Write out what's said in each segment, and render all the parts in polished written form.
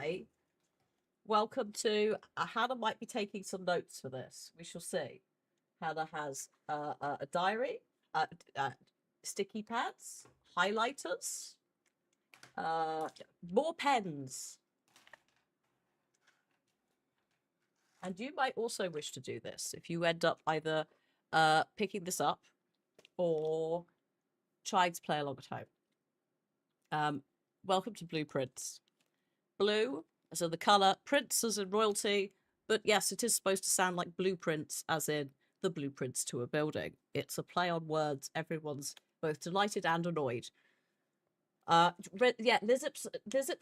hi. Welcome to Hannah might be taking some notes for this. We shall see. Hannah has a diary, uh, uh, sticky pads, highlighters, uh, more pens. And you might also wish to do this if you end up either picking this up or trying to play along at home. Welcome to Blueprints. Blue, so the colour, prints as in royalty, but yes, it is supposed to sound like blueprints, as in the blueprints to a building. It's a play on words. Everyone's both delighted and annoyed. Yeah, Lizip's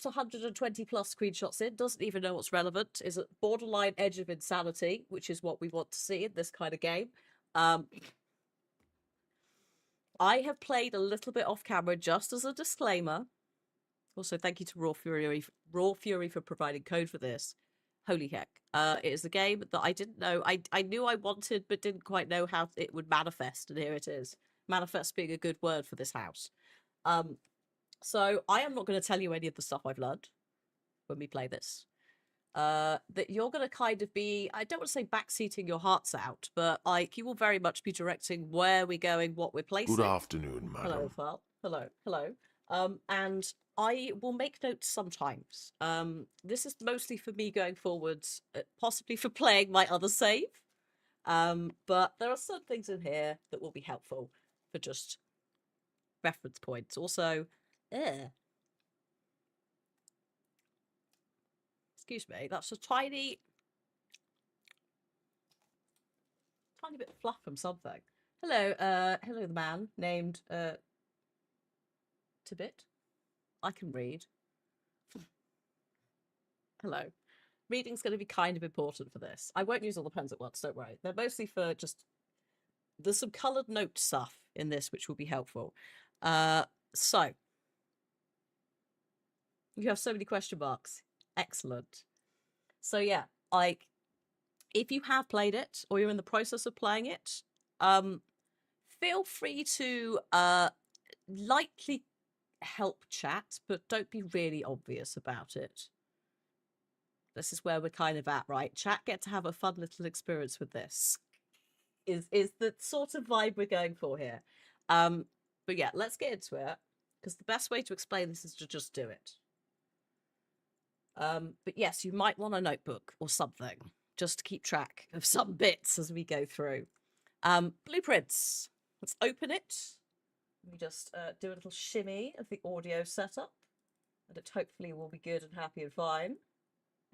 120 plus screenshots in, doesn't even know what's relevant, is at borderline edge of insanity, which is what we want to see in this kind of game. I have played a little bit off camera just as a disclaimer. Also, thank you to Raw Fury for providing code for this. Holy heck. It is a game that I didn't know. I knew I wanted, but didn't quite know how it would manifest. And here it is. Manifest being a good word for this house. So I am not going to tell you any of the stuff I've learned when we play this. That you're going to kind of be, I don't want to say backseating your hearts out, but like you will very much be directing where we're going, what we're placing. Good afternoon, madam. Hello, Phil. Hello. And I will make notes sometimes. This is mostly for me going forwards, possibly for playing my other save. But there are some things in here that will be helpful for just reference points. Also, excuse me, that's a tiny bit of fluff from something. Hello, the man named Tibet. I can read. Hello. Reading's going to be kind of important for this. I won't use all the pens at once, don't worry. They're mostly for just... There's some coloured note stuff in this which will be helpful. So. You have so many question marks. Excellent. So yeah, like, if you have played it or you're in the process of playing it, feel free to lightly help chat, but don't be really obvious about it. This is where we're kind of at, right? Chat get to have a fun little experience with this. Is the sort of vibe we're going for here. But yeah, let's get into it, because the best way to explain this is to just do it. But yes, you might want a notebook or something just to keep track of some bits as we go through. Blueprints. Let's open it. We just do a little shimmy of the audio setup, and it hopefully will be good and happy and fine.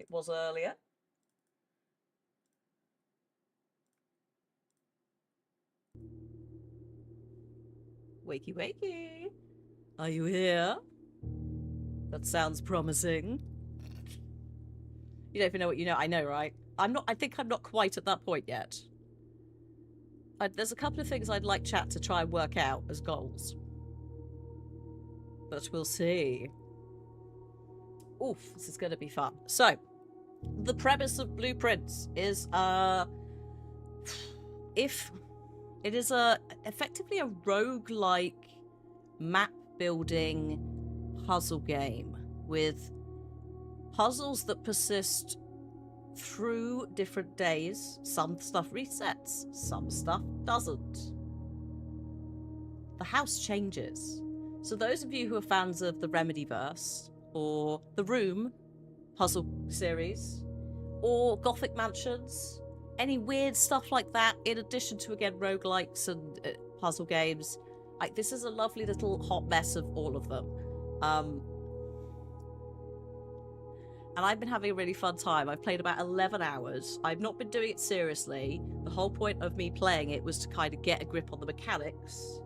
It was earlier. Wakey, wakey. Are you here? That sounds promising. You don't even know what you know. I know, right? I think I'm not quite at that point yet. There's a couple of things I'd like chat to try and work out as goals. But we'll see. Oof, this is going to be fun. So, the premise of Blueprints is, if it is effectively a roguelike map building puzzle game with puzzles that persist through different days. Some stuff resets, some stuff doesn't. The house changes. So those of you who are fans of the Remedyverse, or the Room puzzle series, or Gothic Mansions, any weird stuff like that, in addition to, again, roguelikes and puzzle games, like, this is a lovely little hot mess of all of them. And I've been having a really fun time. I've played about 11 hours. I've not been doing it seriously. The whole point of me playing it was to kind of get a grip on the mechanics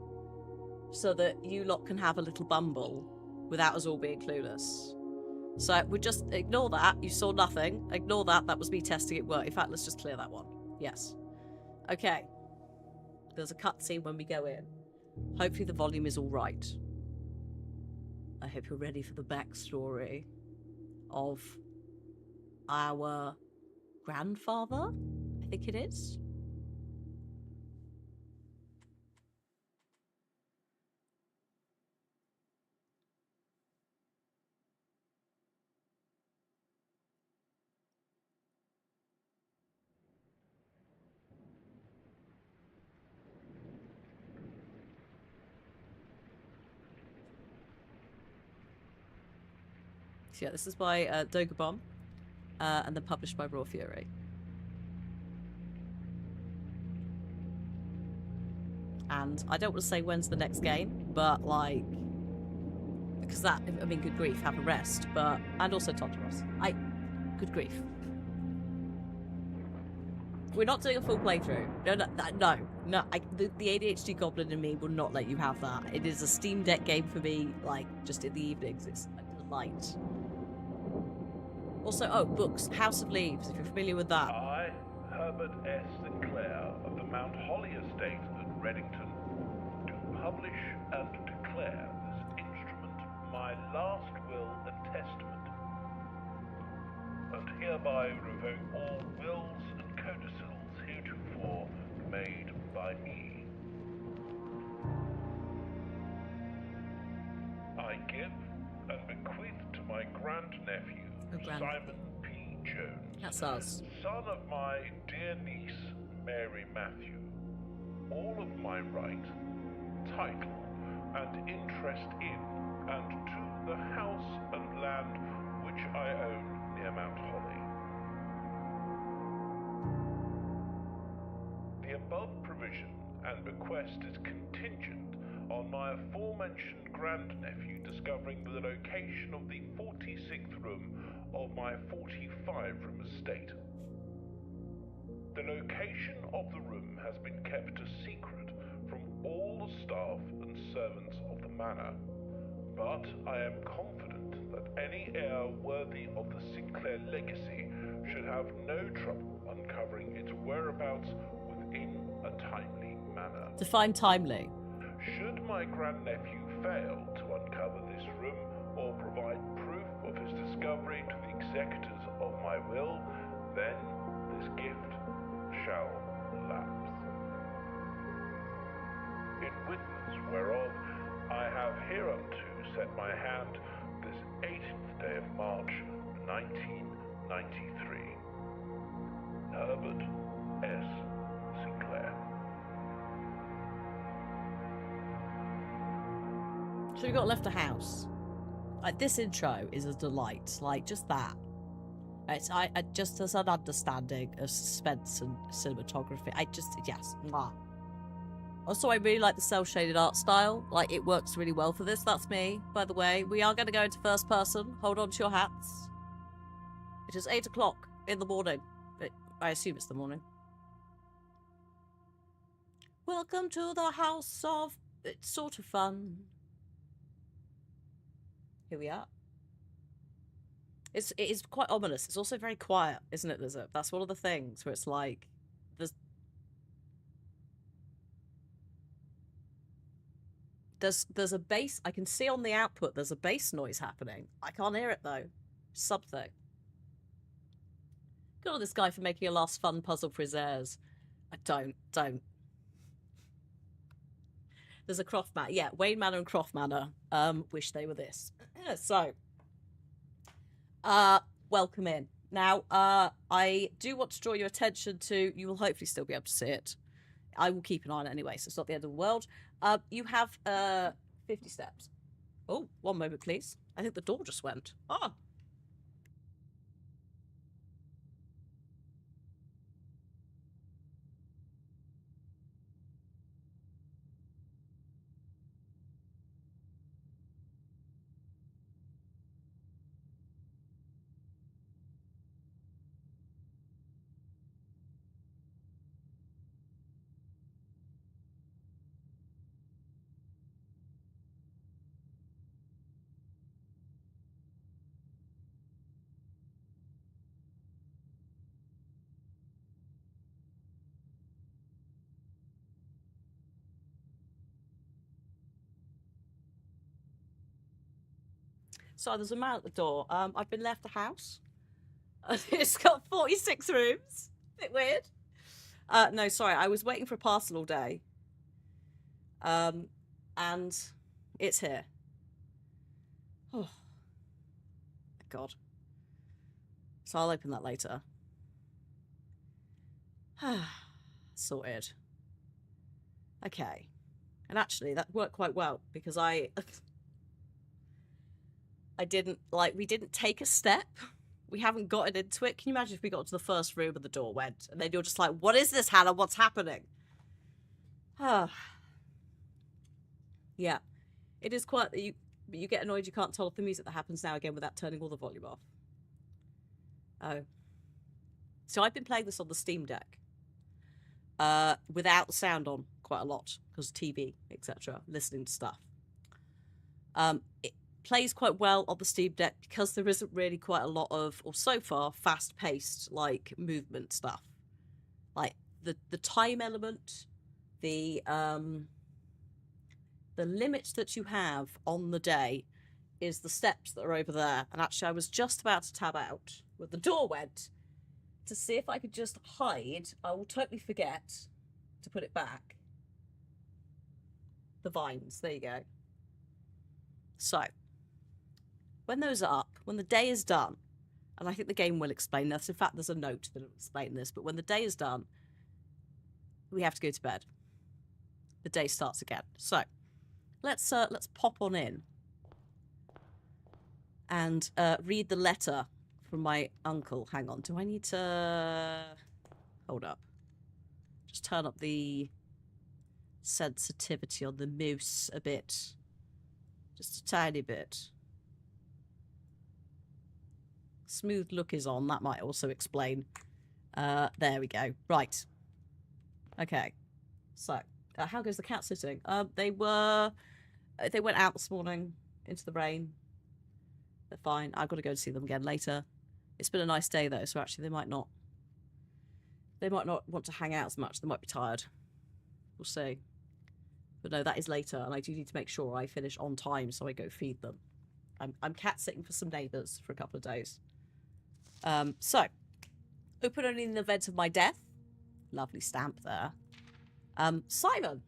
so that you lot can have a little bumble without us all being clueless. So we just ignore that. You saw nothing. Ignore that. That was me testing it work. In fact, let's just clear that one. Yes. Okay. There's a cutscene when we go in. Hopefully the volume is all right. I hope you're ready for the backstory of our grandfather, I think it is. So yeah, this is by Dogabomb, and then published by Raw Fury. And I don't want to say when's the next game, but like, because that, I mean, good grief, have a rest. But, and also Totoros. Good grief. We're not doing a full playthrough. No. The ADHD goblin in me will not let you have that. It is a Steam Deck game for me, like, just in the evenings. It's a delight. Also, oh, books. House of Leaves, if you're familiar with that. I, Herbert S. Sinclair of the Mount Holly Estate at Reddington, do publish and declare this instrument my last will and testament, and hereby revoke all wills and codicils heretofore made by me. I give and bequeath to my grandnephew, Simon P. Jones, that's us, son of my dear niece, Mary Matthew, all of my right, title, and interest in and to the house and land which I own near Mount Holly. The above provision and bequest is contingent on my aforementioned grandnephew discovering the location of the 46th room of my 45-room estate. The location of the room has been kept a secret from all the staff and servants of the manor, but I am confident that any heir worthy of the Sinclair legacy should have no trouble uncovering its whereabouts within a timely manner. Define timely. Should my grandnephew fail to uncover this room or provide proof of his discovery to the executors of my will, then this gift shall lapse. In witness whereof I have hereunto set my hand this 18th day of March, 1993. Herbert S. Sinclair. So we got left a house. Like, this intro is a delight. Like, just that. It's I just as an understanding of suspense and cinematography. Yes. Mwah. Also, I really like the cel-shaded art style. Like, it works really well for this. That's me, by the way. We are going to go into first person. Hold on to your hats. It is 8 o'clock in the morning. I assume it's the morning. Welcome to the house of... It's sort of fun. Here we are. It is quite ominous. It's also very quiet, isn't it, Lizard? That's one of the things where it's like... There's a bass. I can see on the output there's a bass noise happening. I can't hear it, though. Something. Good on this guy for making a last fun puzzle for his heirs. Don't. There's a Croft Manor. Yeah, Wayne Manor and Croft Manor. Wish they were this. So, welcome in. Now, I do want to draw your attention to, you will hopefully still be able to see it. I will keep an eye on it anyway, so it's not the end of the world. You have 50 steps. Oh, one moment, please. I think the door just went. Ah. So there's a man at the door. I've been left the house. It's got 46 rooms. Bit weird. No, sorry. I was waiting for a parcel all day. And it's here. Oh, God. So I'll open that later. Sorted. Okay. And actually, that worked quite well because I didn't, like, we didn't take a step. We haven't gotten into it. Can you imagine if we got to the first room and the door went? And then you're just like, what is this, Hannah? What's happening? Yeah. It is quite, you get annoyed you can't turn off the music that happens now again without turning all the volume off. Oh. So I've been playing this on the Steam Deck. Without the sound on quite a lot, because TV, etc., listening to stuff. It plays quite well on the Steam Deck because there isn't really quite a lot of, or so far, fast-paced, like, movement stuff. Like, the time element, the limit that you have on the day is the steps that are over there. And actually, I was just about to tab out when the door went to see if I could just hide. I will totally forget to put it back. The vines, there you go. So, when those are up, when the day is done, and I think the game will explain this. In fact, there's a note that will explain this. But when the day is done, we have to go to bed. The day starts again. So, let's pop on in and read the letter from my uncle. Hang on, do I need to... Hold up. Just turn up the sensitivity on the mouse a bit. Just a tiny bit. Smooth look is on. That might also explain. There we go. Right. Okay. So, how goes the cat sitting? They went out this morning into the rain. They're fine. I've got to go and see them again later. It's been a nice day though, so actually they might not want to hang out as much. They might be tired. We'll see. But no, that is later, and I do need to make sure I finish on time so I go feed them. I'm cat sitting for some neighbours for a couple of days. So, open only in the event of my death. Lovely stamp there. Simon,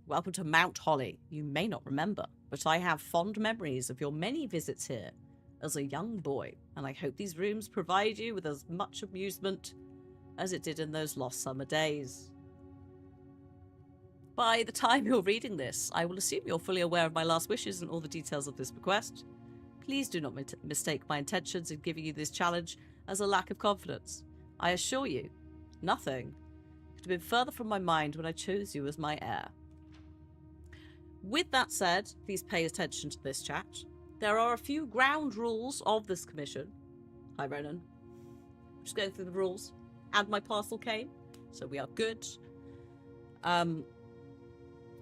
welcome to Mount Holly. You may not remember, but I have fond memories of your many visits here as a young boy, and I hope these rooms provide you with as much amusement as it did in those lost summer days. By the time you're reading this, I will assume you're fully aware of my last wishes and all the details of this bequest. Please do not mistake my intentions in giving you this challenge as a lack of confidence. I assure you, nothing could have been further from my mind when I chose you as my heir. With that said, please pay attention to this chat. There are a few ground rules of this commission. Hi, Ronan. Just going through the rules. And my parcel came, so we are good.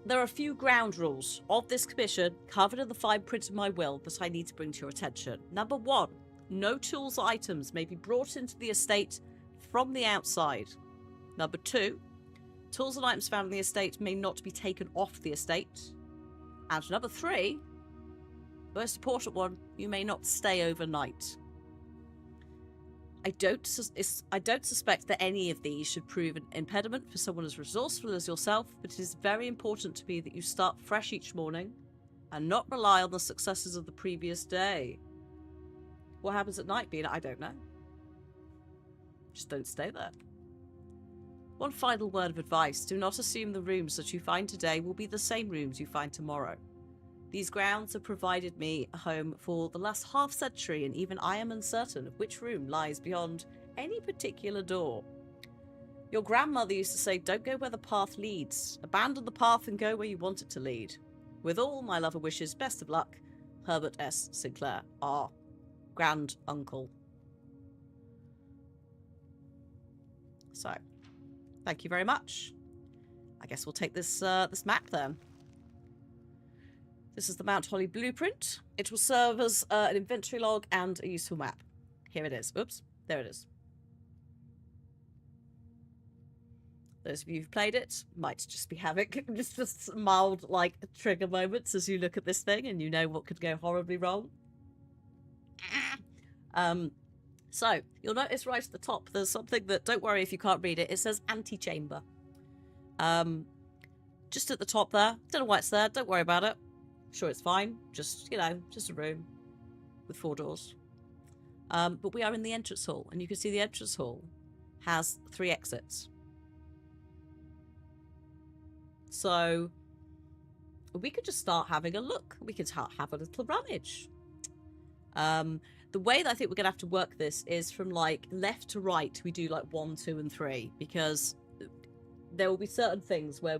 There are a few ground rules of this commission covered in the fine print of my will that I need to bring to your attention. Number 1, no tools or items may be brought into the estate from the outside. Number 2, tools and items found in the estate may not be taken off the estate. And number 3, most important one, you may not stay overnight. I don't suspect that any of these should prove an impediment for someone as resourceful as yourself, but it is very important to me that you start fresh each morning and not rely on the successes of the previous day. What happens at night, Bina? I don't know. Just don't stay there. One final word of advice. Do not assume the rooms that you find today will be the same rooms you find tomorrow. These grounds have provided me a home for the last half-century, and even I am uncertain of which room lies beyond any particular door. Your grandmother used to say, don't go where the path leads. Abandon the path and go where you want it to lead. With all my love and wishes, best of luck, Herbert S. Sinclair, our grand uncle. So, thank you very much. I guess we'll take this this map then. This is the Mount Holly blueprint. It will serve as an inventory log and a useful map. Here it is. Oops, there it is. Those of you who've played it might just be having just mild, like, trigger moments as you look at this thing and you know what could go horribly wrong. So, you'll notice right at the top there's something that, don't worry if you can't read it, it says antechamber. Just at the top there. Don't know why it's there, don't worry about it. Sure, it's fine. Just, you know, just a room with 4 doors. But we are in the entrance hall, and you can see the entrance hall has 3 exits. So we could just start having a look. We could have a little rummage. The way that I think we're going to have to work this is from like left to right, we do like 1, 2, and 3, because there will be certain things where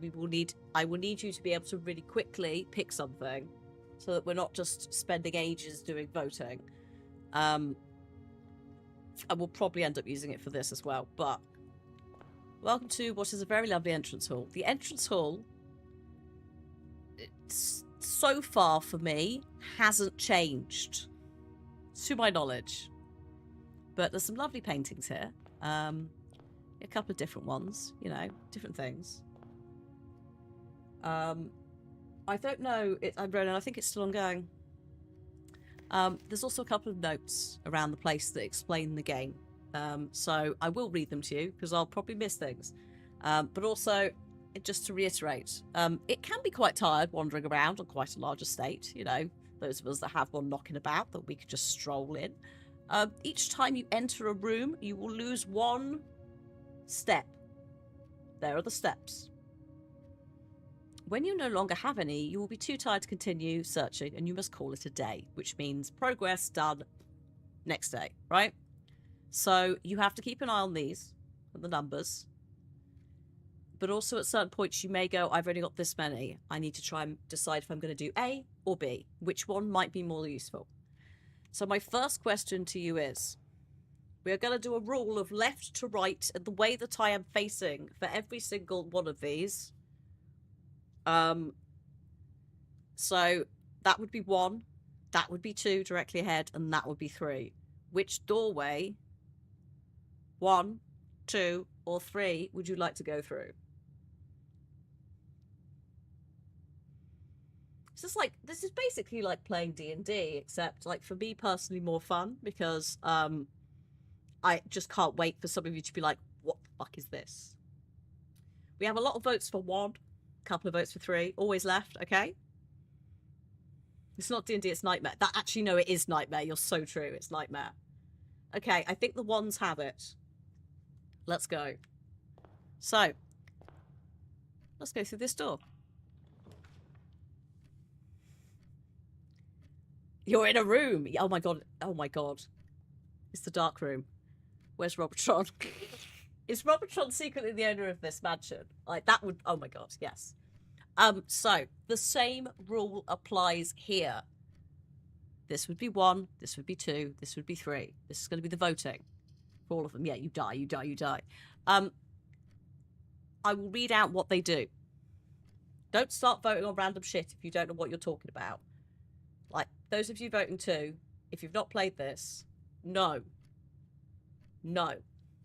I will need you to be able to really quickly pick something so that we're not just spending ages doing voting. And we'll probably end up using it for this as well, but welcome to what is a very lovely entrance hall. The entrance hall, so far for me, hasn't changed, to my knowledge. But there's some lovely paintings here. A couple of different ones, you know, different things. I don't know. Ronan, I think it's still ongoing. There's also a couple of notes around the place that explain the game. So I will read them to you because I'll probably miss things. But also, just to reiterate, it can be quite tired wandering around on quite a large estate. You know, those of us that have one knocking about that we could just stroll in. Each time you enter a room, you will lose 1 step. There are the steps. When you no longer have any, you will be too tired to continue searching and you must call it a day, which means progress done next day, right? So you have to keep an eye on these and the numbers. But also at certain points you may go, I've only got this many. I need to try and decide if I'm going to do A or B. Which one might be more useful? So my first question to you is, we are going to do a rule of left to right and the way that I am facing for every single one of these. So that would be 1, that would be 2 directly ahead, and that would be 3. Which doorway, 1, 2, or 3, would you like to go through? This is basically like playing D&D, except like for me personally more fun, because I just can't wait for some of you to be like, what the fuck is this? We have a lot of votes for 1, a couple of votes for 3, always left, okay? It's not D&D, it's Nightmare. Actually, no, it is Nightmare. You're so true, it's Nightmare. Okay, I think the 1s have it. Let's go. So, let's go through this door. You're in a room. Oh my god. Oh my god. It's the dark room. Where's Robotron? Is Robotron secretly the owner of this mansion? Like, that would... Oh my god, yes. So, the same rule applies here. This would be 1, this would be 2, this would be 3. This is going to be the voting. For all of them. Yeah, you die, you die, you die. I will read out what they do. Don't start voting on random shit if you don't know what you're talking about. Like, those of you voting 2, if you've not played this, no. No.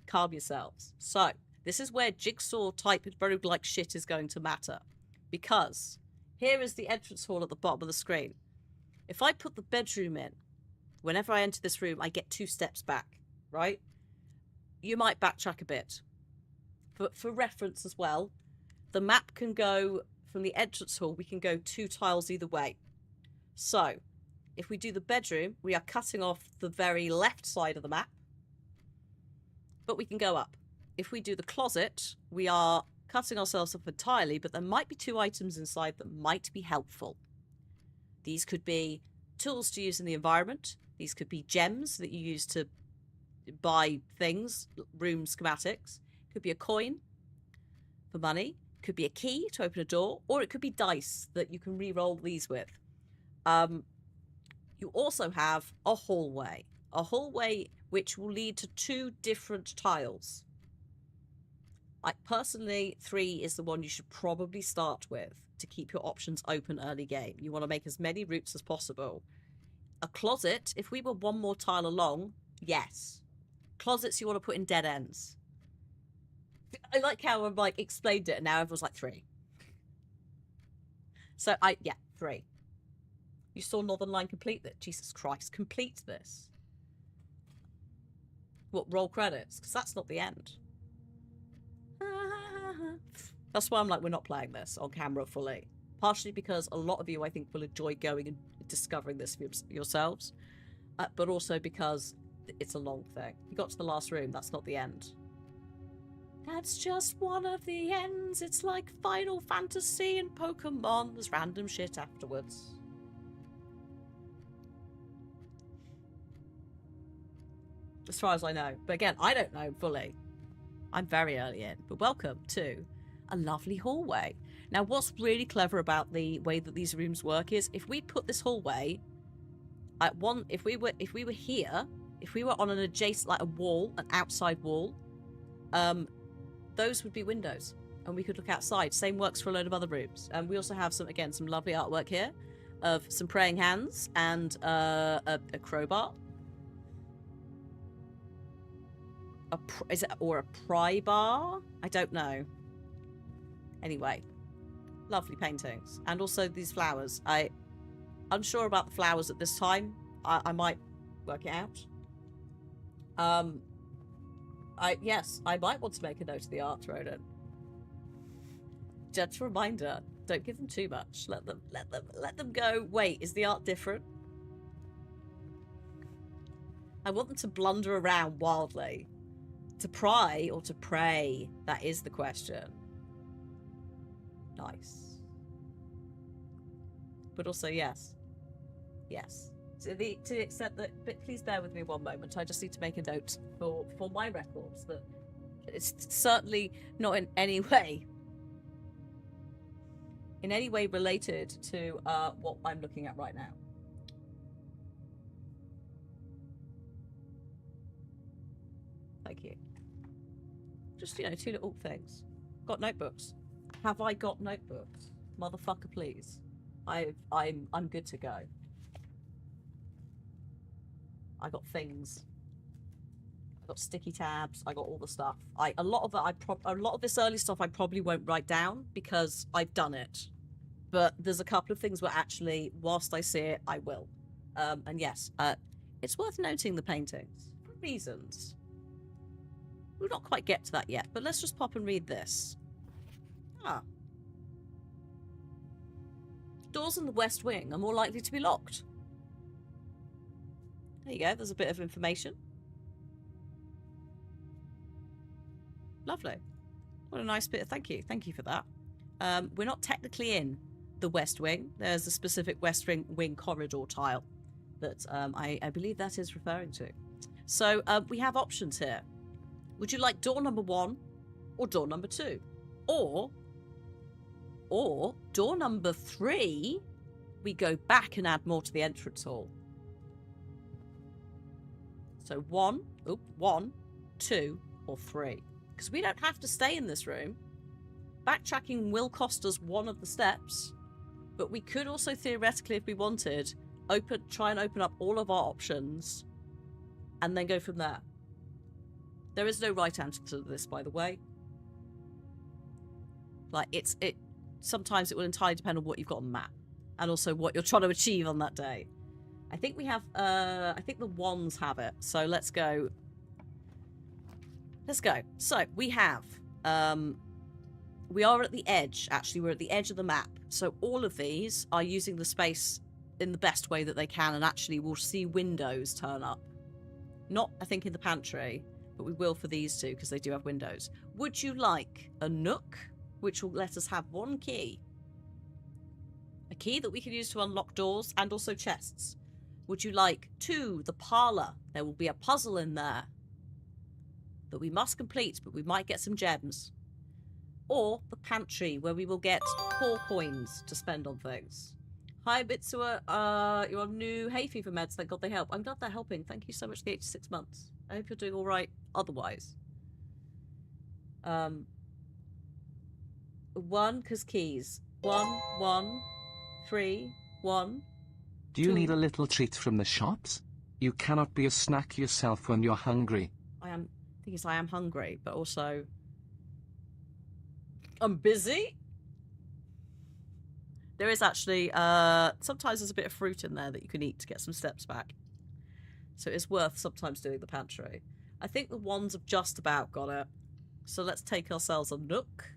Calm yourselves. So, this is where jigsaw type roguelike shit is going to matter. Because here is the entrance hall at the bottom of the screen. If I put the bedroom in, whenever I enter this room, I get 2 steps back, right? You might backtrack a bit. But for reference as well, the map can go from the entrance hall, we can go 2 tiles either way. So, if we do the bedroom, we are cutting off the very left side of the map, but we can go up. If we do the closet, we are cutting ourselves off entirely, but there might be 2 items inside that might be helpful. These could be tools to use in the environment. These could be gems that you use to buy things, room schematics. Could be a coin for money. Could be a key to open a door, or it could be dice that you can re-roll these with. You also have a hallway which will lead to 2 different tiles. Personally, 3 is the one you should probably start with to keep your options open early game. You want to make as many routes as possible. A closet, if we were 1 more tile along, yes. Closets you want to put in dead ends. I like how I've explained it and now everyone's like 3. So yeah, 3. You saw Northern Line complete that. Jesus Christ, complete this. What, roll credits? Because that's not the end. That's why I'm like, we're not playing this on camera fully. Partially because a lot of you, I think, will enjoy going and discovering this for yourselves. But also because it's a long thing. You got to the last room, that's not the end. That's just one of the ends. It's like Final Fantasy and Pokemon. There's random shit afterwards. as far as I know. But again, I don't know fully. I'm very early in. But welcome to a lovely hallway. Now, what's really clever about the way that these rooms work is if we put this hallway at one, if we were here, if we were on an adjacent, like a wall, an outside wall, those would be windows, and we could look outside. Same works for a load of other rooms. And we also have some lovely artwork here of some praying hands and a crowbar. Is it or a pry bar? I don't know. Anyway, lovely paintings, and also these flowers. I'm unsure about the flowers at this time. I might work it out. Yes, I might want to make a note of the art, Ronan. Just a reminder: don't give them too much. Let them go. Wait, is the art different? I want them to blunder around wildly. To pry or to pray? That is the question. Nice. But also, yes. Yes. To the extent that, but please bear with me one moment. I just need to make a note for my records that it's certainly not in any way related to what I'm looking at right now. Thank you. Just, two little things. Got notebooks. Have I got notebooks? Motherfucker, please. I'm good to go. I got things. I got sticky tabs. I got all the stuff. A lot of this early stuff I probably won't write down because I've done it. But there's a couple of things where actually, whilst I see it, I will. And yes, it's worth noting the paintings for reasons. We'll not quite get to that yet, but let's just pop and read this. Doors in the West Wing are more likely to be locked. There you go, there's a bit of information. Lovely. What a nice bit of thank you. Thank you for that. We're not technically in the West Wing. There's a specific West Wing corridor tile that I believe that is referring to. So we have options here. Would you like door number 1 or door number 2? Or door number 3, we go back and add more to the entrance hall. So 1, 2, or 3. Because we don't have to stay in this room. Backtracking will cost us one of the steps, but we could also theoretically, if we wanted, try and open up all of our options and then go from there. There is no right answer to this, by the way. Like, sometimes it will entirely depend on what you've got on the map and also what you're trying to achieve on that day. I think we have, I think the wands have it. So let's go. Let's go. So we have, we are at the edge. Actually, we're at the edge of the map. So all of these are using the space in the best way that they can, and actually we'll see windows turn up. Not, I think, in the pantry, but we will for these two because they do have windows. Would you like a nook, which will let us have 1 key? A key that we can use to unlock doors and also chests. Would you like 2, the parlour? There will be a puzzle in there that we must complete, but we might get some gems. Or the pantry, where we will get 4 coins to spend on things. Hi, Bitsua. You're on new hay fever meds. Thank God they help. I'm glad they're helping. Thank you so much for the 86 months. I hope you're doing all right otherwise. 1, because keys. 1, 1, 3, 1. Do you need a little treat from the shops? You cannot be a snack yourself when you're hungry. I am hungry, but also I'm busy. There is actually, sometimes there's a bit of fruit in there that you can eat to get some steps back. So it's worth sometimes doing the pantry. I think the wands have just about got it. So let's take ourselves a nook.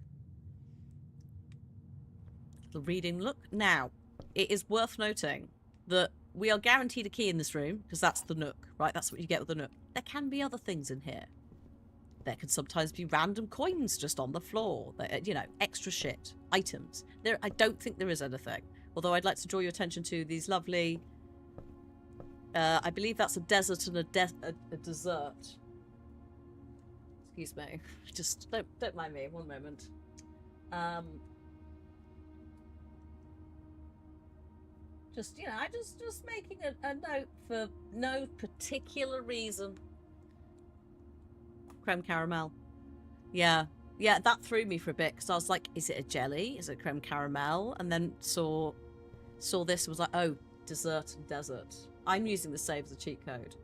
The reading nook. Now, it is worth noting that we are guaranteed a key in this room, because that's the nook, right? That's what you get with the nook. There can be other things in here. There can sometimes be random coins just on the floor. Extra shit. Items. I don't think there is anything. Although I'd like to draw your attention to these lovely I believe that's a desert and a dessert. Excuse me. Just don't mind me. One moment. Just, you know, I just making a note for no particular reason. Creme caramel. Yeah. Yeah, that threw me for a bit because I was like, is it a jelly? Is it creme caramel? And then saw this and was like, oh, dessert and desert. I'm using the save as a cheat code.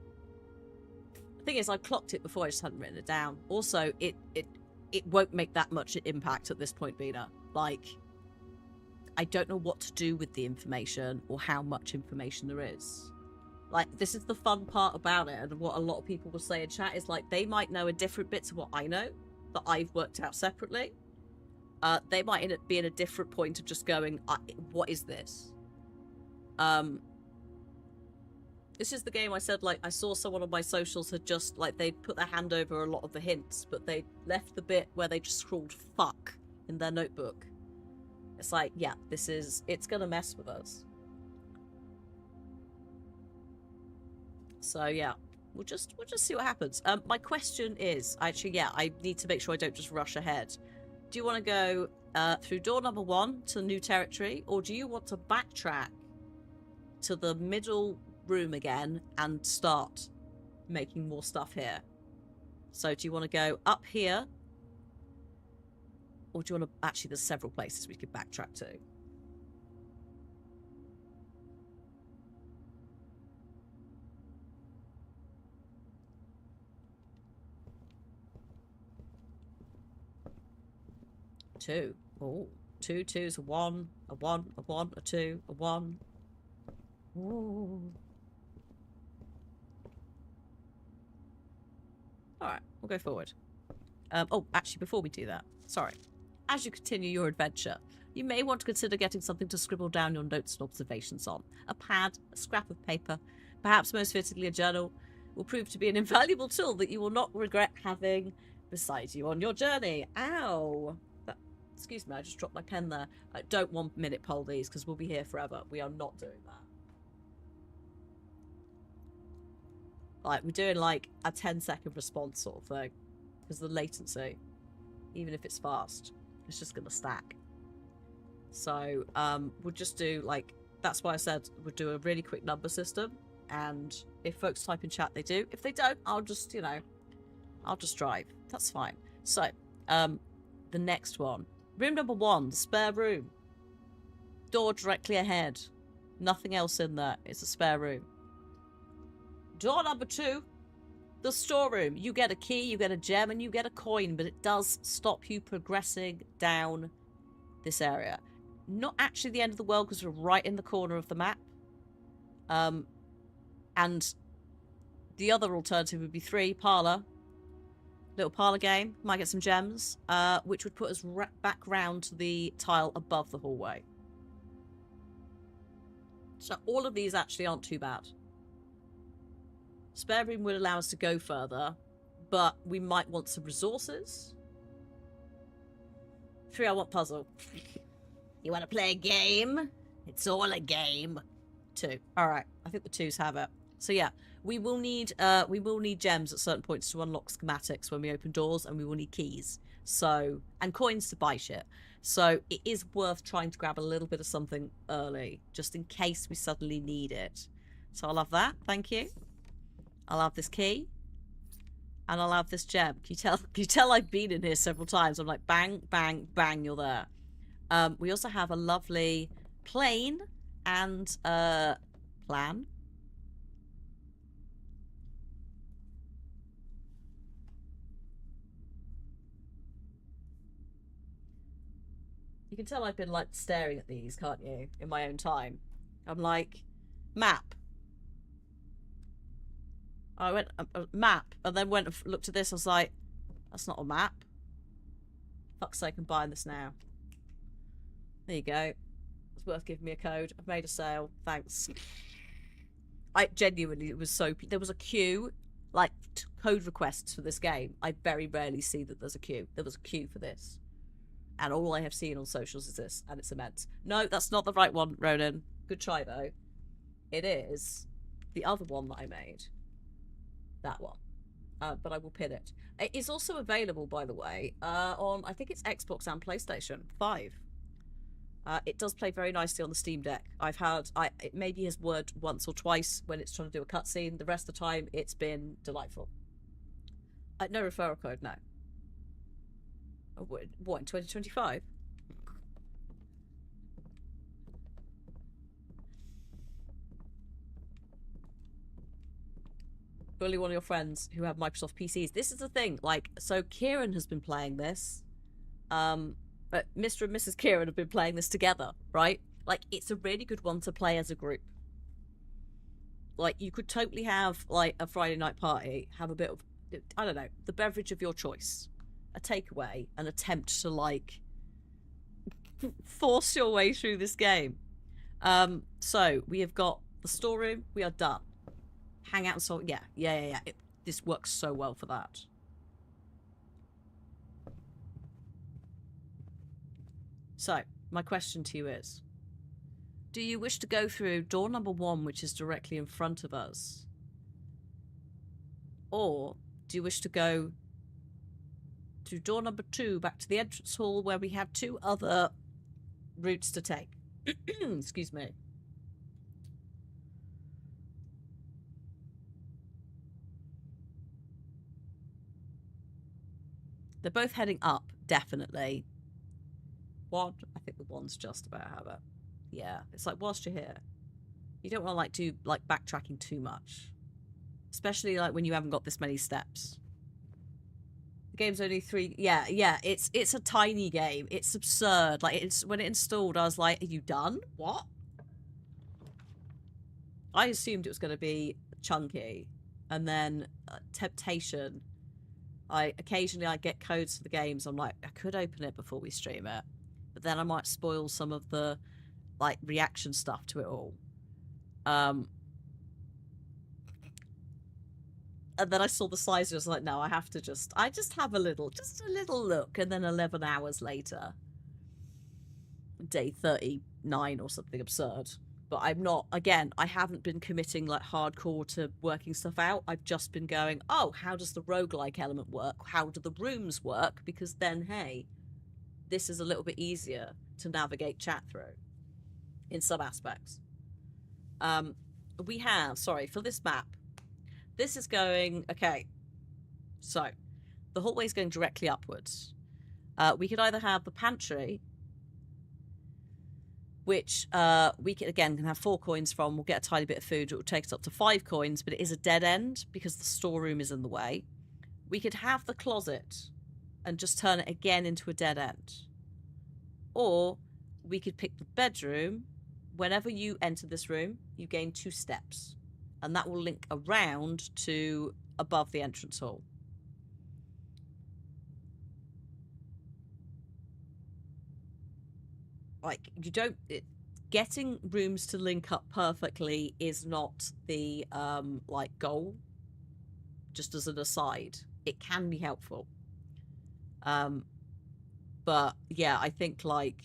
The thing is, I clocked it before, I just hadn't written it down. Also, it won't make that much impact at this point, Bina. Like, I don't know what to do with the information or how much information there is. Like, this is the fun part about it, and what a lot of people will say in chat is, like, they might know a different bit to what I know, that I've worked out separately. They might be in a different point of just going, what is this? This is the game I said, like, I saw someone on my socials had just, like, they put their hand over a lot of the hints, but they left the bit where they just scrawled fuck in their notebook. It's like, yeah, it's gonna mess with us. So, yeah, we'll just see what happens. My question is, actually, yeah, I need to make sure I don't just rush ahead. Do you want to go through door number 1 to new territory, or do you want to backtrack to the middle room again and start making more stuff here? So do you want to go up here, or do you want to... Actually, there's several places we could backtrack to. Two. Oh, 2 2s, a 1, a 1, a 1, a 2, a 1. Ooh. Alright, we'll go forward. Oh, actually, before we do that, sorry. As you continue your adventure, you may want to consider getting something to scribble down your notes and observations on. A pad, a scrap of paper, perhaps most fittingly a journal, will prove to be an invaluable tool that you will not regret having beside you on your journey. Ow! Excuse me, I just dropped my pen there. Don't 1 minute poll these, because we'll be here forever. We are not doing that. Like, we're doing like a 10-second response sort of thing. Because the latency, even if it's fast, it's just going to stack. So, we'll just do like, that's why I said we'll do a really quick number system. And if folks type in chat, they do. If they don't, I'll just, you know, I'll just drive. That's fine. So, the next one. Room number 1, the spare room. Door directly ahead. Nothing else in there. It's a spare room. Door number 2, the storeroom. You get a key, you get a gem, and you get a coin, but it does stop you progressing down this area. Not actually the end of the world, because we're right in the corner of the map. And the other alternative would be 3, parlour. Little parlour game. Might get some gems, which would put us back round to the tile above the hallway. So all of these actually aren't too bad. Spare room would allow us to go further, but we might want some resources. 3, I want puzzle. You want to play a game? It's all a game. 2. Alright, I think the 2s have it. So yeah, we will need gems at certain points to unlock schematics when we open doors, and we will need keys. So, and coins to buy shit. So it is worth trying to grab a little bit of something early, just in case we suddenly need it. So I'll have that, thank you. I'll have this key. And I'll have this gem. Can you tell I've been in here several times? I'm like, bang, bang, bang, you're there. We also have a lovely plane and plan. You can tell I've been, like, staring at these, can't you? In my own time. I'm like, map. I went, map, and then went and looked at this. I was like, that's not a map. Fuck's sake, I'm buying this now. There you go. It's worth giving me a code. I've made a sale. Thanks. I genuinely, it was so... There was a queue, like, code requests for this game. I very rarely see that there's a queue. There was a queue for this. And all I have seen on socials is this, and it's immense. No, that's not the right one, Ronan. Good try, though. It is the other one that I made. That one. But I will pin it. It is also available, by the way, on, I think it's Xbox and PlayStation 5. It does play very nicely on the Steam Deck. It maybe has worked once or twice when it's trying to do a cutscene. The rest of the time, it's been delightful. No referral code, no. Oh, what, in 2025? Bully one of your friends who have Microsoft PCs. This is the thing. Like, so Kieran has been playing this. But Mr. and Mrs. Kieran have been playing this together, right? Like, it's a really good one to play as a group. Like, you could totally have, like, a Friday night party, have a bit of, I don't know, the beverage of your choice, a takeaway, an attempt to, like, force your way through this game. So, we have got the storeroom, we are done. Hangout and so, yeah. This works so well for that. So, my question to you is, do you wish to go through door number 1, which is directly in front of us? Or do you wish to go through door number 2 back to the entrance hall where we have 2 other routes to take? Excuse me. They're both heading up, definitely. One, I think the one's just about have it. Yeah, it's like whilst you're here, you don't want to like do like backtracking too much, especially like when you haven't got this many steps. The game's only 3. Yeah. It's a tiny game. It's absurd. Like it's when it installed, I was like, "Are you done? What?" I assumed it was going to be chunky, and then temptation. Occasionally I get codes for the games. I'm like, I could open it before we stream it, but then I might spoil some of the like reaction stuff to it all. And then I saw the size and I was like, no, I just have a little look. And then 11 hours later, day 39 or something absurd. But I'm not, again, I haven't been committing like hardcore to working stuff out. I've just been going, oh, how does the roguelike element work? How do the rooms work? Because then, hey, this is a little bit easier to navigate chat through in some aspects. We have, sorry, for this map, this is going, okay, so the hallway's going directly upwards. We could either have the pantry, which we can have 4 coins from. We'll get a tiny bit of food. It will take us up to 5 coins, but it is a dead end because the storeroom is in the way. We could have the closet and just turn it again into a dead end. Or we could pick the bedroom. Whenever you enter this room, you gain 2 steps. And that will link around to above the entrance hall. Like, you don't... getting rooms to link up perfectly is not the, like, goal. Just as an aside. It can be helpful. But, yeah, I think, like...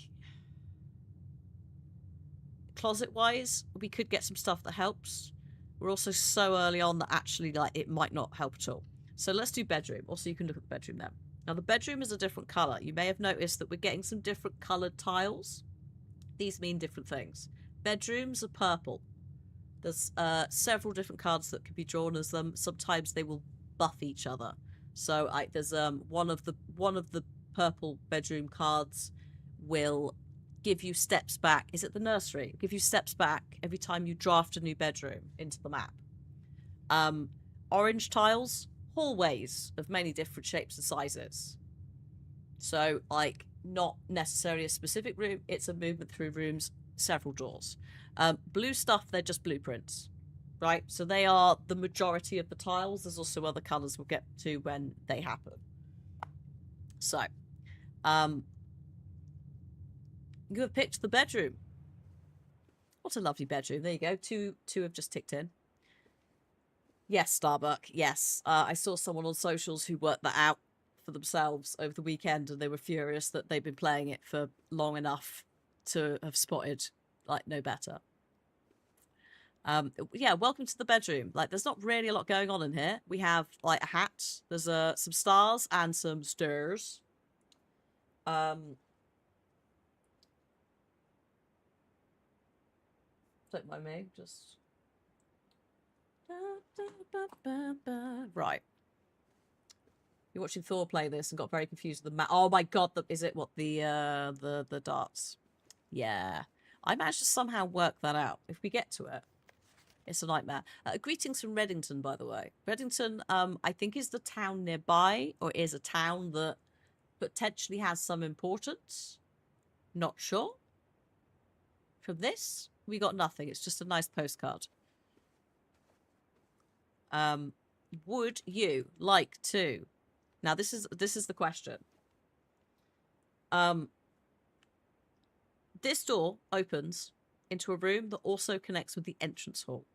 closet-wise, we could get some stuff that helps. We're also so early on that actually, like, it might not help at all. So let's do bedroom. Also, you can look at the bedroom there. Now, the bedroom is a different colour. You may have noticed that we're getting some different coloured tiles. These mean different things. Bedrooms are purple. There's several different cards that can be drawn as them. Sometimes they will buff each other. So there's one of the purple bedroom cards will give you steps back. Is it the nursery? Give you steps back every time you draft a new bedroom into the map. Orange tiles, hallways of many different shapes and sizes. So, like, not necessarily a specific room, it's a movement through rooms, several doors. Blue stuff, they're just blueprints, right? So they are the majority of the tiles. There's also other colours we'll get to when they happen. So, you have picked the bedroom. What a lovely bedroom. There you go. Two have just ticked in. Yes, Starbuck. Yes. I saw someone on socials who worked that out for themselves over the weekend, and they were furious that they've been playing it for long enough to have spotted, like, no better. Yeah, welcome to the bedroom. Like, there's not really a lot going on in here. We have, like, a hat. There's some stars and some stairs. Don't mind me, just... Right. You're watching Thor play this and got very confused with the map. Oh my god, is it what, the darts? Yeah. I managed to somehow work that out. If we get to it, it's a nightmare. Greetings from Reddington, by the way. Reddington, I think is the town nearby, or is a town that potentially has some importance. Not sure. From this, we got nothing. It's just a nice postcard. Would you like to... Now, this is the question. This door opens into a room that also connects with the entrance hall.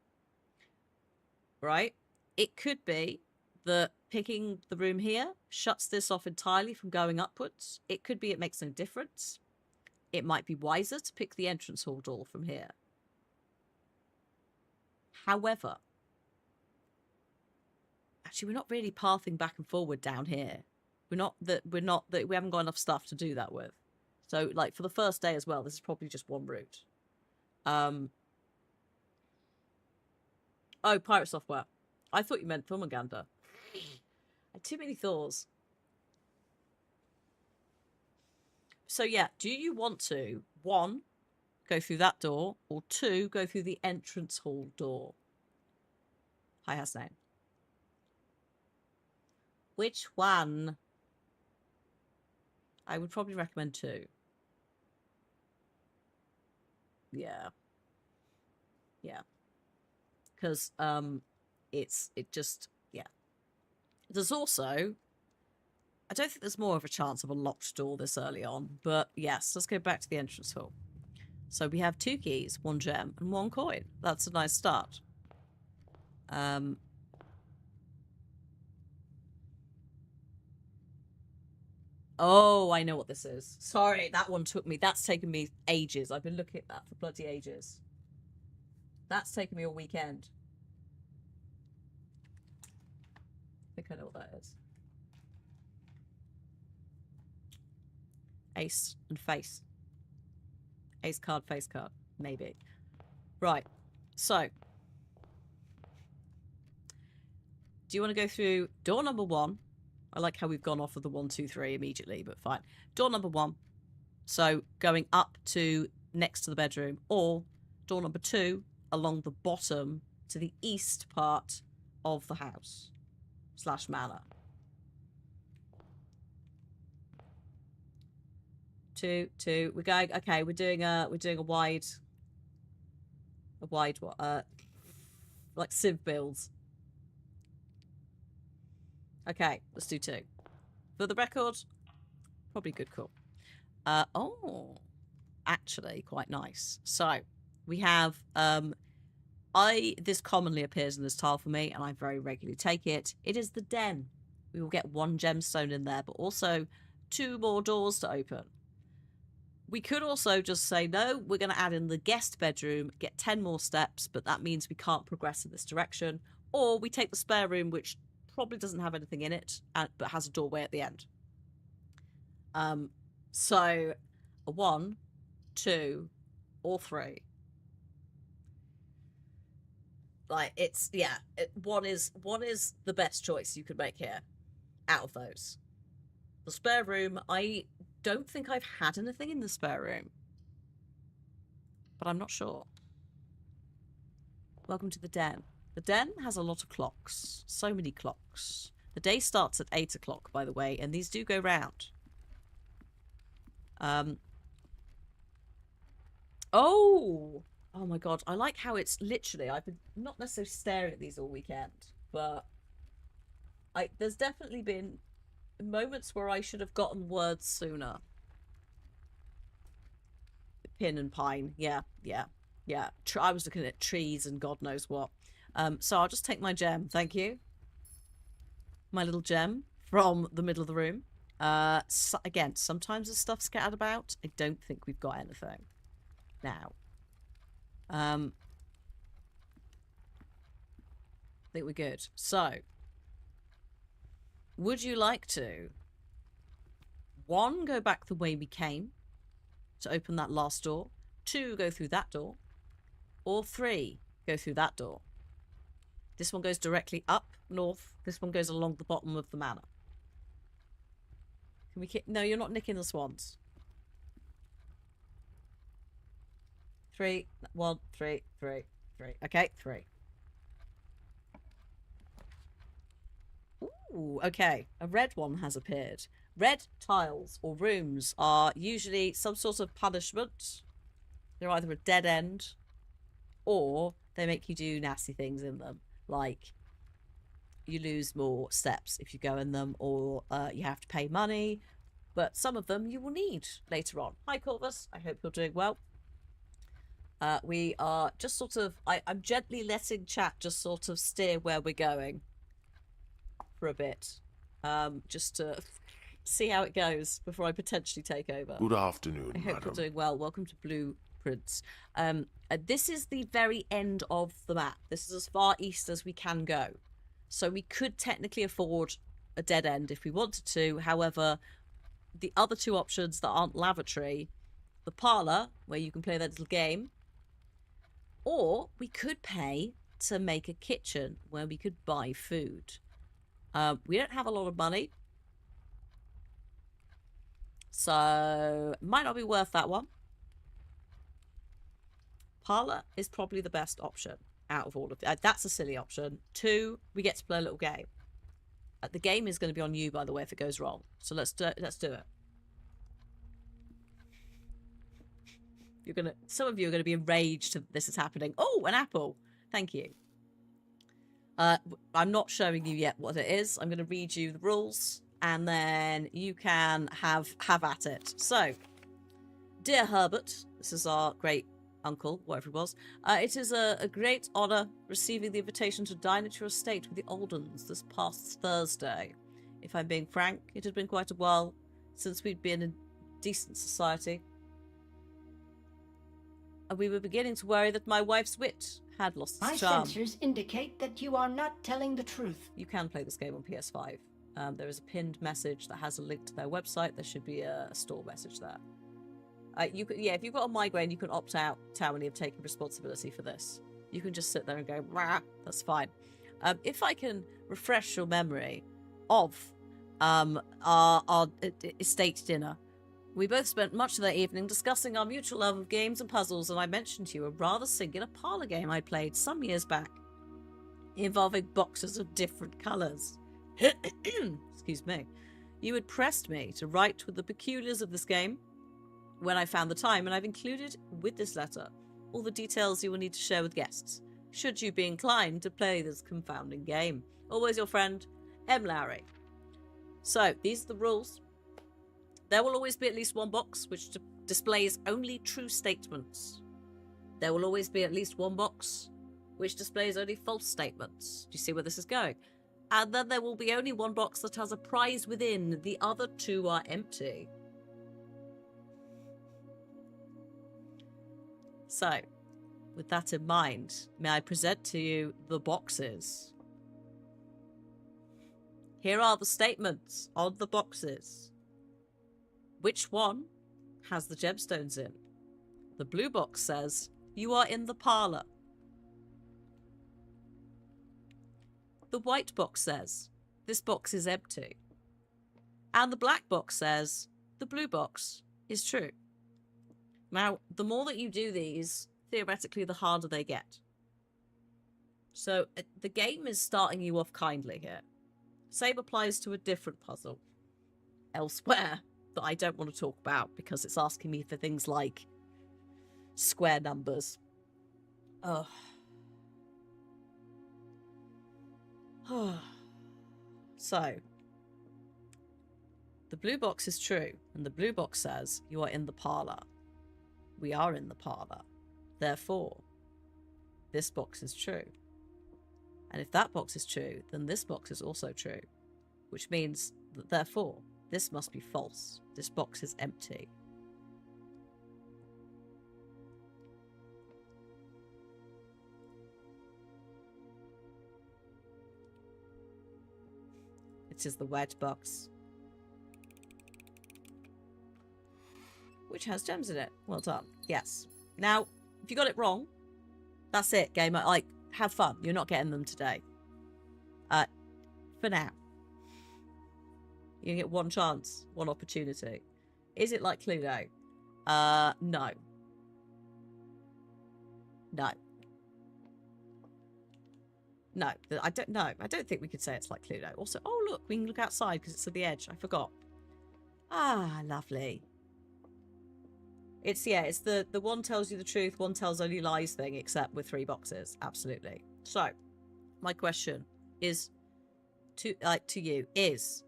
Right? It could be that picking the room here shuts this off entirely from going upwards. It could be it makes no difference. It might be wiser to pick the entrance hall door from here. However, actually, we're not really pathing back and forward down here. We haven't got enough stuff to do that with. So, like, for the first day as well, this is probably just one route. Oh, pirate software. I thought you meant Thumaganda. I had too many Thors. So, yeah, do you want to, 1, go through that door, or 2, go through the entrance hall door? Hi, Hasnain. Which one? I would probably recommend 2. Yeah. Yeah. Because, yeah. There's also, I don't think there's more of a chance of a locked door this early on, but yes, let's go back to the entrance hall. So we have 2 keys, 1 gem, and 1 coin. That's a nice start. Oh, I know what this is. Sorry, that one took me. That's taken me ages. I've been looking at that for bloody ages. That's taken me a weekend. I think I know what that is. Ace and face. Ace card, face card. Maybe. Right. So. Do you want to go through door number 1? I like how we've gone off of the 1, 2, 3 immediately, but fine. Door number 1. So going up to next to the bedroom, or door number 2 along the bottom to the east part of the house / manor. 2, 2. We're going. Okay, we're doing a wide like civ builds. Okay, let's do 2. For the record, probably good call. Oh, actually quite nice. So we have this commonly appears in this tile for me, and I very regularly take it. It is the den. We will get 1 gemstone in there, but also 2 more doors to open. We could also just say, no, we're going to add in the guest bedroom, get 10 more steps, but that means we can't progress in this direction. Or we take the spare room, which probably doesn't have anything in it, but has a doorway at the end. So a 1, 2, or 3. Like, it's, yeah, one is the best choice you could make here out of those. The spare room, I don't think I've had anything in the spare room, but I'm not sure. Welcome to the den. The den has a lot of clocks. So many clocks. The day starts at 8 o'clock, by the way, and these do go round. Oh my god, I like how it's literally, I've been not necessarily staring at these all weekend, but there's definitely been moments where I should have gotten words sooner. Pin and pine, yeah. I was looking at trees and God knows what. So I'll just take my gem, thank you. My little gem from the middle of the room. So again, sometimes there's stuff scattered about. I don't think we've got anything now. I think we're good. So, would you like to, 1, go back the way we came to open that last door, 2, go through that door, or 3, go through that door? This one goes directly up north. This one goes along the bottom of the manor. Can we no, you're not nicking the swans. 3, 1, 3, 3, 3. Okay, 3. Ooh, okay. A red one has appeared. Red tiles or rooms are usually some sort of punishment. They're either a dead end or they make you do nasty things in them. Like, you lose more steps if you go in them, or you have to pay money. But some of them you will need later on. Hi, Corvus. I hope you're doing well. We are just sort of... I'm gently letting chat just sort of steer where we're going for a bit. Just to see how it goes before I potentially take over. Good afternoon, I hope madam. you're doing well. Welcome to Blueprints. This is the very end of the map. This is as far east as we can go. So we could technically afford a dead end if we wanted to. However, the other 2 options that aren't lavatory, the parlour, where you can play that little game, or we could pay to make a kitchen where we could buy food. We don't have a lot of money, so it might not be worth that one. Parlour is probably the best option out of all of that's a silly option. 2, we get to play a little game. The game is going to be on you, by the way, if it goes wrong. So let's do it. Some of you are gonna be enraged that this is happening. Oh, an apple. Thank you. I'm not showing you yet what it is. I'm gonna read you the rules, and then you can have at it. So, dear Herbert, this is our great uncle, whatever he was. It is a great honour receiving the invitation to dine at your estate with the Oldens this past Thursday. If I'm being frank, it had been quite a while since we'd been in decent society, and we were beginning to worry that my wife's wit had lost its charm. My sensors indicate that you are not telling the truth. You can play this game on PS5. There is a pinned message that has a link to their website. There should be a store message there. You could, if you've got a migraine, you can opt out, Tawney, of taking responsibility for this. You can just sit there and go, rah, that's fine. If I can refresh your memory of our estate dinner, we both spent much of that evening discussing our mutual love of games and puzzles, and I mentioned to you a rather singular parlour game I played some years back, involving boxes of different colours. Excuse me. You had pressed me to write with the peculiars of this game when I found the time, and I've included with this letter all the details you will need to share with guests, should you be inclined to play this confounding game. Always your friend, M. Lowry. So, these are the rules. There will always be at least one box which displays only true statements. There will always be at least one box which displays only false statements. Do you see where this is going? And then there will be only one box that has a prize within. The other 2 are empty. So, with that in mind, may I present to you the boxes? Here are the statements on the boxes. Which one has the gemstones in? The blue box says, you are in the parlour. The white box says, this box is empty. And the black box says, the blue box is true. Now, the more that you do these, theoretically, the harder they get. So, the game is starting you off kindly here. Same applies to a different puzzle elsewhere that I don't want to talk about because it's asking me for things like square numbers. Ugh. So, the blue box is true, and the blue box says you are in the parlour. We are in the parlour. Therefore, this box is true. And if that box is true, then this box is also true. Which means that therefore, this must be false. This box is empty. It is the wedge box. Which has gems in it. Well done. Yes. Now, if you got it wrong, that's it, gamer. Like, have fun. You're not getting them today. For now. You get one chance, one opportunity. Is it like Cluedo? No. No. No, I don't know. I don't think we could say it's like Cluedo. Also, oh look, we can look outside because it's at the edge. I forgot. Ah, lovely. It's the one tells you the truth, one tells only lies thing, except with 3 boxes. Absolutely. So, my question is to you is,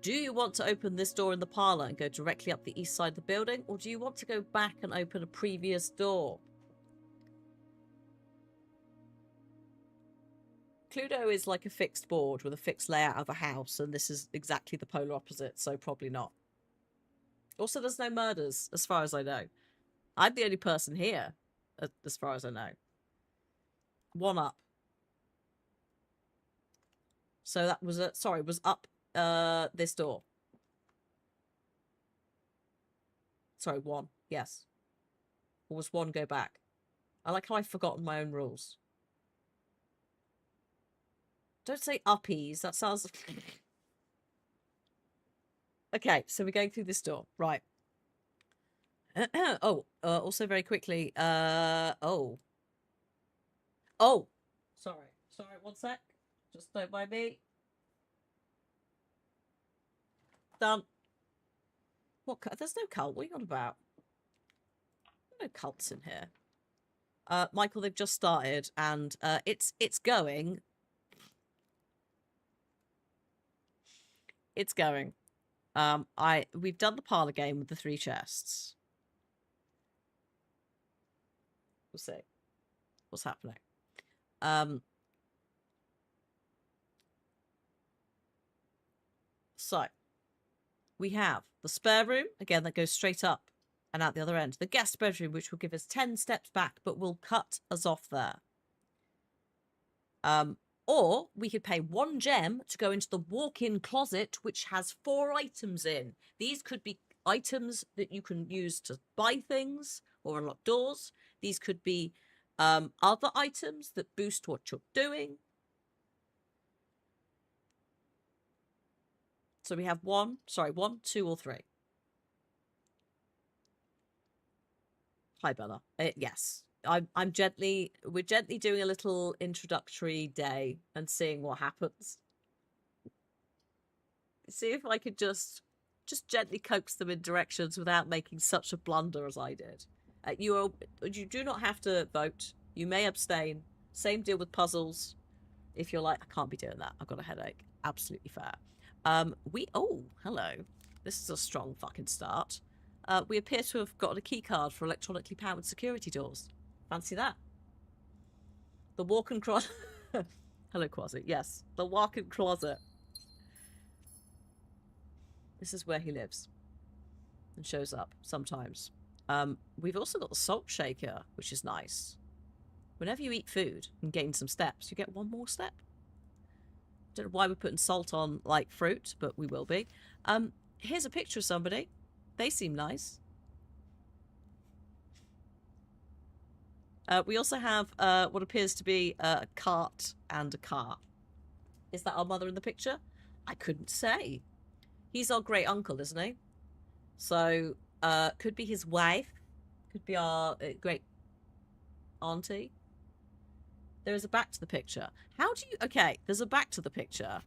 do you want to open this door in the parlour and go directly up the east side of the building, or do you want to go back and open a previous door? Cluedo is like a fixed board with a fixed layout of a house, and this is exactly the polar opposite, so probably not. Also, there's no murders, as far as I know. I'm the only person here, as far as I know. 1 up. So that was was up this door. Sorry, 1. Yes. Or was 1 go back? I like how I've forgotten my own rules. Don't say uppies. That sounds... Okay, so we're going through this door. Right. Also very quickly. Oh. Sorry, 1 sec. Just don't mind me. Done. What? There's no cult. What are you on about? No cults in here. Michael, they've just started, and it's going. It's going. We've done the parlor game with the 3 chests. We'll see what's happening. So we have the spare room again that goes straight up and out the other end. The guest bedroom, which will give us 10 steps back, but will cut us off there. Or we could pay 1 gem to go into the walk-in closet, which has 4 items in. These could be items that you can use to buy things or unlock doors. These could be other items that boost what you're doing. So we have 1, 2 or 3. Hi, Bella. Yes. We're gently doing a little introductory day and seeing what happens. See if I could just gently coax them in directions without making such a blunder as I did. You do not have to vote. You may abstain. Same deal with puzzles. If you're like, I can't be doing that, I've got a headache. Absolutely fair. Oh, hello. This is a strong fucking start. We appear to have got a key card for electronically powered security doors. Fancy that. The walk-in closet. Hello, closet. Yes, the walk-in closet. This is where he lives and shows up sometimes. We've also got the salt shaker, which is nice. Whenever you eat food and gain some steps, you get 1 more step. Don't know why we're putting salt on, like, fruit, but we will be. Here's a picture of somebody. They seem nice. We also have what appears to be a cart and a car. Is that our mother in the picture? I couldn't say. He's our great uncle, isn't he? So, could be his wife. Could be our great auntie. There is a back to the picture. How do you... Okay, there's a back to the picture,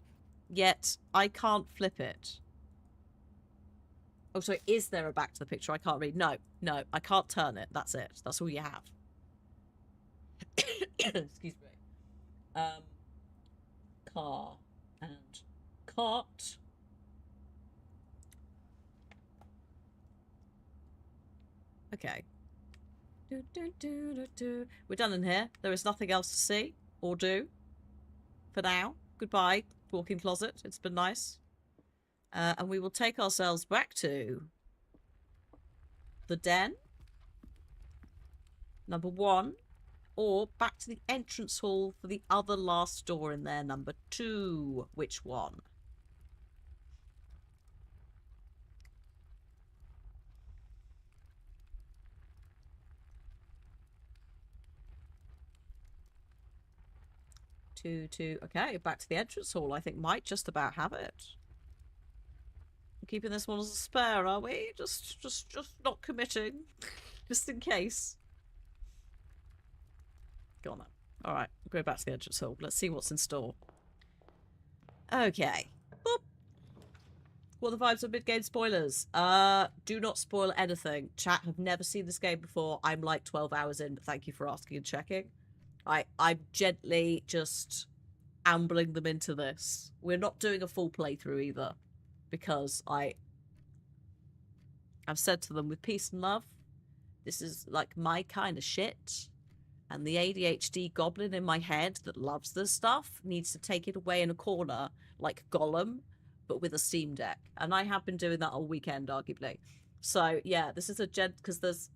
yet I can't flip it. Oh, sorry, is there a back to the picture? I can't read. No, I can't turn it. That's it. That's all you have. Excuse me. Car and cart. Okay. We're done in here. There is nothing else to see or do for now. Goodbye, walk-in closet. It's been nice. And we will take ourselves back to the den, number 1, or back to the entrance hall for the other last door in there, number 2. Which one? Okay, back to the entrance hall. I think might just about have it. Keeping this one as a spare, are we? Just not committing. Just in case. Go on then. Alright, we'll go back to the entrance hall. Let's see what's in store. Okay. Boop. What are the vibes of mid-game spoilers? Do not spoil anything. Chat have never seen this game before. I'm like 12 hours in, but thank you for asking and checking. I'm gently just ambling them into this. We're not doing a full playthrough either. Because I've said to them with peace and love, this is like my kind of shit. And the ADHD goblin in my head that loves this stuff needs to take it away in a corner like Gollum, but with a Steam Deck. And I have been doing that all weekend, arguably. So yeah, this is a because there's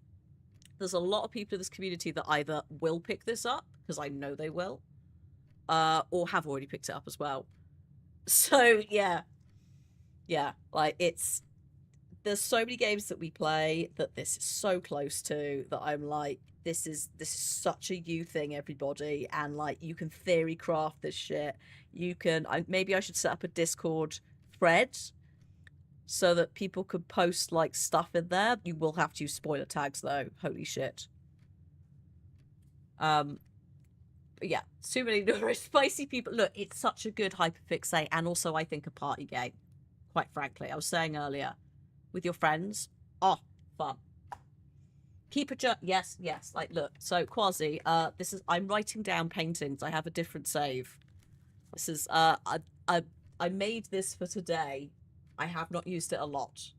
a lot of people in this community that either will pick this up, because I know they will, or have already picked it up as well. So yeah. Yeah, like there's so many games that we play that this is so close to that I'm like, this is such a you thing, everybody, and like you can theory craft this shit. You can maybe I should set up a Discord thread so that people could post like stuff in there. You will have to use spoiler tags though. Holy shit. But yeah, too many spicy people. Look, it's such a good hyperfixate, and also I think a party game. Quite frankly, I was saying earlier, with your friends, fun. Keep a yes. Like, look, so Quasi, I'm writing down paintings. I have a different save. This is, I made this for today. I have not used it a lot.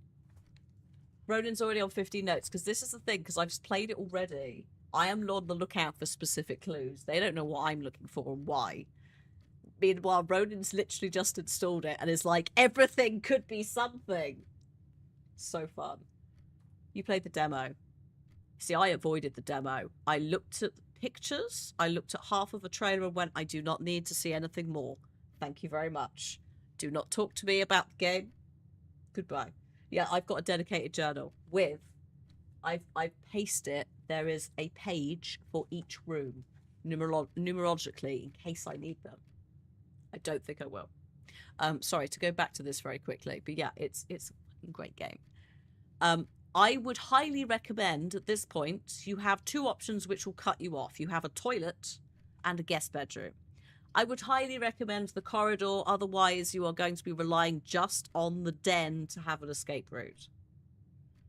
Ronan's already on 15 notes, because this is the thing, because I've just played it already. I am on the lookout for specific clues. They don't know what I'm looking for and why. Meanwhile, Ronan's literally just installed it and is like, everything could be something. So fun. You played the demo. See, I avoided the demo. I looked at the pictures, I looked at half of a trailer and went, I do not need to see anything more. Thank you very much. Do not talk to me about the game. Goodbye. Yeah, I've got a dedicated journal with, I've pasted it. There is a page for each room, numerologically, in case I need them. I don't think I will. Sorry, to go back to this very quickly, but yeah, it's a fucking great game. I would highly recommend at this point, you have two options which will cut you off. You have a toilet and a guest bedroom. I would highly recommend the corridor, otherwise you are going to be relying just on the den to have an escape route.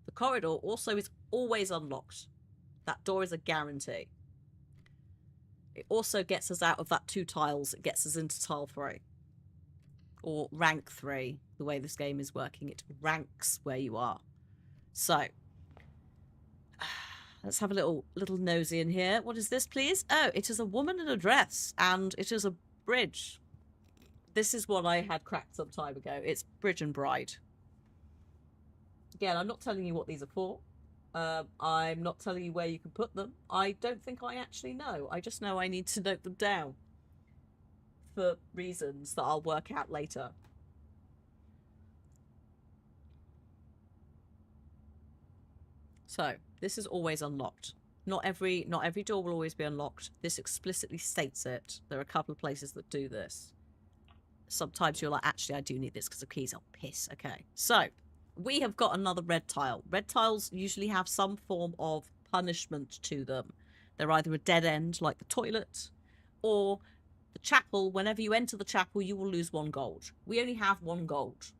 The corridor also is always unlocked. That door is a guarantee. It also gets us out of that 2 tiles. It gets us into tile 3. Or rank 3. The way this game is working, it ranks where you are. So, let's have a little nosy in here. What is this, please? Oh, it is a woman in a dress. And it is a bridge. This is what I had cracked some time ago. It's Bridge and Bride. Again, I'm not telling you what these are for. I'm not telling you where you can put them. I don't think I actually know. I just know I need to note them down for reasons that I'll work out later. So, this is always unlocked. Not every door will always be unlocked. This explicitly states it. There are a couple of places that do this. Sometimes you're like, actually, I do need this because the keys are piss. Okay, so we have got another red tile. Red tiles usually have some form of punishment to them. They're either a dead end, like the toilet, or the chapel. Whenever you enter the chapel, you will lose 1 gold. We only have 1 gold.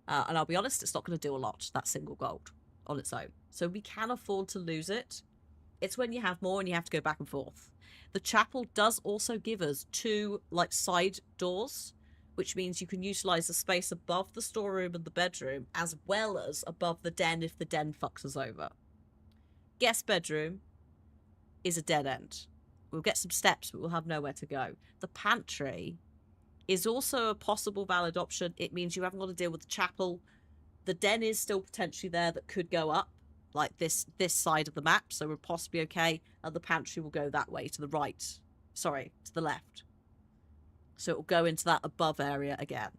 And I'll be honest, it's not going to do a lot, that single gold, on its own. So we can afford to lose it. It's when you have more and you have to go back and forth. The chapel does also give us 2, like, side doors, which means you can utilize the space above the storeroom and the bedroom, as well as above the den if the den fucks us over. Guest bedroom is a dead end. We'll get some steps, but we'll have nowhere to go. The pantry is also a possible valid option. It means you haven't got to deal with the chapel. The den is still potentially there that could go up, like this side of the map, so we're possibly okay. And the pantry will go that way, to the right. Sorry, to the left. So it will go into that above area again.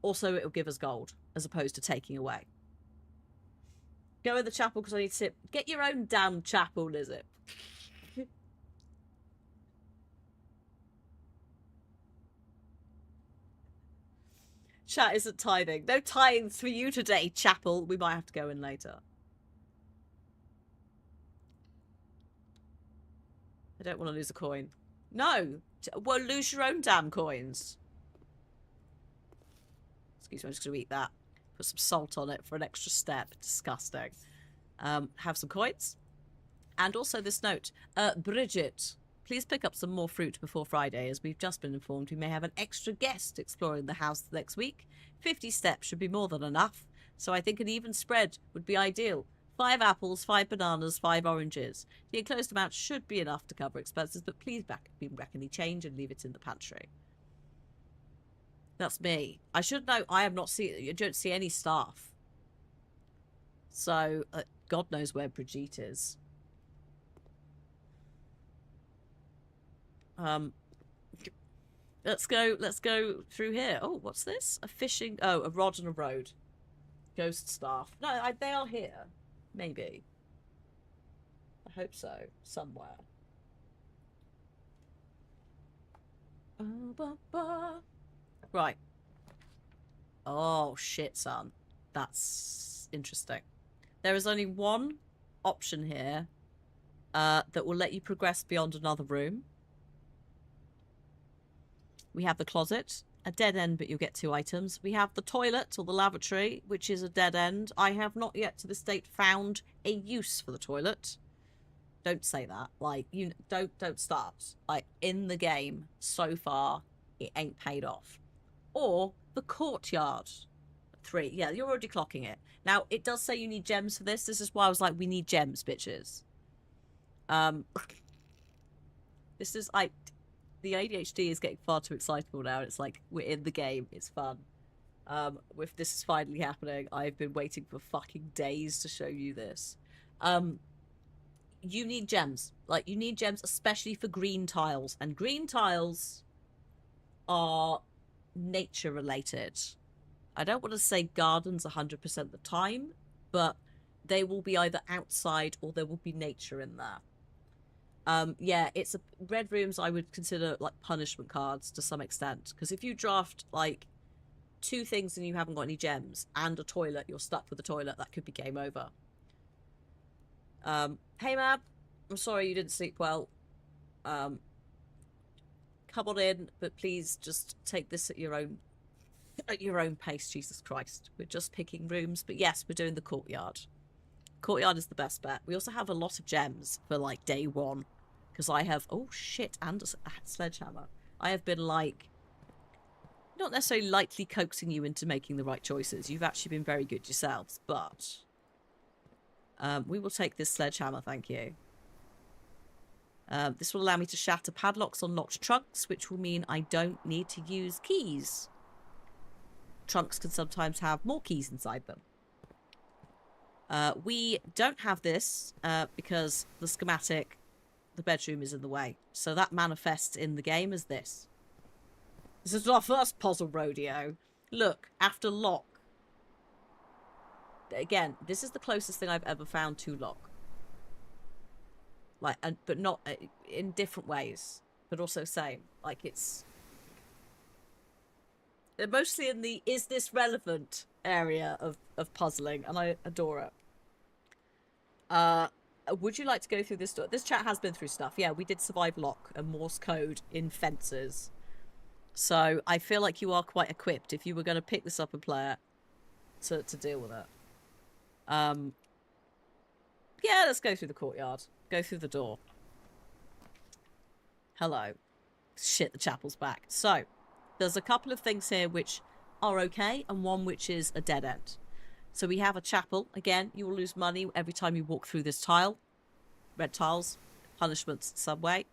Also, it will give us gold, as opposed to taking away. Go in the chapel because I need to... Get your own damn chapel, is it? Chat isn't tithing. No tithes for you today, Chapel. We might have to go in later. I don't want to lose a coin. No. Well, lose your own damn coins. Excuse me, I'm just going to eat that. Put some salt on it for an extra step. Disgusting. Have some coins. And also this note. Bridget, please pick up some more fruit before Friday. As we've just been informed, we may have an extra guest exploring the house next week. 50 steps should be more than enough. So I think an even spread would be ideal. 5 apples, 5 bananas, 5 oranges. The enclosed amount should be enough to cover expenses, but please bring back any change and leave it in the pantry. That's me. I should know. I have not seen. You don't see any staff. So God knows where Brigitte is. Let's go through here. Oh, what's this? A fishing. Oh, a rod and a road. Ghost staff. No, they are here. Maybe. I hope so. Somewhere. Right. Oh, shit, son. That's interesting. There is only one option here that will let you progress beyond another room. We have the closet. A dead end, but you'll get 2 items. We have the toilet or the lavatory, which is a dead end. I have not yet to this date found a use for the toilet. Don't say that. Like, you don't start. Like, in the game, so far, it ain't paid off. Or the courtyard. 3. Yeah, you're already clocking it. Now, it does say you need gems for this. This is why I was like, we need gems, bitches. This is, like... The ADHD is getting far too excitable now. It's like, we're in the game. It's fun. If this is finally happening, I've been waiting for fucking days to show you this. You need gems. Like, you need gems, especially for green tiles. And green tiles are nature-related. I don't want to say gardens 100% of the time, but they will be either outside or there will be nature in there. Yeah, it's red rooms I would consider like punishment cards to some extent. Because if you draft like 2 things and you haven't got any gems and a toilet, you're stuck with a toilet. That could be game over. Hey, Mab. I'm sorry you didn't sleep well. Come on in, but please just take this at your own pace. Jesus Christ. We're just picking rooms. But yes, we're doing the courtyard. Courtyard is the best bet. We also have a lot of gems for like day 1. Because I have... Oh, shit. And a sledgehammer. I have been, like... Not necessarily lightly coaxing you into making the right choices. You've actually been very good yourselves. But... we will take this sledgehammer, thank you. This will allow me to shatter padlocks on locked trunks, which will mean I don't need to use keys. Trunks can sometimes have more keys inside them. We don't have this because the schematic... The bedroom is in the way. So that manifests in the game as this. This is our first puzzle rodeo. Look, after lock. Again, this is the closest thing I've ever found to lock. Like, but not in different ways. But also same. Like, it's... Mostly in the is this relevant area of puzzling. And I adore it. Would you like to go through this door? This chat has been through stuff. Yeah, we did survive lock and Morse code in fences. So I feel like you are quite equipped if you were going to pick this up and play it to deal with it. Yeah, let's go through the courtyard. Go through the door. Hello. Shit, the chapel's back. So, there's a couple of things here which are okay and one which is a dead end. So we have a chapel. Again, you will lose money every time you walk through this tile. Red tiles. Punishments some way.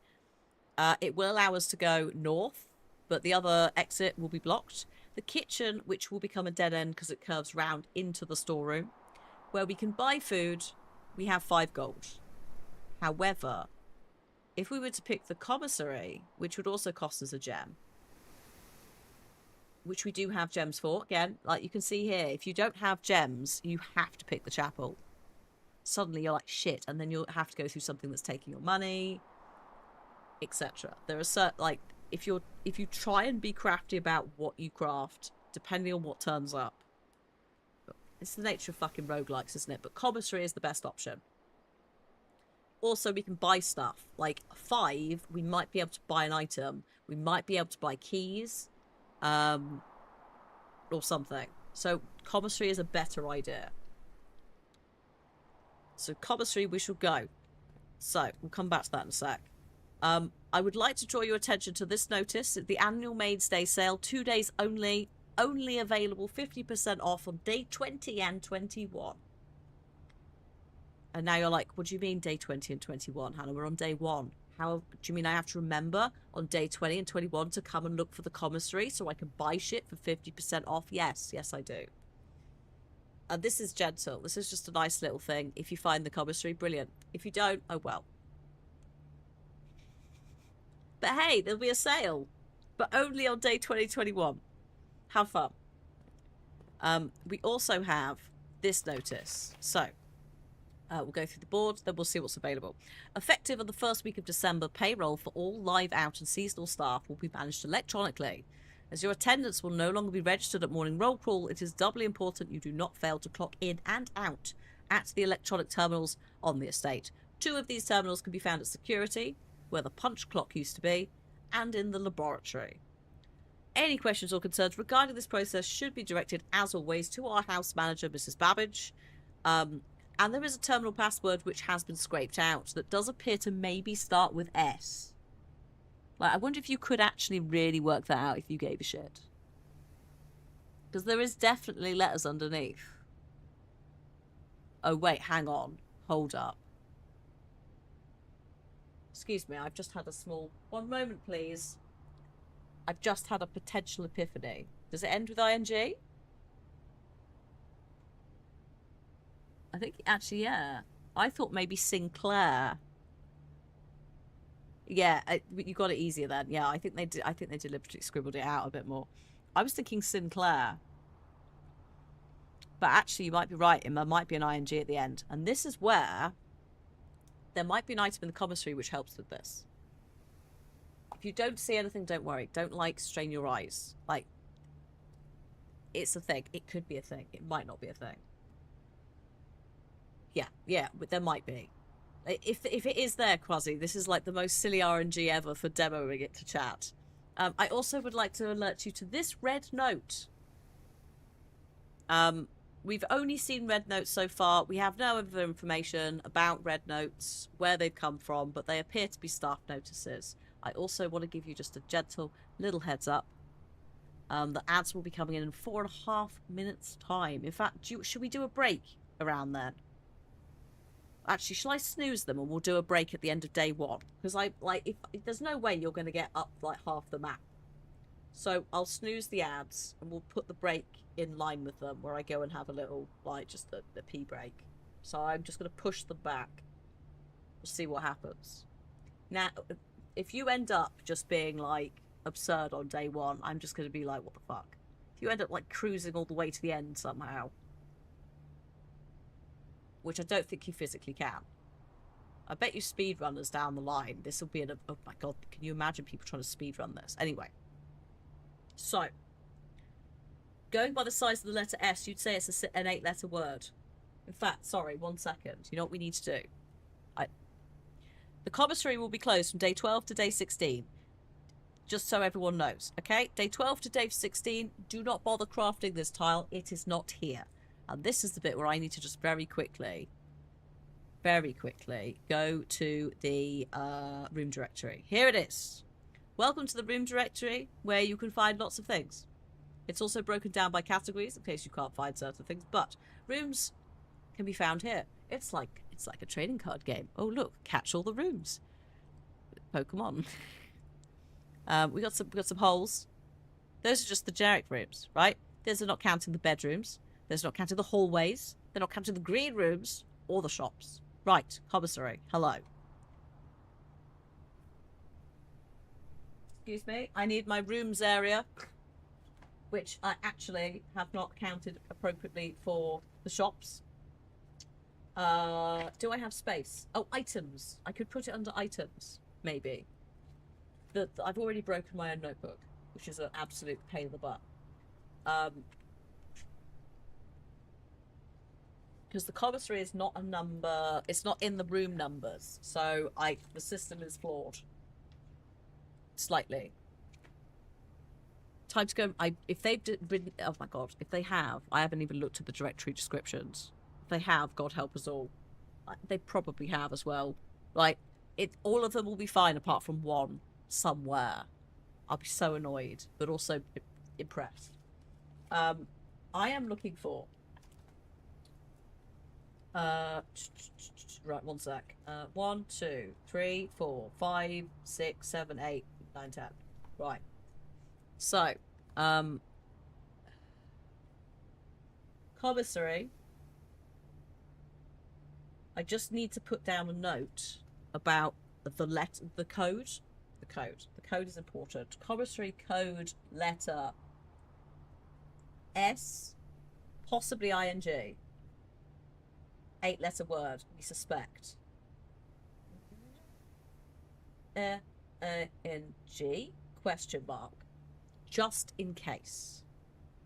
It will allow us to go north, but the other exit will be blocked. The kitchen, which will become a dead end because it curves round into the storeroom. Where we can buy food, we have 5 gold. However, if we were to pick the commissary, which would also cost us a gem, which we do have gems for. Again, like you can see here, if you don't have gems, you have to pick the chapel. Suddenly you're like, shit, and then you'll have to go through something that's taking your money, etc. There are certain, like, if you try and be crafty about what you craft depending on what turns up. It's the nature of fucking roguelikes, isn't it? But commissary is the best option. Also, we can buy stuff. Like 5, we might be able to buy an item. We might be able to buy keys. Or something. So commissary is a better idea. So commissary, we shall go. So, we'll come back to that in a sec. I would like to draw your attention to this notice. The annual Maid's Day sale, 2 days only. Only available 50% off on day 20 and 21. And now you're like, what do you mean day 20 and 21, Hannah? We're on day 1. How do you mean I have to remember on day 20 and 21 to come and look for the commissary so I can buy shit for 50% off? Yes, I do. And this is gentle. This is just a nice little thing. If you find the commissary, brilliant. If you don't, oh well. But hey, there'll be a sale. But only on day 2021. Have fun. We also have this notice. So, we'll go through the board, then we'll see what's available. Effective on the first week of December, payroll for all live out and seasonal staff will be managed electronically. As your attendance will no longer be registered at morning roll call, it is doubly important you do not fail to clock in and out at the electronic terminals on the estate. 2 of these terminals can be found at security, where the punch clock used to be, and in the laboratory. Any questions or concerns regarding this process should be directed, as always, to our house manager, Mrs. Babbage. And there is a terminal password which has been scraped out that does appear to maybe start with S. Like, I wonder if you could actually really work that out if you gave a shit. Because there is definitely letters underneath. Oh, wait, hang on. Hold up. Excuse me, I've just had a small... One moment, please. I've just had a potential epiphany. Does it end with ing? I think, actually, yeah. I thought maybe Sinclair. Yeah, you got it easier then. Yeah, I think they did. I think they deliberately scribbled it out a bit more. I was thinking Sinclair. But actually, you might be right. There might be an ing at the end. And this is where there might be an item in the commissary which helps with this. If you don't see anything, don't worry. Don't, like, strain your eyes. Like, it's a thing. It could be a thing. It might not be a thing. Yeah, but there might be. If it is there, Quasi, this is, like, the most silly RNG ever for demoing it to chat. I also would like to alert you to this red note. We've only seen red notes so far. We have no other information about red notes, where they've come from, but they appear to be staff notices. I also want to give you just a gentle little heads up. The ads will be coming in 4.5 minutes' time. In fact, should we do a break around then? Actually, shall I snooze them and we'll do a break at the end of day 1? Because if there's no way you're going to get up like half the map. So I'll snooze the ads and we'll put the break in line with them, where I go and have a little, like, just a pee break. So I'm just going to push them back. We'll see what happens. Now, if you end up just being, like, absurd on day 1, I'm just going to be like, what the fuck? If you end up, like, cruising all the way to the end somehow, which I don't think you physically can. I bet you speedrunners down the line, this will be oh my god, can you imagine people trying to speedrun this? Anyway. So, going by the size of the letter S, you'd say it's an 8-letter word. In fact, sorry, 1 second. You know what we need to do? The commissary will be closed from day 12 to day 16. Just so everyone knows, okay? Day 12 to day 16, do not bother crafting this tile. It is not here. And this is the bit where I need to just very quickly go to the room directory. Here it is. Welcome to the room directory, where you can find lots of things. It's also broken down by categories in case you can't find certain things, but rooms can be found here. It's like a trading card game. Oh look, catch all the rooms. Pokemon. we got some holes. Those are just the generic rooms, right? Those are not counting the bedrooms. Those are not counting the hallways. They're not counting the green rooms or the shops. Right, commissary. Hello. Excuse me. I need my rooms area, which I actually have not counted appropriately for the shops. Do I have space? Oh, items. I could put it under items, maybe. I've already broken my own notebook, which is an absolute pain in the butt. Because the commissary is not a number, it's not in the room numbers, so the system is flawed. Slightly. Time to go. If they've been, oh my god, if they have, I haven't even looked at the directory descriptions. If they have, God help us all. They probably have as well. Like, all of them will be fine apart from one somewhere. I'll be so annoyed, but also impressed. I am looking for. Right, one sec. 1, 2, 3, 4, 5, 6, 7, 8, 9, 10. Right. So, commissary. I just need to put down a note about the code. The code is important. Commissary code letter S, possibly ing. 8-letter word, we suspect. N-G, question mark. Just in case.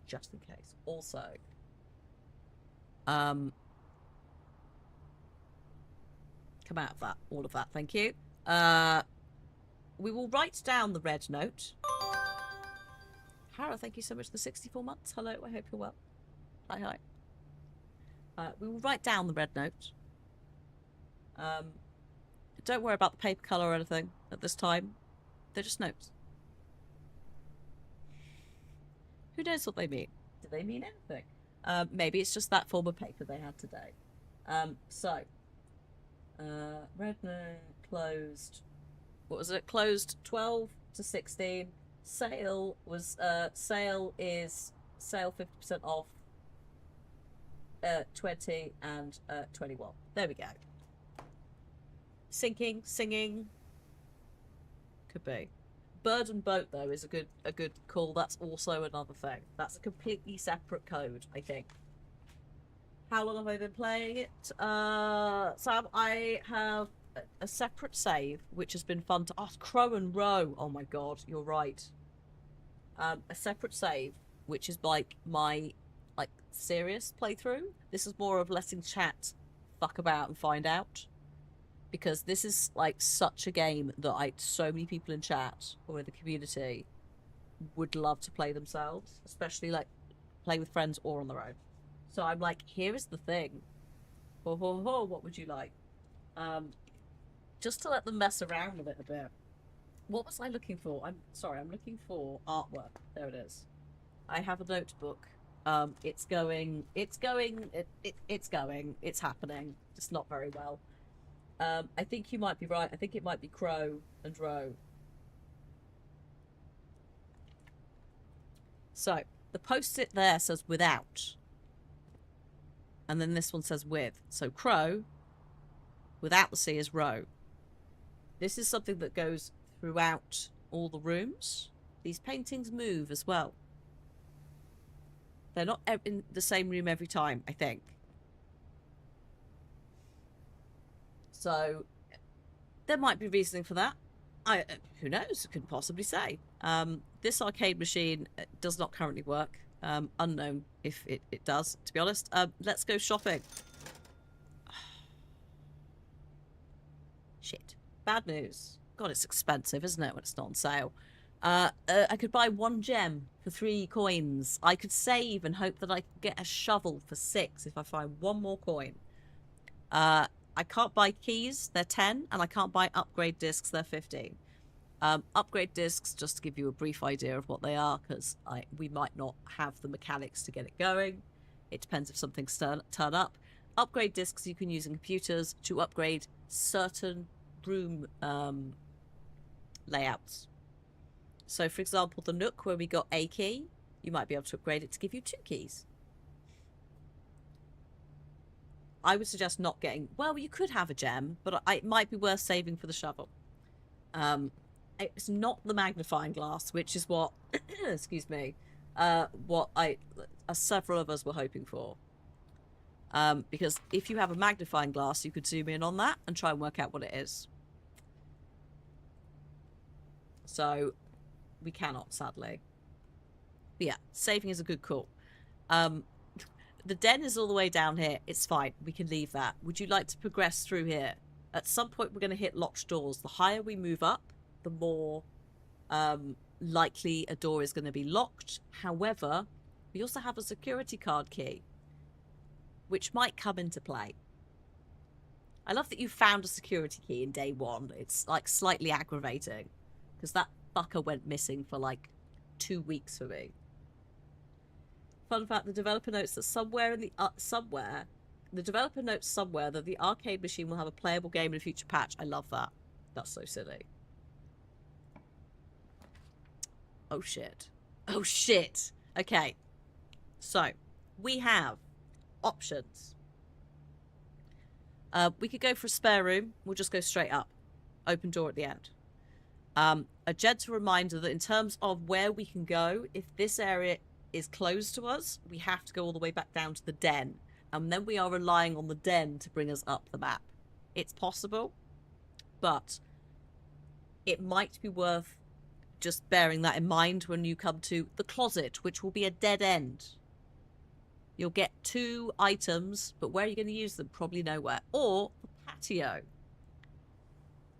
Just in case. Also, come out of that, all of that, thank you. We will write down the red note. Hara, thank you so much for the 64 months. Hello, I hope you're well. Hi. We will write down the red note. Don't worry about the paper colour or anything at this time. They're just notes. Who knows what they mean? Do they mean anything? Maybe it's just that form of paper they had today. Red note closed. What was it? Closed 12 to 16. Sale was sale 50% off. 20 and 21. There we go. Sinking, singing. Could be. Bird and boat though is a good call. That's also another thing. That's a completely separate code, I think. How long have I been playing it? Sam, I have a separate save, which has been fun to... Oh, Crow and Row. Oh my god, you're right. A separate save, which is like my serious playthrough. This is more of letting chat fuck about and find out, because this is such a game that so many people in chat or in the community would love to play themselves, especially play with friends or on their own. So I'm here is the thing. What would you like? Just to let them mess around with it a bit. What was I looking for? I'm looking for artwork. There it is. I have a notebook. It's going, it's happening. Just not very well. I think you might be right. I think it might be Crow and Row. So, the post-it there says without. And then this one says with. So, Crow, without the C is Row. This is something that goes throughout all the rooms. These paintings move as well. They're not in the same room every time, I think. So, there might be reasoning for that. Who knows? Couldn't possibly say. This arcade machine does not currently work. Unknown if it does, to be honest. Let's go shopping. Shit. Bad news. God, it's expensive, isn't it, when it's not on sale? I could buy 1 gem for 3 coins. I could save and hope that I could get a shovel for 6 if I find 1 more coin. I can't buy keys, they're 10, and I can't buy upgrade discs, they're 15. Upgrade discs, just to give you a brief idea of what they are, because we might not have the mechanics to get it going. It depends if something's turn up. Upgrade discs you can use in computers to upgrade certain room layouts. So, for example, the Nook, where we got a key, you might be able to upgrade it to give you 2 keys. I would suggest not getting... Well, you could have a gem, but it might be worth saving for the shovel. It's not the magnifying glass, which is what... excuse me. What several of us were hoping for. Because if you have a magnifying glass, you could zoom in on that and try and work out what it is. So... we cannot, sadly. But yeah, saving is a good call. The den is all the way down here. It's fine. We can leave that. Would you like to progress through here? At some point, we're going to hit locked doors. The higher we move up, the more likely a door is going to be locked. However, we also have a security card key, which might come into play. I love that you found a security key in day one. It's like slightly aggravating because that fucker went missing for like 2 weeks for me. Fun fact: the developer notes that somewhere in the the developer notes somewhere that the arcade machine will have a playable game in a future patch. I love that. That's so silly. Oh shit. Oh shit. Okay. So, we have options. We could go for a spare room. We'll just go straight up. Open door at the end. A gentle reminder that in terms of where we can go, if this area is closed to us, we have to go all the way back down to the den. And then we are relying on the den to bring us up the map. It's possible, but it might be worth just bearing that in mind when you come to the closet, which will be a dead end. You'll get 2 items, but where are you going to use them? Probably nowhere. Or the patio.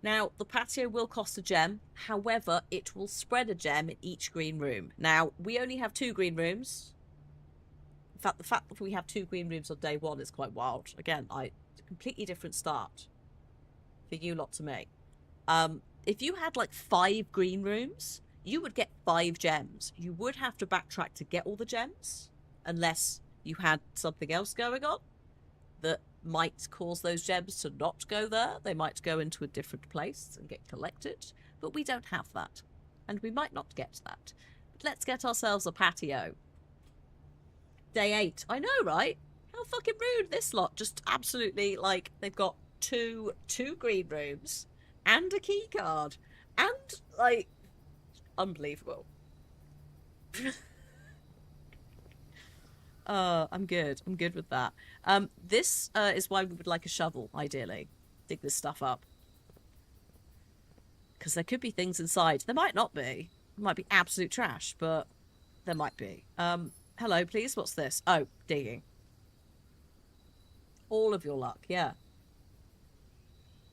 Now, the patio will cost a gem. However, it will spread a gem in each green room. Now, we only have 2 green rooms. In fact, the fact that we have 2 green rooms on day 1 is quite wild. Again, it's a completely different start for you lot to me. If you had like 5 green rooms, you would get 5 gems. You would have to backtrack to get all the gems, unless you had something else going on that might cause those gems to not go there. They might go into a different place and get collected, but we don't have that, and we might not get that. But let's get ourselves a patio. Day 8. I know, right? How fucking rude, this lot. Just absolutely, like, they've got two green rooms and a key card, and, like, unbelievable. I'm good. I'm good with that. This is why we would like a shovel, ideally. Dig this stuff up. Because there could be things inside. There might not be. It might be absolute trash, but there might be. Hello, please. What's this? Oh, digging. All of your luck, yeah.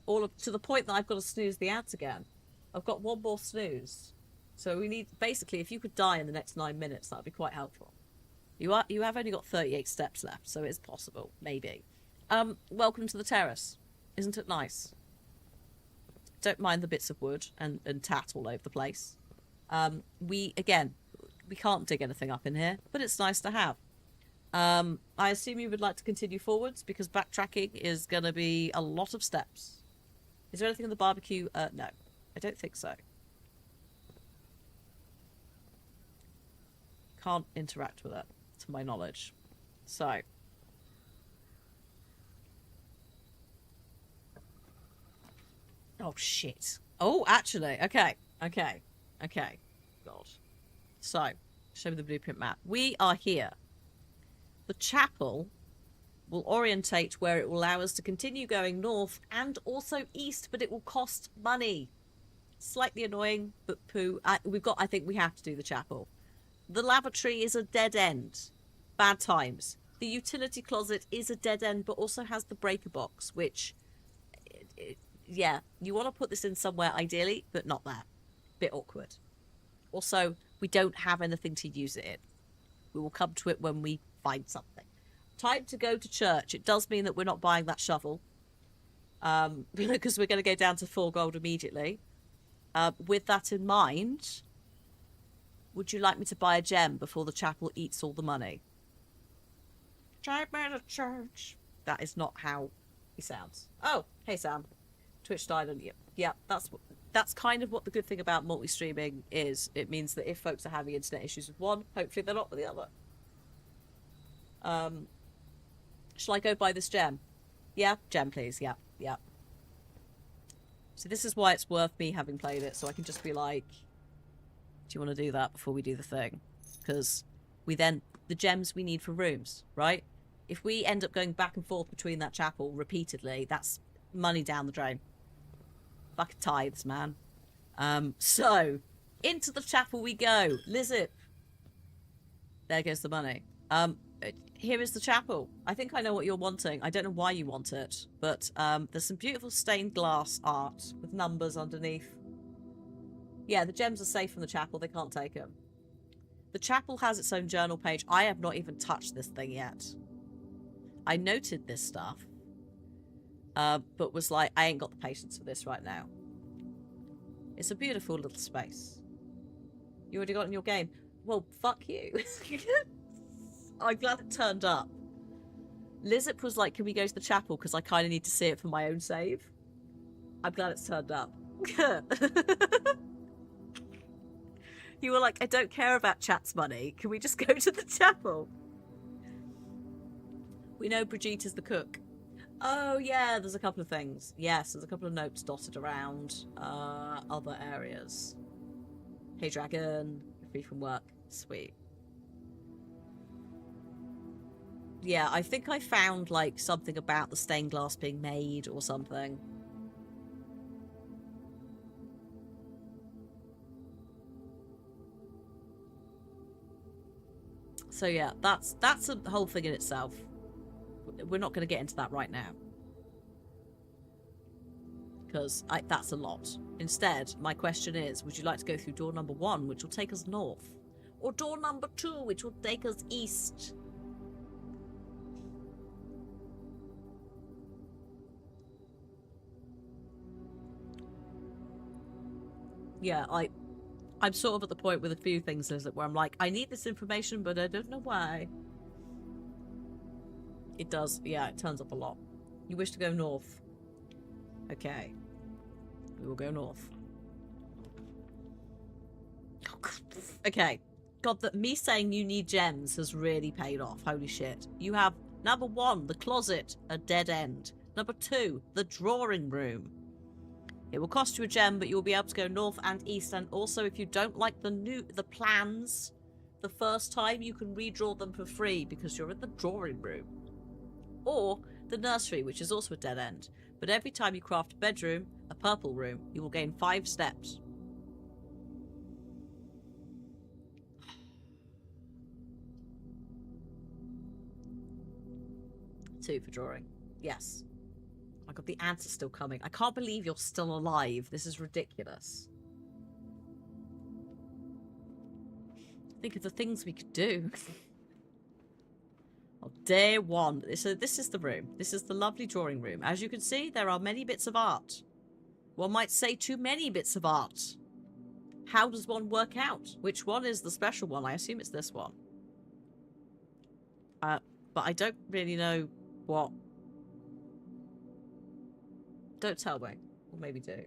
To the point that I've got to snooze the ads again. I've got 1 more snooze. So we need, basically, if you could die in the next 9 minutes, that would be quite helpful. You have only got 38 steps left, so it's possible, maybe. Welcome to the terrace. Isn't it nice? Don't mind the bits of wood and tat all over the place. We can't dig anything up in here, but it's nice to have. I assume you would like to continue forwards, because backtracking is going to be a lot of steps. Is there anything in the barbecue? No, I don't think so. Can't interact with it, to my knowledge. So. Oh, shit. Oh, actually. Okay. God. So, show me the blueprint map. We are here. The chapel will orientate where it will allow us to continue going north and also east, but it will cost money. Slightly annoying, but poo. I think we have to do the chapel. The lavatory is a dead end. Bad times. The utility closet is a dead end, but also has the breaker box, which, yeah, you want to put this in somewhere ideally, but not there. Bit awkward. Also, we don't have anything to use it in. We will come to it when we find something. Time to go to church. It does mean that we're not buying that shovel, because we're going to go down to 4 gold immediately. With that in mind, would you like me to buy a gem before the chapel eats all the money? Take me to church. That is not how he sounds. Oh, hey Sam. Twitch died on you. Yeah, that's kind of what the good thing about multi-streaming is. It means that if folks are having internet issues with one, hopefully they're not with the other. Shall I go buy this gem? Yeah, gem please. Yeah. So this is why it's worth me having played it, so I can just be like, do you want to do that before we do the thing? Because the gems we need for rooms, right? If we end up going back and forth between that chapel repeatedly, that's money down the drain. Fucking tithes, man. So, into the chapel we go. Lizip, There goes the money. Here is the chapel. I think I know what you're wanting. I don't know why you want it, but there's some beautiful stained glass art with numbers underneath. Yeah, the gems are safe from the chapel. They can't take them. The chapel has its own journal page. I have not even touched this thing yet. I noted this stuff, but was like, I ain't got the patience for this right now. It's a beautiful little space. You already got it in your game. Well, fuck you. I'm glad it turned up. Lizip was like, can we go to the chapel? Because I kind of need to see it for my own save. I'm glad it's turned up. You were like, I don't care about chat's money. Can we just go to the chapel? We know Brigitte's the cook. Oh, yeah, there's a couple of things. Yes, there's a couple of notes dotted around other areas. Hey, Dragon. You're free from work. Sweet. Yeah, I think I found, like, something about the stained glass being made or something. So yeah, that's a whole thing in itself. We're not going to get into that right now. Because that's a lot. Instead, my question is, would you like to go through door number 1, which will take us north? Or door number 2, which will take us east? Yeah, I'm sort of at the point with a few things, Lizard, where I'm like, I need this information, but I don't know why. It does, yeah, it turns up a lot. You wish to go north. Okay. We will go north. Okay. God, that me saying you need gems has really paid off. Holy shit. You have, number 1, the closet, a dead end. Number 2, the drawing room. It will cost you a gem, but you'll be able to go north and east. And also, if you don't like the plans the first time, you can redraw them for free because you're in the drawing room. Or the nursery, which is also a dead end. But every time you craft a bedroom, a purple room, you will gain 5 steps. Two for drawing. Yes. I got the answer still coming. I can't believe you're still alive. This is ridiculous. Think of the things we could do. Oh, day 1. So this is the room. This is the lovely drawing room. As you can see, there are many bits of art. One might say too many bits of art. How does one work out? Which one is the special one? I assume it's this one. But I don't really know what... Don't tell me. Or maybe do.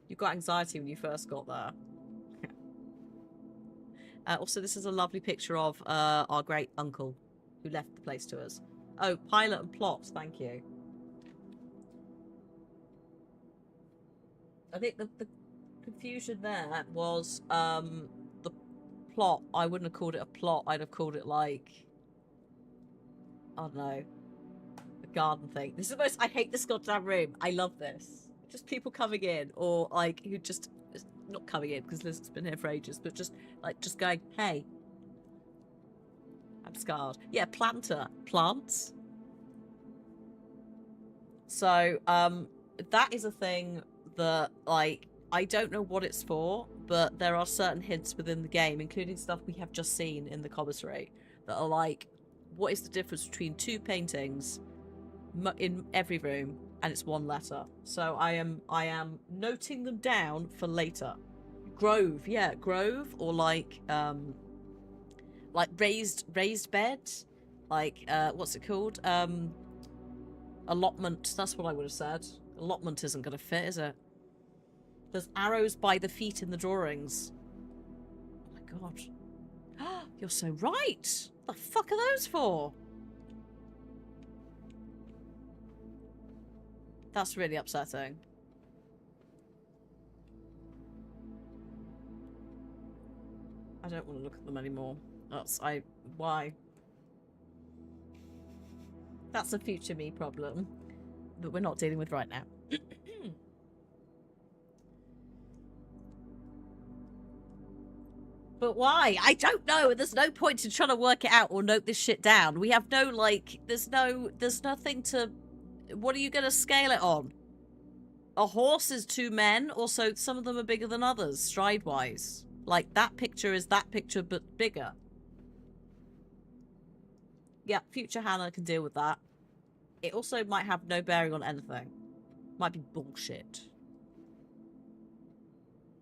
You got anxiety when you first got there. Also, this is a lovely picture of our great uncle who left the place to us. Oh, pilot and plot. Thank you. I think the confusion there was the plot. I wouldn't have called it a plot. I'd have called it like... I don't know. Garden thing. This is the most... I hate this goddamn room. I love this. Just people coming in, or like who just not coming in because Liz's been here for ages, but just like just going, hey, I'm scarred. Yeah, planter. Plants. So that is a thing that like I don't know what it's for, but there are certain hints within the game, including stuff we have just seen in the commissary, that are like, what is the difference between 2 paintings in every room, and it's 1 letter. So I am noting them down for later. Grove, yeah, grove, or like raised bed, like what's it called? Allotment. That's what I would have said. Allotment isn't going to fit, is it? There's arrows by the feet in the drawings. Oh my god, you're so right. What the fuck are those for? That's really upsetting. I don't want to look at them anymore. Why? That's a future me problem that we're not dealing with right now. But why? I don't know. There's no point in trying to work it out or note this shit down. We have no, like, there's nothing to... What are you going to scale it on? A horse is 2 men. Also, some of them are bigger than others, stride-wise. Like, that picture is that picture, but bigger. Yeah, future Hannah can deal with that. It also might have no bearing on anything. Might be bullshit.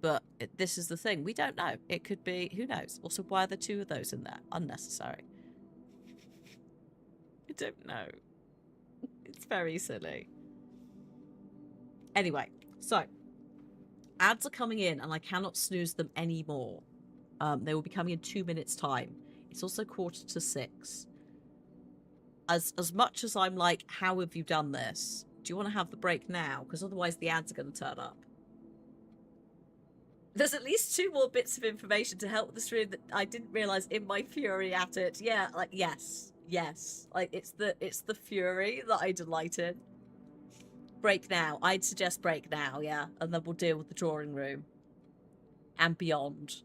But this is the thing. We don't know. It could be... Who knows? Also, why are there 2 of those in there? Unnecessary. I don't know. It's very silly. Anyway, so... Ads are coming in, and I cannot snooze them anymore. They will be coming in 2 minutes' time. It's also 5:45. As much as I'm like, how have you done this? Do you want to have the break now? Because otherwise the ads are going to turn up. There's at least 2 more bits of information to help with the stream that I didn't realise in my fury at it. Yeah, like, yes. Like, it's the fury that I delight in. Break now. I'd suggest break now, yeah. And then we'll deal with the drawing room. And beyond.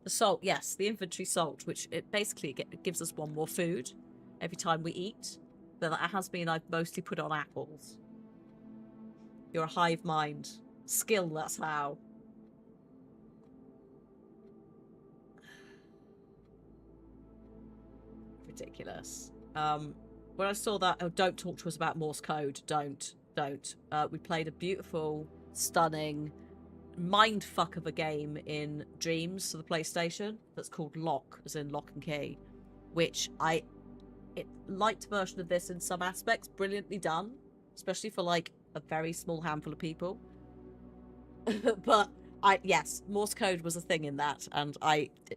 The salt, yes. The inventory salt, which it basically gives us 1 more food every time we eat. But that has been I've mostly put on apples. You're a hive mind. Skill, that's how. Ridiculous. When I saw that, oh, don't talk to us about Morse code. Don't. We played a beautiful, stunning, mindfuck of a game in Dreams for the PlayStation that's called Lock, as in lock and key, which light version of this in some aspects, brilliantly done, especially for like a very small handful of people. But yes, Morse code was a thing in that, and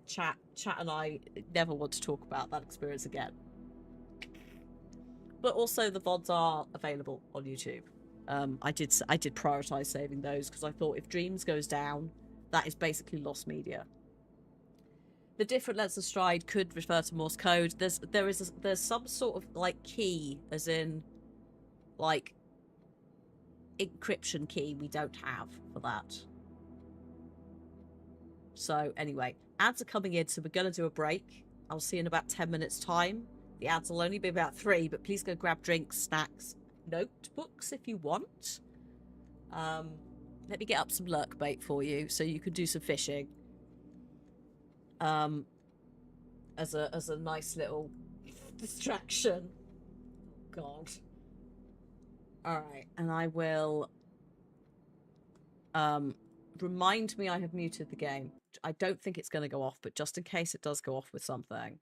chat and I never want to talk about that experience again. But also the VODs are available on YouTube. I did prioritize saving those because I thought if Dreams goes down, that is basically lost media. The different lengths of stride could refer to Morse code. There's some sort of like key, as in like encryption key we don't have for that. So anyway, ads are coming in, so we're going to do a break. I'll see you in about 10 minutes time. The ads will only be about 3, but please go grab drinks, snacks, notebooks if you want. Let me get up some lurk bait for you so you can do some fishing. As a nice little distraction. God. Alright, and I will remind me I have muted the game. I don't think it's going to go off, but just in case it does go off with something.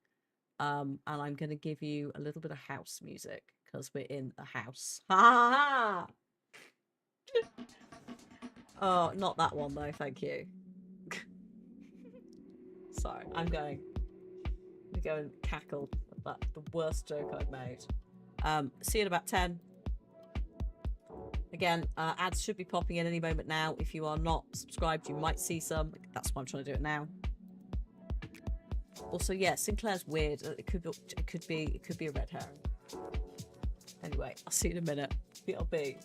And I'm going to give you a little bit of house music, because we're in a house. Ha ha ha! Oh, not that one though, thank you. Sorry, I'm going to go and cackle at that, the worst joke I've made. See you in about 10. Again, ads should be popping in any moment now. If you are not subscribed, you might see some. That's why I'm trying to do it now. Also, yeah, Sinclair's weird. It could be a red herring. Anyway, I'll see you in a minute. BLB.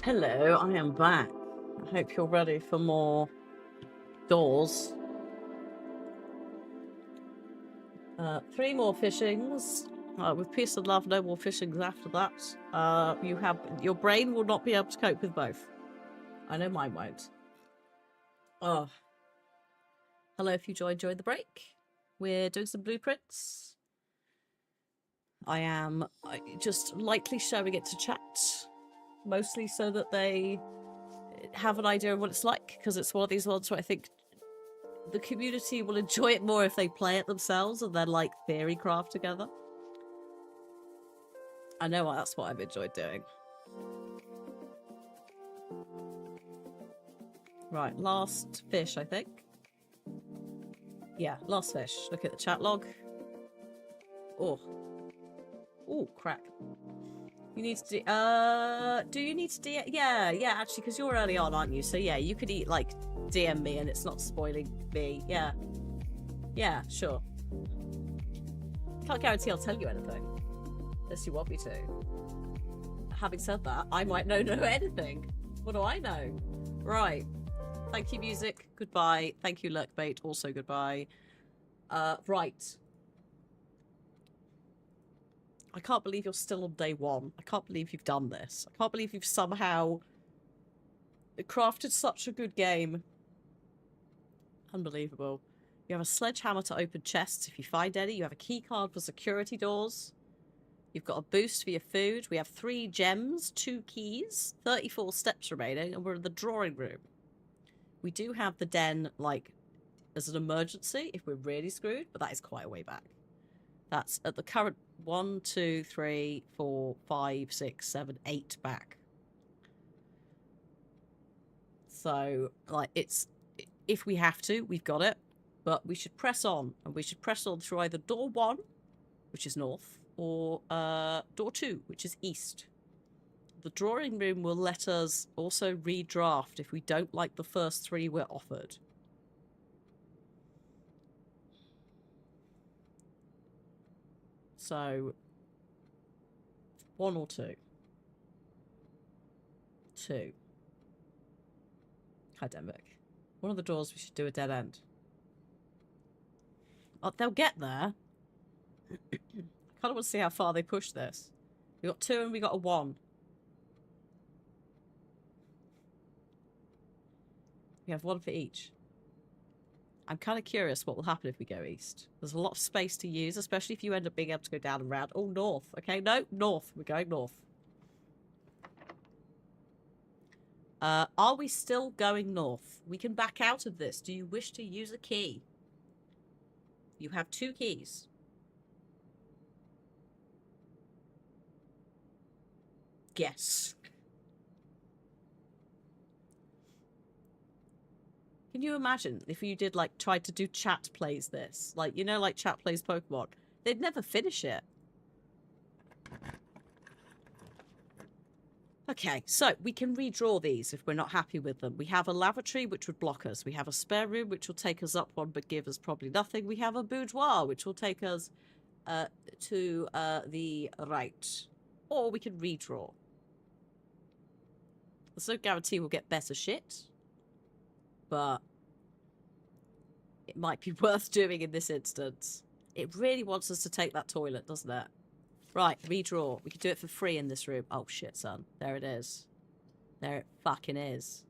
Hello, I am back. I hope you're ready for more doors. 3 more fishings. With peace and love, no more fishings after that. Your brain will not be able to cope with both. I know mine won't. Oh. Hello, if you joined the break. We're doing some blueprints. I am just lightly showing it to chat. Mostly so that they have an idea of what it's like, because it's one of these ones where I think the community will enjoy it more if they play it themselves and then like theory craft together. I know that's what I've enjoyed doing. Right, last fish, I think. Yeah, last fish. Look at the chat log. Oh. Oh, crap. You need to do you need to yeah, actually, because you're early on, aren't you? So yeah, you could eat, like, DM me and it's not spoiling me. Yeah. Yeah, sure. Can't guarantee I'll tell you anything. Unless you want me to. Having said that, I might know anything. What do I know? Right. Thank you, music. Goodbye. Thank you, Lurkbait. Also goodbye. Right. I can't believe you're still on day 1. I can't believe you've done this. I can't believe you've somehow crafted such a good game. Unbelievable. You have a sledgehammer to open chests if you find any. You have a key card for security doors. You've got a boost for your food. We have 3 gems, 2 keys, 34 steps remaining, and we're in the drawing room. We do have the den, like, as an emergency if we're really screwed, but that is quite a way back. That's at the current 1, 2, 3, 4, 5, 6, 7, 8 back. So, like, it's... if we have to, we've got it. But we should press on. And we should press on through either door 1, which is north, or door 2, which is east. The drawing room will let us also redraft if we don't like the first 3 we're offered. So, 1 or 2? 2. Academic. One of the doors we should do a dead end. Oh, they'll get there. I kind of want to see how far they push this. We got 2 and we got a 1. We have 1 for each. I'm kind of curious what will happen if we go east. There's a lot of space to use, especially if you end up being able to go down and round. Oh, north. Okay, no, north. We're going north. Are we still going north? We can back out of this. Do you wish to use a key? You have 2 keys. Yes. Can you imagine if you did, like, tried to do chat plays this? Like, you know, like chat plays Pokemon. They'd never finish it. Okay, so we can redraw these if we're not happy with them. We have a lavatory, which would block us. We have a spare room, which will take us up 1 but give us probably nothing. We have a boudoir, which will take us to the right. Or we can redraw. There's no guarantee we'll get better shit. But it might be worth doing in this instance. It really wants us to take that toilet, doesn't it? Right, redraw. We can do it for free in this room. Oh, shit, son. There it is. There it fucking is.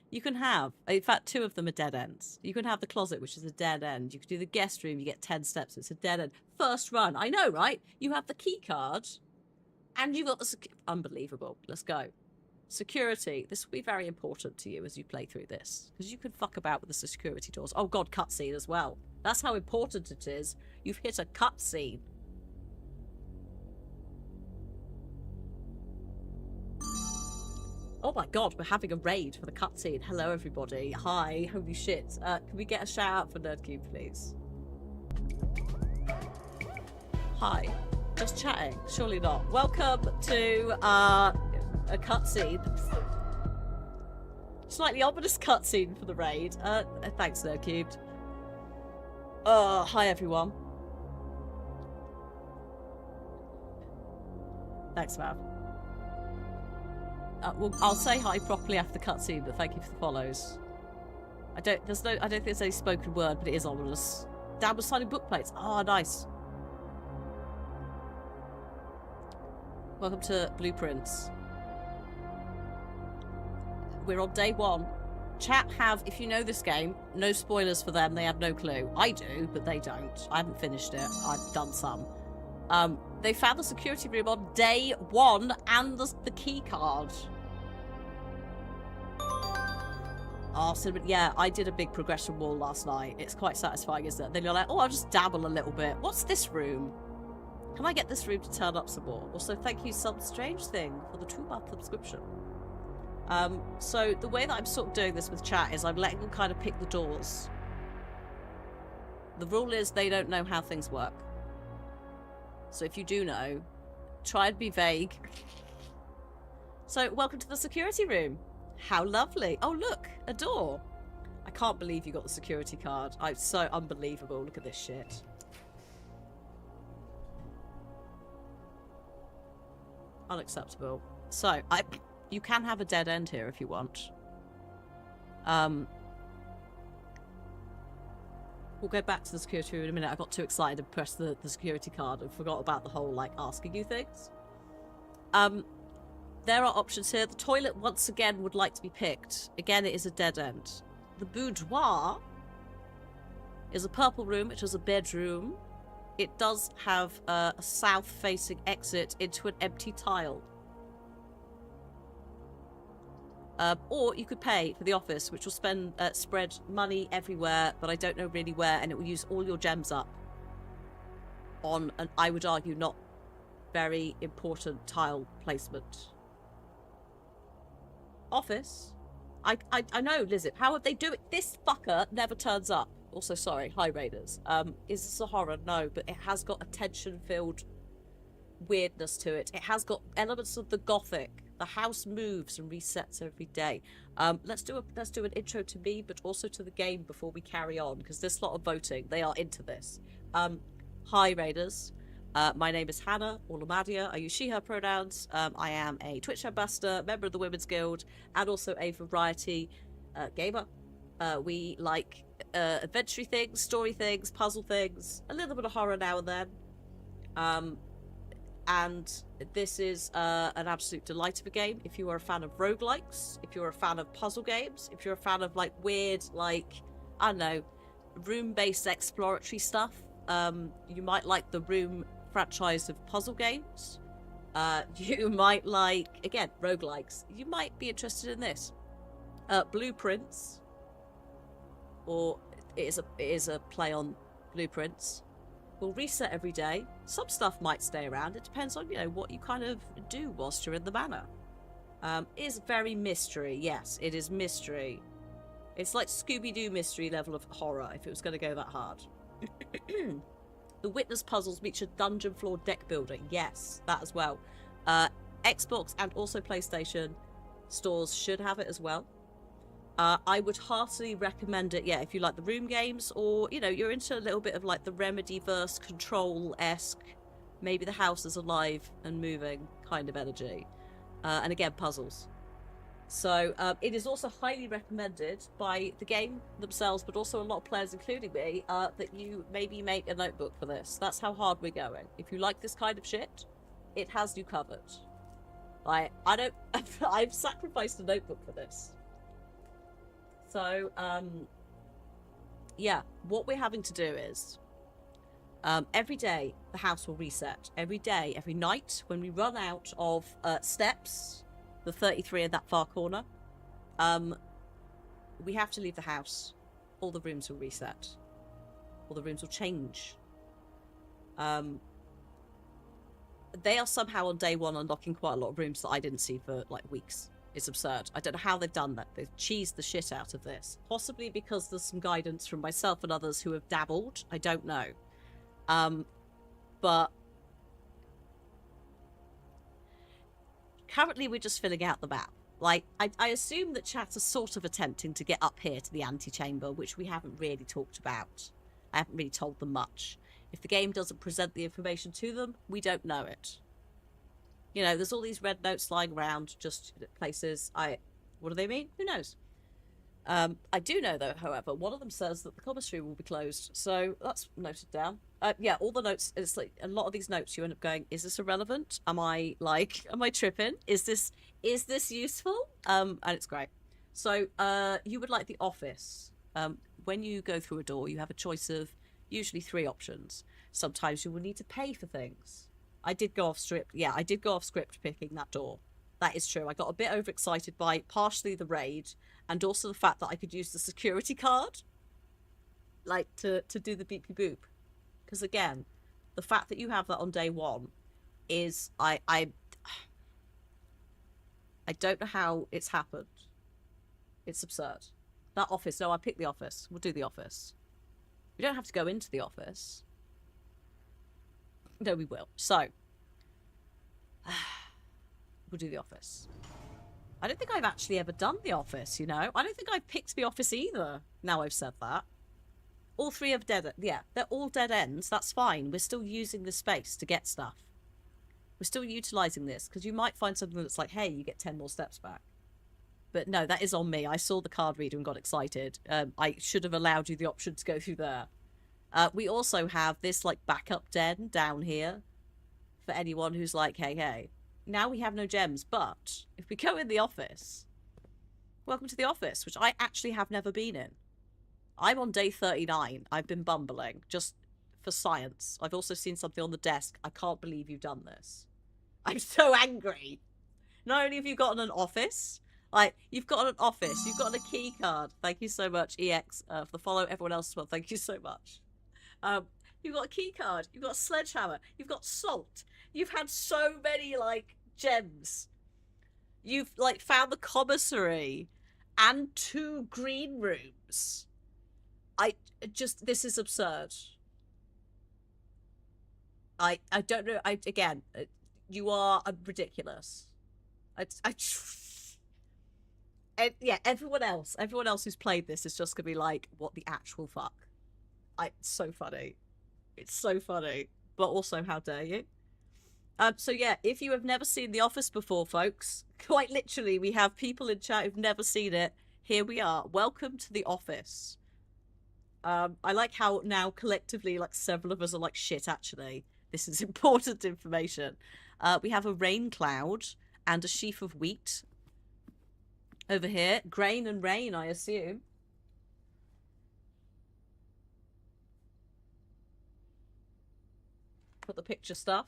You can have, in fact, 2 of them are dead ends. You can have the closet, which is a dead end. You can do the guest room, you get 10 steps. It's a dead end. First run. I know, right? You have the key card, and you've got the... Unbelievable. Let's go. Security. This will be very important to you as you play through this, because you can fuck about with the security doors. Oh god, cutscene as well. That's how important it is. You've hit a cutscene. Oh my god, we're having a raid for the cutscene. Hello everybody. Hi. Holy shit. Can we get a shout out for NerdCube, please? Hi. Just chatting. Surely not. Welcome to a cutscene. Slightly ominous cutscene for the raid. Thanks, NerdCubed. Hi everyone. Thanks, Mav. Well, I'll say hi properly after the cutscene, but thank you for the follows. I don't think there's any spoken word, but it is ominous. Dad was signing book plates. Ah, nice. Welcome to Blueprints. We're on day 1. Chat have, if you know this game, no spoilers for them. They have no clue. I do, but they don't. I haven't finished it. I've done some. They found the security room on day 1 and the key card. Oh, so yeah, I did a big progression wall last night. It's quite satisfying, isn't it? Then you're like, oh, I'll just dabble a little bit. What's this room? Can I get this room to turn up some more? Also, thank you, Some Strange Thing, for the 2-month subscription. So the way that I'm sort of doing this with chat is I'm letting them kind of pick the doors. The rule is they don't know how things work. So if you do know, try and be vague. So welcome to the security room. How lovely. Oh, look, a door. I can't believe you got the security card. It's so unbelievable. Look at this shit. Unacceptable. So, you can have a dead end here if you want. We'll go back to the security room in a minute. I got too excited and pressed the security card and forgot about the whole, like, asking you things. There are options here. The toilet, once again, would like to be picked. Again, it is a dead end. The boudoir is a purple room. It is a bedroom. It does have a south-facing exit into an empty tile. Or you could pay for the office, which will spread money everywhere, but I don't know really where, and it will use all your gems up on an, I would argue, not very important tile placement. Office. I know, Lizzie. How would they do it? This fucker never turns up. Also, sorry, hi Raiders. Is this a horror? No, but it has got a tension-filled weirdness to it. It has got elements of the gothic. The house moves and resets every day. Let's do an intro to me, but also to the game before we carry on, because there's a lot of voting. They are into this. Hi Raiders. My name is Hannah, or Lomadiah. I use she/her pronouns. I am a Twitch ambassador, member of the Women's Guild, and also a variety gamer. We like adventure things, story things, puzzle things, a little bit of horror now and then. And this is an absolute delight of a game. If you are a fan of roguelikes, if you're a fan of puzzle games, if you're a fan of like weird, like, I don't know, room-based exploratory stuff, you might like the Room franchise of puzzle games. You might like, again, roguelikes. You might be interested in this. Blueprints, or it is a play on Blueprints, will reset every day. Some stuff might stay around. It depends on, you know, what you kind of do whilst you're in the manor. It is very mystery. Yes, it is mystery. It's like Scooby-Doo mystery level of horror, if it was going to go that hard. The witness puzzles feature dungeon floor deck building. Yes, that as well. Xbox and also PlayStation stores should have it as well. I would heartily recommend it, yeah, if you like the room games, or, you know, you're into a little bit of like the Remedy-verse Control-esque, maybe the house is alive and moving kind of energy. And again, puzzles. So it is also highly recommended by the game themselves, but also a lot of players, including me, that you maybe make a notebook for this. That's how hard we're going. If you like this kind of shit, it has you covered. Like, I've sacrificed a notebook for this. So, yeah, what we're having to do is, every day the house will reset. Every day, every night, when we run out of steps, the 33 in that far corner, we have to leave the house. All the rooms will reset. All the rooms will change. They are somehow on day 1 unlocking quite a lot of rooms that I didn't see for, like, weeks. It's absurd. I don't know how they've done that. They've cheesed the shit out of this. Possibly because there's some guidance from myself and others who have dabbled. I don't know. But currently we're just filling out the map. Like, I assume that chat are sort of attempting to get up here to the antechamber, which we haven't really talked about. I haven't really told them much. If the game doesn't present the information to them, we don't know it. You know, there's all these red notes lying around, just places. What do they mean? Who knows? I do know, though, however, one of them says that the commissary will be closed, so that's noted down. Yeah, all the notes, it's like, a lot of these notes you end up going, is this irrelevant? Am I tripping? Is this useful? And it's great. So, you would like the office. When you go through a door, you have a choice of usually 3 options. Sometimes you will need to pay for things. I did go off script. Yeah, I did go off script picking that door. That is true. I got a bit overexcited by partially the raid and also the fact that I could use the security card, like, to do the beepy boop. Because again, the fact that you have that on day 1 is I don't know how it's happened. It's absurd. That office. No, I picked the office. We'll do the office. We don't have to go into the office. No, we will. So, we'll do the office. I don't think I've actually ever done the office, you know? I don't think I've picked the office either, now I've said that. All 3 have yeah, they're all dead ends. That's fine. We're still using the space to get stuff. We're still utilising this, because you might find something that's like, hey, you get 10 more steps back. But no, that is on me. I saw the card reader and got excited. I should have allowed you the option to go through there. We also have this, like, backup den down here for anyone who's like, hey. Now we have no gems, but if we go in the office, welcome to the office, which I actually have never been in. I'm on day 39. I've been bumbling, just for science. I've also seen something on the desk. I can't believe you've done this. I'm so angry. Not only have you gotten an office, like, you've got an office, you've got a key card. Thank you so much, EX, for the follow. Everyone else as well, thank you so much. You've got a key card, you've got a sledgehammer, you've got salt. You've had so many, like, gems. You've, like, found the commissary and 2 green rooms. This is absurd. I don't know. Again, you are ridiculous. And yeah, everyone else who's played this is just gonna be like, what the actual fuck? It's so funny. It's so funny. But also, how dare you? So yeah, if you have never seen The Office before, folks, quite literally, we have people in chat who've never seen it. Here we are. Welcome to The Office. I like how now collectively, like, several of us are like, shit, actually, this is important information. We have a rain cloud and a sheaf of wheat over here. Grain and rain, I assume. Put the picture stuff.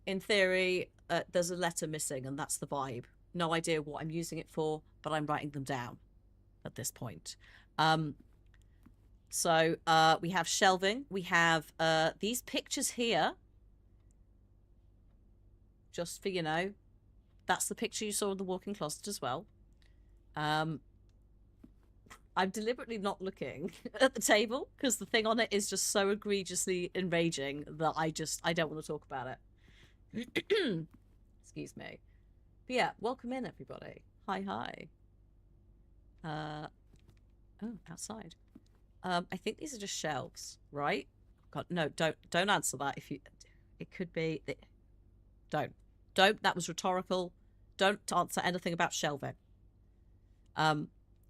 In theory, there's a letter missing, and that's the vibe. No idea what I'm using it for, but I'm writing them down at this point. So we have shelving. We have these pictures here. Just for, you know, that's the picture you saw in the walk-in closet as well. I'm deliberately not looking at the table because the thing on it is just so egregiously enraging that I don't want to talk about it. Excuse me. But yeah, welcome in, everybody. Hi. Oh, outside. I think these are just shelves, right? God, no, don't answer that. It could be. Don't. That was rhetorical. Don't answer anything about shelving.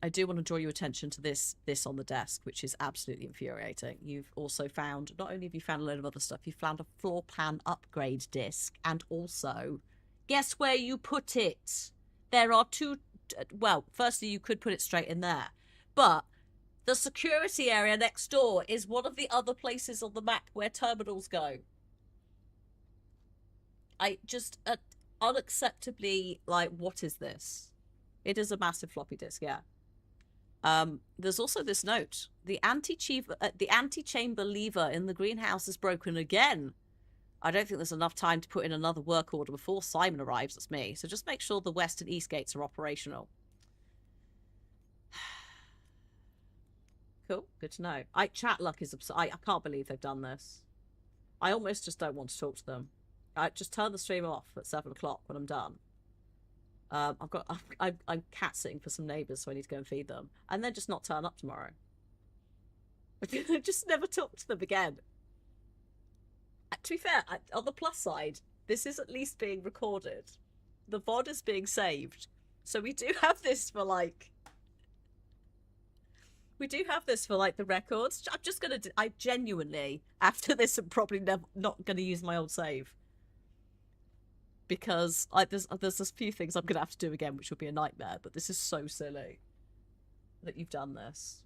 I do want to draw your attention to this on the desk, which is absolutely infuriating. You've also found, not only have you found a load of other stuff, you've found a floor plan upgrade disc, and also, guess where you put it? There are 2, well, firstly, you could put it straight in there, but the security area next door is one of the other places on the map where terminals go. I just, unacceptably, like, what is this? It is a massive floppy disk, yeah. There's also this note. The anti-chamber lever in the greenhouse is broken again. I don't think there's enough time to put in another work order before Simon arrives. That's me. So just make sure the west and east gates are operational. Cool. Good to know. Chat luck is absurd. I can't believe they've done this. I almost just don't want to talk to them. I just turn the stream off at 7 o'clock when I'm done. I'm cat sitting for some neighbours, so I need to go and feed them, and then just not turn up tomorrow. Just never talk to them again. To be fair, on the plus side, this is at least being recorded. The VOD is being saved. So we do have this for like... We do have this for like the records. I'm just going to... I genuinely, after this, I'm probably not going to use my old save. Because there's a few things I'm going to have to do again, which will be a nightmare. But this is so silly that you've done this.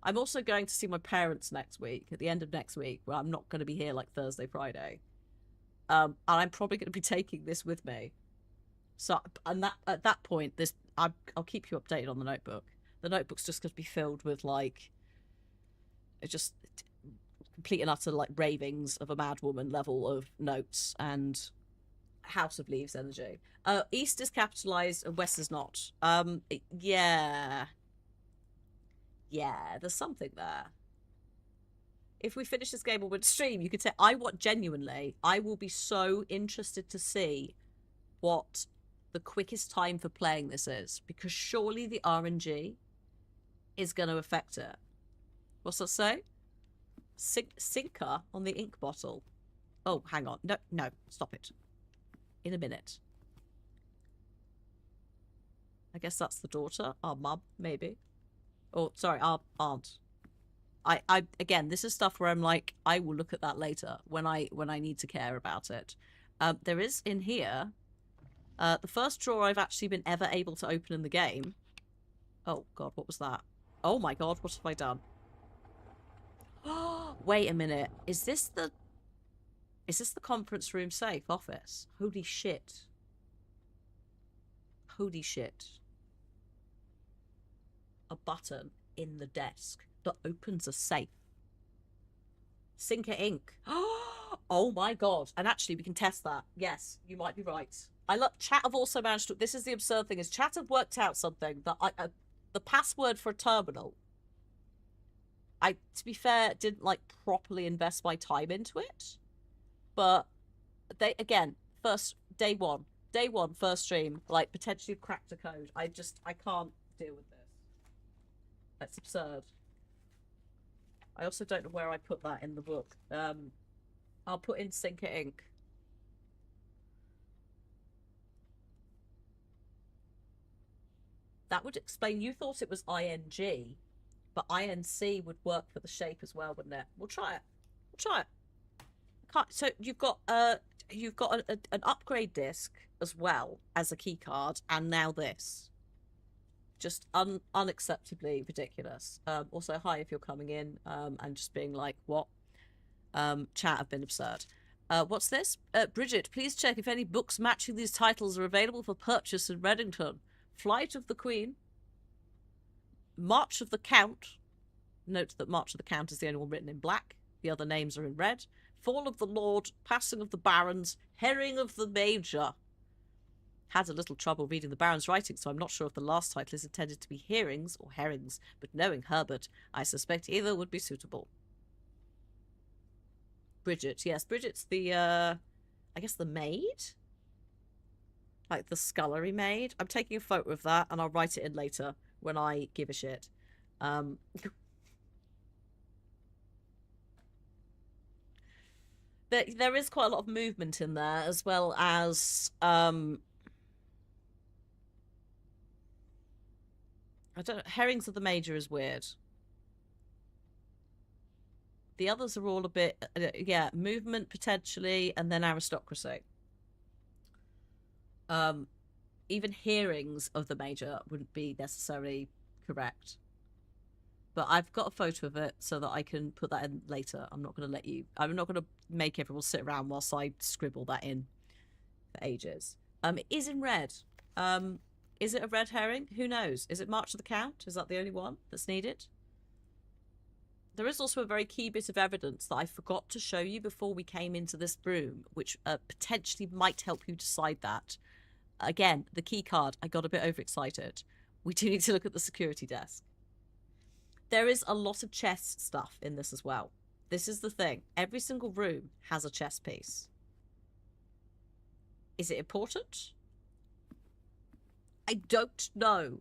I'm also going to see my parents next week, at the end of next week, where I'm not going to be here like Thursday, Friday. And I'm probably going to be taking this with me. So, and that at that point, I'll keep you updated on the notebook. The notebook's just going to be filled with like, just complete and utter like ravings of a mad woman level of notes and House of Leaves energy. East is capitalized and West is not. Yeah, there's something there. If we finish this game or would stream, you could say, I will be so interested to see what the quickest time for playing this is, because surely the RNG is going to affect it. What's that say? Sinker on the ink bottle. Oh, hang on. No, stop it. In a minute. I guess that's the daughter, our mum, maybe. Or, sorry, our aunt. Again, this is stuff where I'm like, I will look at that later when I need to care about it. There is in here, the first drawer I've actually been ever able to open in the game. Oh God, what was that? Oh my God, what have I done? Wait a minute. Is this the conference room safe office? Holy shit. Holy shit. A button in the desk that opens a safe. Sinker ink. Oh my God. And actually we can test that. Yes, you might be right. Chat have also managed to... This is the absurd thing, is chat have worked out something that the password for a terminal, I, to be fair, didn't like properly invest my time into it. But they, again, day one, first stream, like potentially cracked a code. I can't deal with this. That's absurd. I also don't know where I put that in the book. I'll put in Sinker ink. That would explain. You thought it was ING, but INC would work for the shape as well, wouldn't it? We'll try it. So you've got an upgrade disc as well as a key card, and now this. Just unacceptably ridiculous. Also, hi if you're coming in and just being like, what? Chat have been absurd. What's this? Bridget, please check if any books matching these titles are available for purchase in Reddington. Flight of the Queen. March of the Count. Note that March of the Count is the only one written in black. The other names are in red. Fall of the Lord. Passing of the Barons. Herring of the Major. Had a little trouble reading the Baron's writing, so I'm not sure if the last title is intended to be hearings or herrings, but knowing Herbert, I suspect either would be suitable. Bridget. Yes, Bridget's the, I guess the maid? Like the scullery maid. I'm taking a photo of that, and I'll write it in later when I give a shit. There is quite a lot of movement in there, as well as, I don't know. Herrings of the Major is weird. The others are all a bit, yeah, movement potentially, and then aristocracy. Even hearings of the Major wouldn't be necessarily correct. But I've got a photo of it so that I can put that in later. I'm not going to make everyone sit around whilst I scribble that in for ages. It is in red. Is it a red herring? Who knows? Is it March of the Count? Is that the only one that's needed? There is also a very key bit of evidence that I forgot to show you before we came into this room, which potentially might help you decide that. Again, the key card. I got a bit overexcited. We do need to look at the security desk. There is a lot of chess stuff in this as well. This is the thing. Every single room has a chess piece. Is it important? I don't know.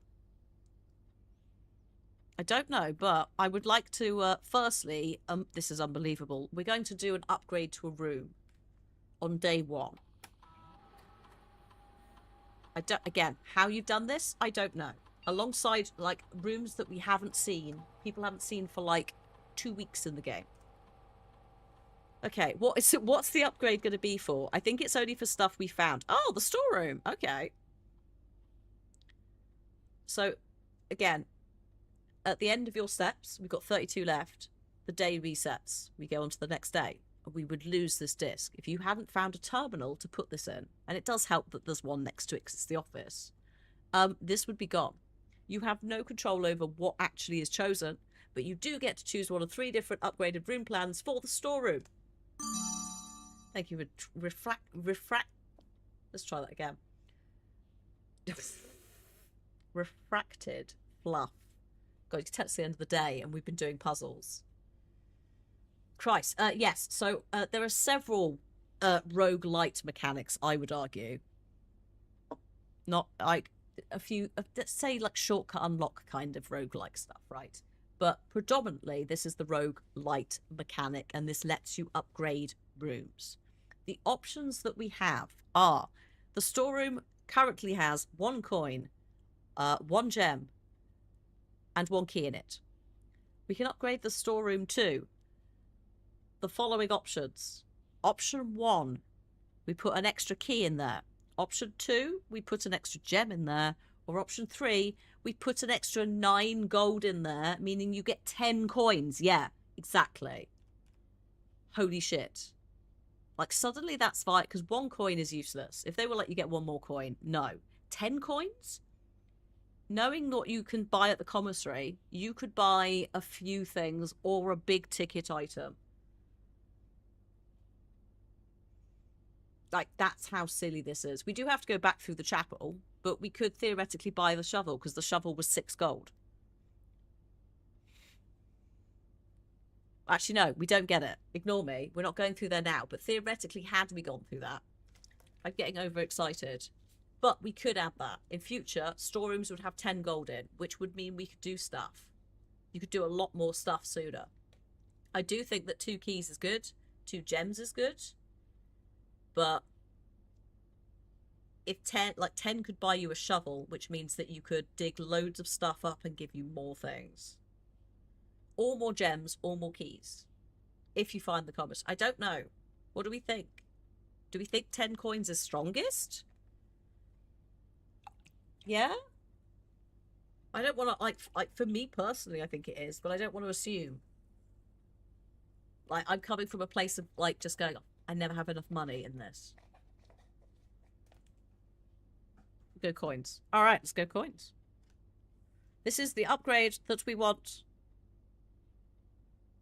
I don't know, but I would like to, firstly, this is unbelievable. We're going to do an upgrade to a room on day one. Again, how you've done this, I don't know. Alongside, like, rooms that we haven't seen, people haven't seen for, like, 2 weeks in the game. Okay, what's the upgrade going to be for? I think it's only for stuff we found. Oh, the storeroom. Okay. So, again, at the end of your steps, we've got 32 left. The day resets. We go on to the next day. We would lose this disc if you hadn't found a terminal to put this in. And it does help that there's one next to it because it's the office. This would be gone. You have no control over what actually is chosen, but you do get to choose one of 3 different upgraded room plans for the storeroom. Thank you. Refract. Let's try that again. Refracted fluff. God, you can tell it's the end of the day and we've been doing puzzles. Christ. Yes, so there are several roguelite mechanics, I would argue. Not like a few, let's say like shortcut unlock kind of roguelike stuff, right? But predominantly this is the roguelite mechanic and this lets you upgrade rooms. The options that we have are the storeroom currently has 1 coin, 1 gem, and 1 key in it. We can upgrade the storeroom to the following options. Option 1, we put an extra key in there. Option 2, we put an extra gem in there. Or option 3, we put an extra 9 gold in there, meaning you get 10 coins. Yeah, exactly. Holy shit. Like, suddenly that's fine, because 1 coin is useless. If they were like, you get 1 more coin, no. 10 coins? Knowing what you can buy at the commissary, you could buy a few things or a big ticket item. Like, that's how silly this is. We do have to go back through the chapel, but we could theoretically buy the shovel because the shovel was 6 gold. Actually, no, we don't get it. Ignore me. We're not going through there now. But theoretically, had we gone through that, I'm getting overexcited. But we could add that. In future, storerooms would have 10 gold in, which would mean we could do stuff. You could do a lot more stuff sooner. I do think that 2 keys is good. 2 gems is good. But if 10 could buy you a shovel, which means that you could dig loads of stuff up and give you more things. Or more gems, or more keys. If you find the comments. I don't know. What do we think? Do we think 10 coins is strongest? Yeah? I don't want to, like, for me personally, I think it is, but I don't want to assume. Like, I'm coming from a place of, like, just going, I never have enough money in this. Go coins. All right, let's go coins. This is the upgrade that we want.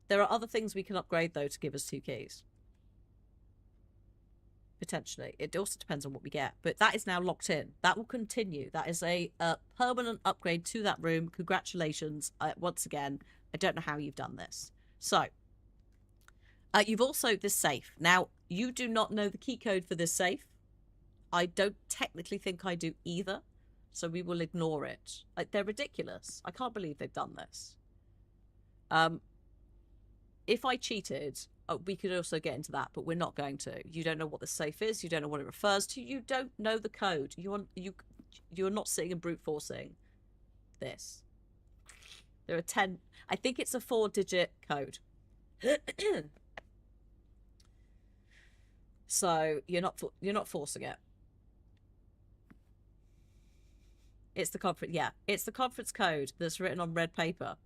There are other things we can upgrade, though, to give us 2 keys. Potentially. It also depends on what we get. But that is now locked in. That will continue. That is a permanent upgrade to that room. Congratulations. Once again, I don't know how you've done this. So, you've also this safe. Now, you do not know the key code for this safe. I don't technically think I do either. So we will ignore it. Like, they're ridiculous. I can't believe they've done this. If I cheated, we could also get into that, but we're not going to. You don't know what the safe is. You don't know what it refers to. You don't know the code. You're not sitting and brute forcing this. There are 10. I think it's a 4-digit code. So you're not forcing it. It's the conference. Yeah, it's the conference code that's written on red paper.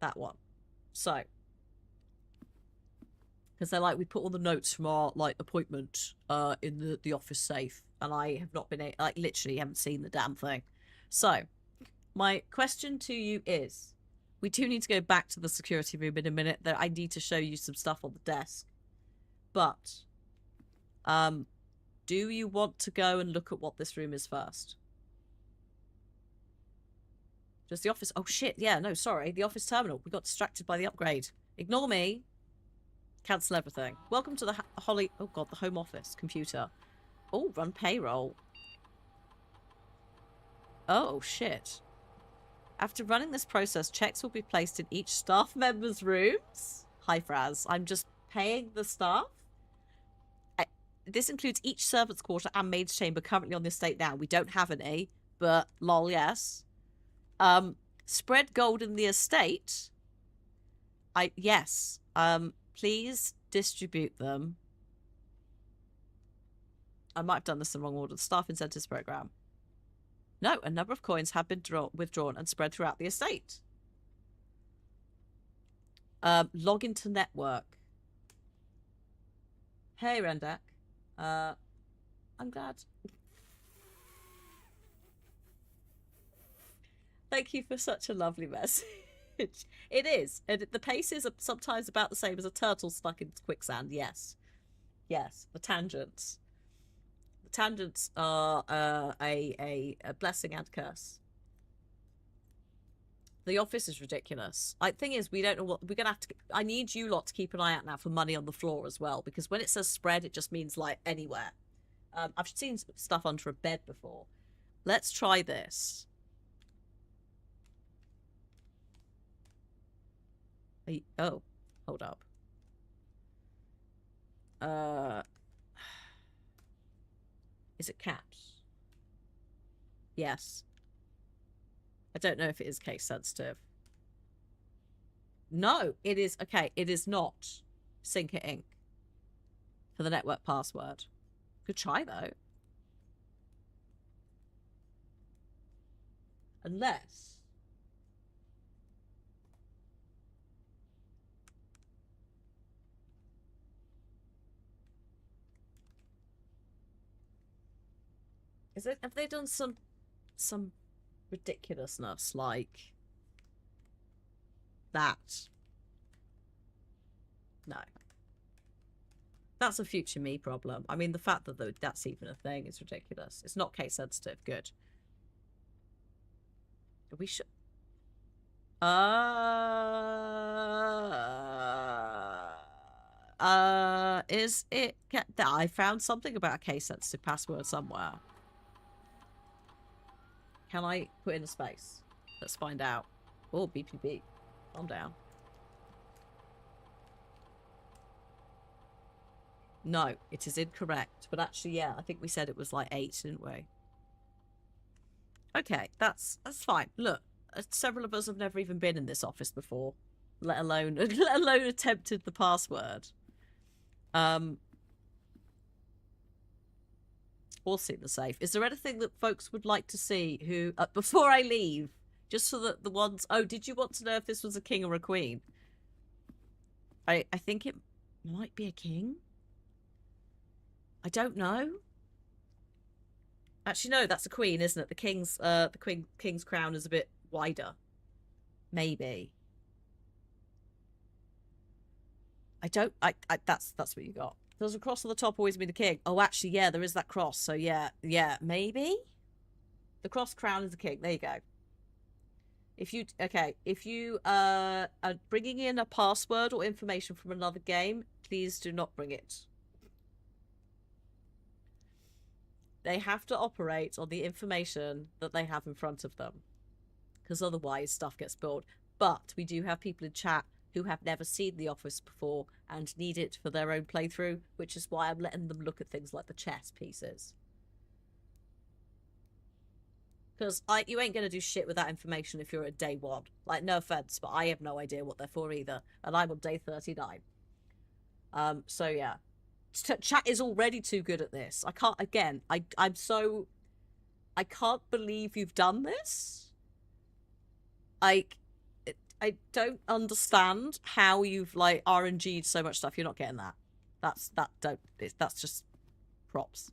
That one. So, because they're like, we put all the notes from our like appointment in the office safe, and I have not been literally haven't seen the damn thing. So, my question to you is, we do need to go back to the security room in a minute. That I need to show you some stuff on the desk, but do you want to go and look at what this room is first? Just the office. Oh, shit. Yeah, no, sorry. The office terminal. We got distracted by the upgrade. Ignore me. Cancel everything. Welcome to the Oh, God, the home office computer. Oh, run payroll. Oh, shit. After running this process, checks will be placed in each staff member's rooms. Hi, Fraz. I'm just paying the staff. this includes each servant's quarter and maid's chamber currently on the estate now. We don't have any, but lol, yes. Spread gold in the estate. Yes. Please distribute them. I might have done this in the wrong order. The staff incentives program. No, a number of coins have been withdrawn and spread throughout the estate. Log into network. Hey, Rendak. I'm glad. Thank you for such a lovely message. It is. And the pace is sometimes about the same as a turtle stuck in quicksand. Yes. Yes. The tangents. The tangents are a blessing and curse. The office is ridiculous. Thing is, we don't know what we're gonna have to. I need you lot to keep an eye out now for money on the floor as well, because when it says spread, it just means like anywhere. I've seen stuff under a bed before. Let's try this. Oh, hold up. Is it caps? Yes. I don't know if it is case sensitive. No, it is. Okay, it is not Sinker Inc. for the network password. Good try, though. Unless... have they done some ridiculousness like that? No. That's a future me problem. I mean, the fact that that's even a thing is ridiculous. It's not case sensitive. Good. We should... is it... I found something about a case sensitive password somewhere. Can I put in a space? Let's find out. Oh, BPB. Calm down. No, it is incorrect. But actually, yeah, I think we said it was like 8, didn't we? Okay, that's fine. Look, several of us have never even been in this office before, let alone attempted the password. All seem the safe. Is there anything that folks would like to see who before I leave? Just so that the ones... Oh, did you want to know if this was a king or a queen? I think it might be a king. I don't know. Actually, no, that's a queen, isn't it? The king's crown is a bit wider. Maybe. That's what you got. Does a cross on the top always mean the king? Oh, actually, yeah, there is that cross. So, yeah, maybe? The cross crown is the king. There you go. If you are bringing in a password or information from another game, please do not bring it. They have to operate on the information that they have in front of them, because otherwise stuff gets spilled. But we do have people in chat who have never seen The Office before and need it for their own playthrough, which is why I'm letting them look at things like the chess pieces. Because you ain't going to do shit with that information if you're at day 1. Like, no offense, but I have no idea what they're for either. And I'm on day 39. So, yeah. Chat is already too good at this. I can't, again, I can't believe you've done this. I don't understand how you've like RNG'd so much stuff. You're not getting that. That's just props.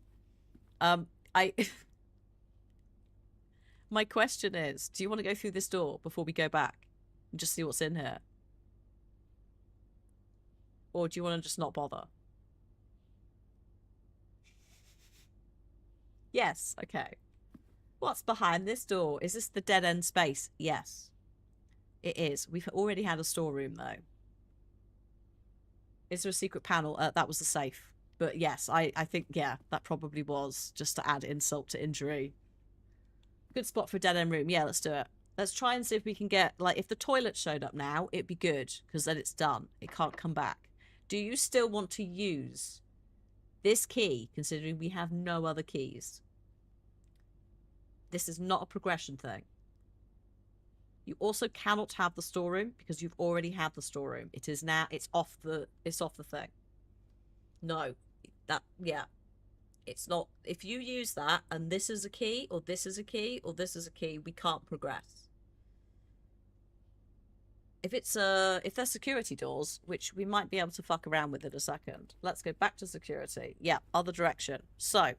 My question is, do you want to go through this door before we go back and just see what's in here? Or do you want to just not bother? Yes, okay. What's behind this door? Is this the dead end space? Yes. It is. We've already had a storeroom, though. Is there a secret panel? That was the safe. But yes, I think, yeah, that probably was just to add insult to injury. Good spot for a dead end room. Yeah, let's do it. Let's try and see if we can get, like, if the toilet showed up now, it'd be good, because then it's done. It can't come back. Do you still want to use This key, considering we have no other keys, this is not a progression thing. You also cannot have the storeroom because you've already had the storeroom. It is now, it's off the thing. No, yeah. It's not, if you use that and this is a key, or this is a key, or this is a key, we can't progress. If they're security doors, which we might be able to fuck around with in a second. Let's go back to security. Yeah, other direction. So,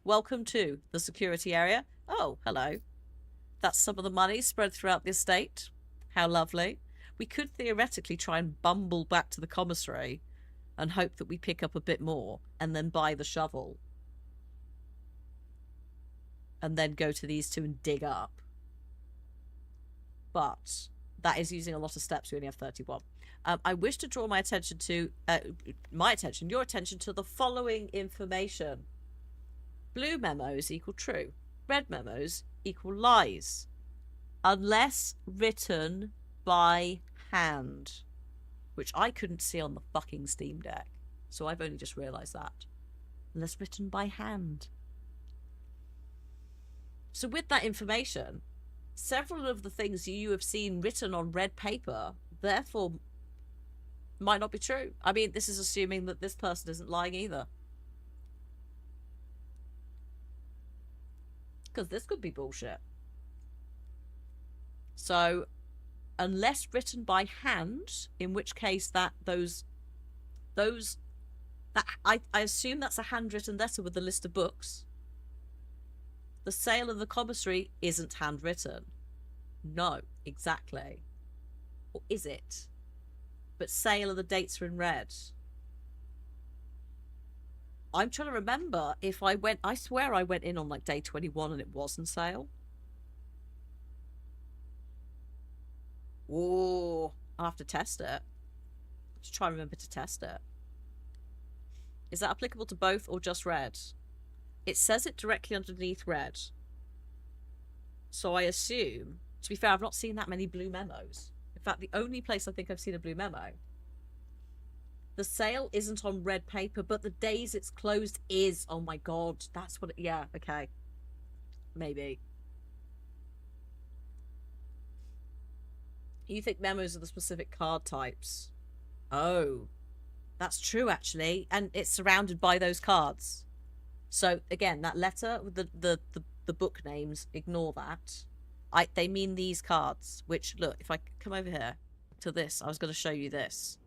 welcome to the security area. Oh, hello. That's some of the money spread throughout the estate. How lovely. We could theoretically try and bumble back to the commissary and hope that we pick up a bit more and then buy the shovel. And then go to these two and dig up. But that is using a lot of steps. We only have 31. I wish to draw your attention to the following information. Blue memos equal true. Red memos equal lies. Unless written by hand. Which I couldn't see on the fucking Steam Deck. So I've only just realised that. Unless written by hand. So with that information, several of the things you have seen written on red paper, therefore, might not be true. I mean, this is assuming that this person isn't lying either. Because this could be bullshit. So, unless written by hand, in which case that I assume that's a handwritten letter with a list of books. The sale of the commissary isn't handwritten. No, exactly. Or is it? But sale of the dates are in red. I'm trying to remember if I swear I went in on like day 21 and it wasn't sale. Oh, I'll have to test it. Just try and remember to test it. Is that applicable to both or just red? It says it directly underneath red. So I assume, to be fair, I've not seen that many blue memos. In fact, the only place I think I've seen a blue memo. The sale isn't on red paper, but the days it's closed is. Oh my god, that's what yeah, okay. Maybe. You think memos are the specific card types? Oh. That's true, actually. And it's surrounded by those cards. So, again, that letter with the book names, ignore that. They mean these cards, which, look, if I come over here to this, I was going to show you this.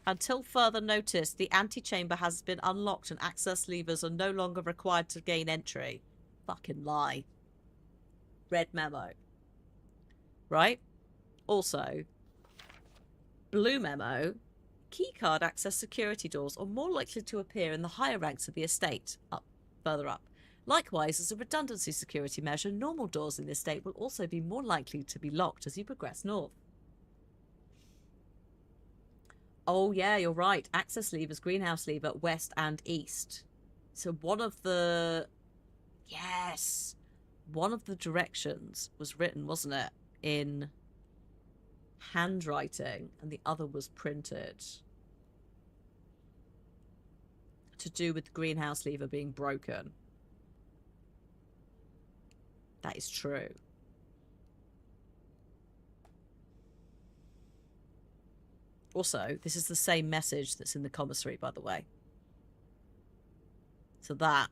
Until further notice, the antechamber has been unlocked and access levers are no longer required to gain entry. Fucking lie. Red memo. Right? Also, blue memo. Keycard access security doors are more likely to appear in the higher ranks of the estate, further up. Likewise, as a redundancy security measure, normal doors in the estate will also be more likely to be locked as you progress north. Oh yeah, you're right. Access levers, greenhouse lever, west and east. So one of the... Yes! One of the directions was written, wasn't it? In handwriting, and the other was printed. To do with the greenhouse lever being broken. That is true. Also, this is the same message that's in the commissary, by the way. So that,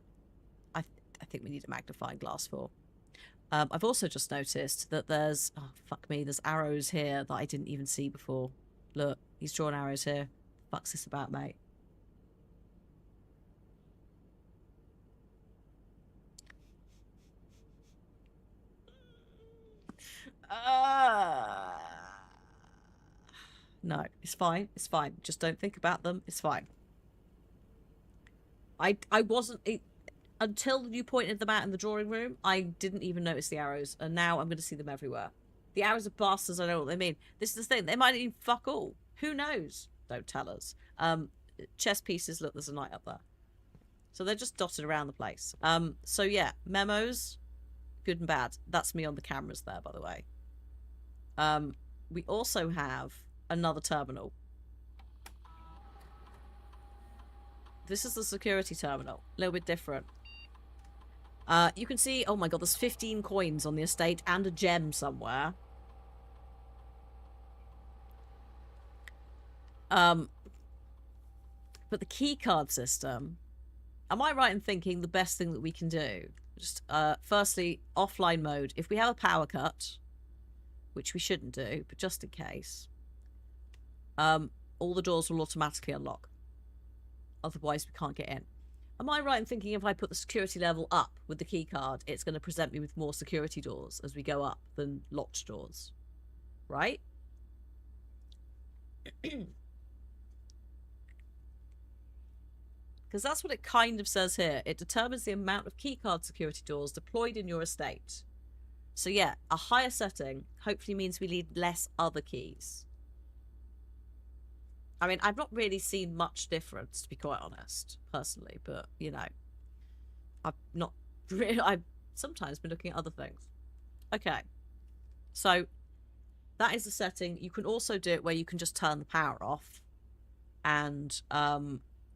I think we need a magnifying glass for. I've also just noticed that there's... Oh, fuck me. There's arrows here that I didn't even see before. Look, he's drawn arrows here. Fuck's this about, mate? No, it's fine. It's fine. Just don't think about them. It's fine. I wasn't... Until you pointed them out in the drawing room, I didn't even notice the arrows, and now I'm going to see them everywhere. The arrows are bastards, I know what they mean. This is the thing, they might even fuck all. Who knows? Don't tell us. Chess pieces, look, there's a knight up there. So they're just dotted around the place. So yeah, memos, good and bad. That's me on the cameras there, by the way. We also have another terminal. This is the security terminal. A little bit different. You can see, oh my god, there's 15 coins on the estate and a gem somewhere. But the keycard system, am I right in thinking the best thing that we can do? Just, firstly, offline mode. If we have a power cut, which we shouldn't do, but just in case, all the doors will automatically unlock. Otherwise, we can't get in. Am I right in thinking if I put the security level up with the keycard, it's going to present me with more security doors as we go up than locked doors? Right? Because that's what it kind of says here. It determines the amount of keycard security doors deployed in your estate. So yeah, a higher setting hopefully means we need less other keys. I mean, I've not really seen much difference, to be quite honest, personally. But, you know, I've not really... I've sometimes been looking at other things. Okay. So, that is the setting. You can also do it where you can just turn the power off and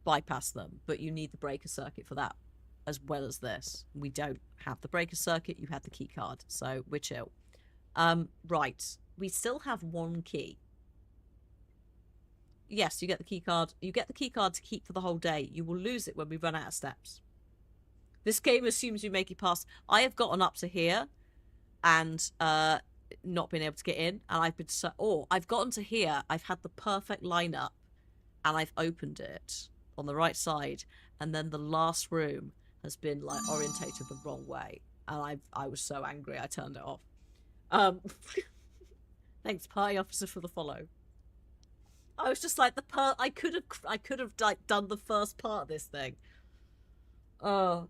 bypass them. But you need the breaker circuit for that, as well as this. We don't have the breaker circuit. You have the key card. So, we're chill. Right. We still have one key. Yes, you get the key card. You get the key card to keep for the whole day. You will lose it when we run out of steps. This game assumes you make it past. I have gotten up to here and not been able to get in. And I've been so... Oh, I've gotten to here. I've had the perfect lineup. And I've opened it on the right side. And then the last room has been, like, orientated the wrong way. And I was so angry I turned it off. Thanks, party officer, for the follow. I was just like I could have like done the first part of this thing. Oh,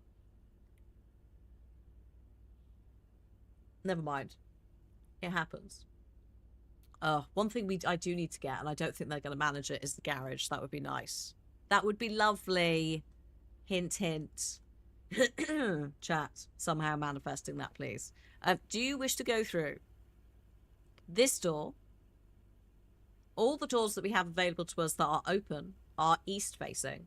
never mind. It happens. One thing I do need to get, and I don't think they're going to manage it, is the garage. That would be nice. That would be lovely. Hint, hint. Chat. Somehow manifesting that, please. Do you wish to go through this door? All the doors that we have available to us that are open are east facing.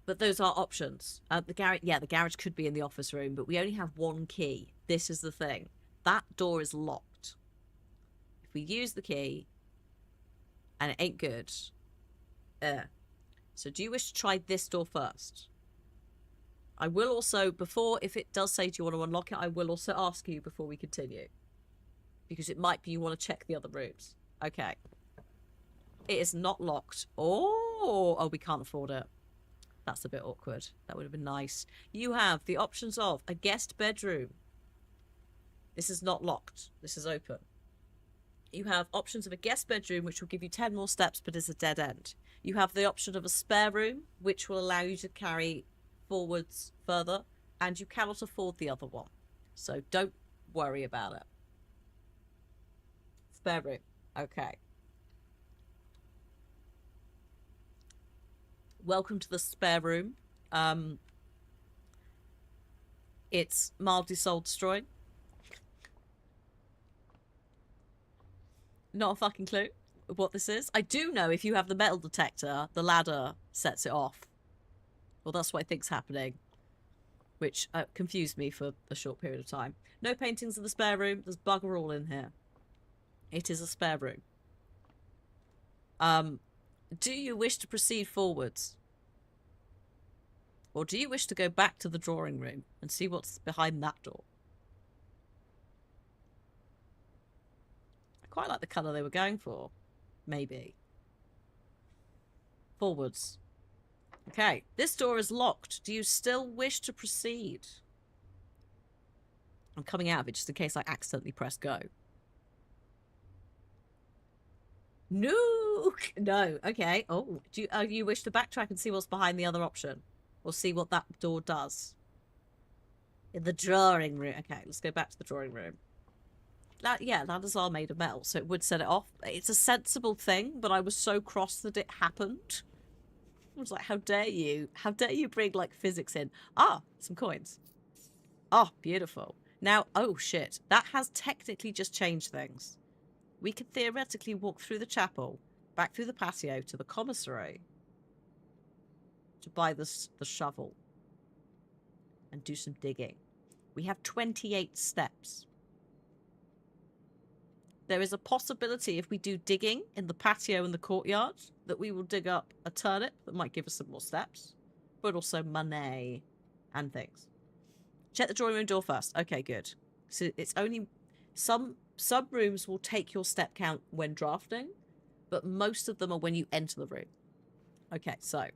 But those are options. The garage could be in the office room, but we only have one key. This is the thing. That door is locked. If we use the key and it ain't good. So do you wish to try this door first? I will also, if it does say do you want to unlock it, I will also ask you before we continue. Because it might be you want to check the other rooms. Okay. It is not locked. Oh, we can't afford it. That's a bit awkward. That would have been nice. You have the options of a guest bedroom. This is not locked. This is open. You have options of a guest bedroom, which will give you 10 more steps, but is a dead end. You have the option of a spare room, which will allow you to carry forwards further. And you cannot afford the other one. So don't worry about it. Spare room. Okay. Welcome to the spare room. It's mildly soul destroying. Not a fucking clue what this is. I do know if you have the metal detector, the ladder sets it off. Well, that's what I think's happening. Which confused me for a short period of time. No paintings in the spare room. There's bugger all in here. It is a spare room. Do you wish to proceed forwards? Or do you wish to go back to the drawing room and see what's behind that door? I quite like the colour they were going for. Maybe. Forwards. Okay, this door is locked. Do you still wish to proceed? I'm coming out of it just in case I accidentally press go. No, okay. Oh, do you wish to backtrack and see what's behind the other option? Or see what that door does? In the drawing room. Okay, let's go back to the drawing room. Ladders are made of metal, so it would set it off. It's a sensible thing, but I was so cross that it happened. I was like, how dare you? How dare you bring, like, physics in? Ah, some coins. Oh, beautiful. Now, oh, shit. That has technically just changed things. We could theoretically walk through the chapel, back through the patio to the commissary. to buy the shovel and do some digging. We have 28 steps. There is a possibility if we do digging in the patio and the courtyard that we will dig up a turnip that might give us some more steps, but also money and things. Check the drawing room door first. Okay, good. So it's only some rooms will take your step count when drafting, but most of them are when you enter the room. Okay, so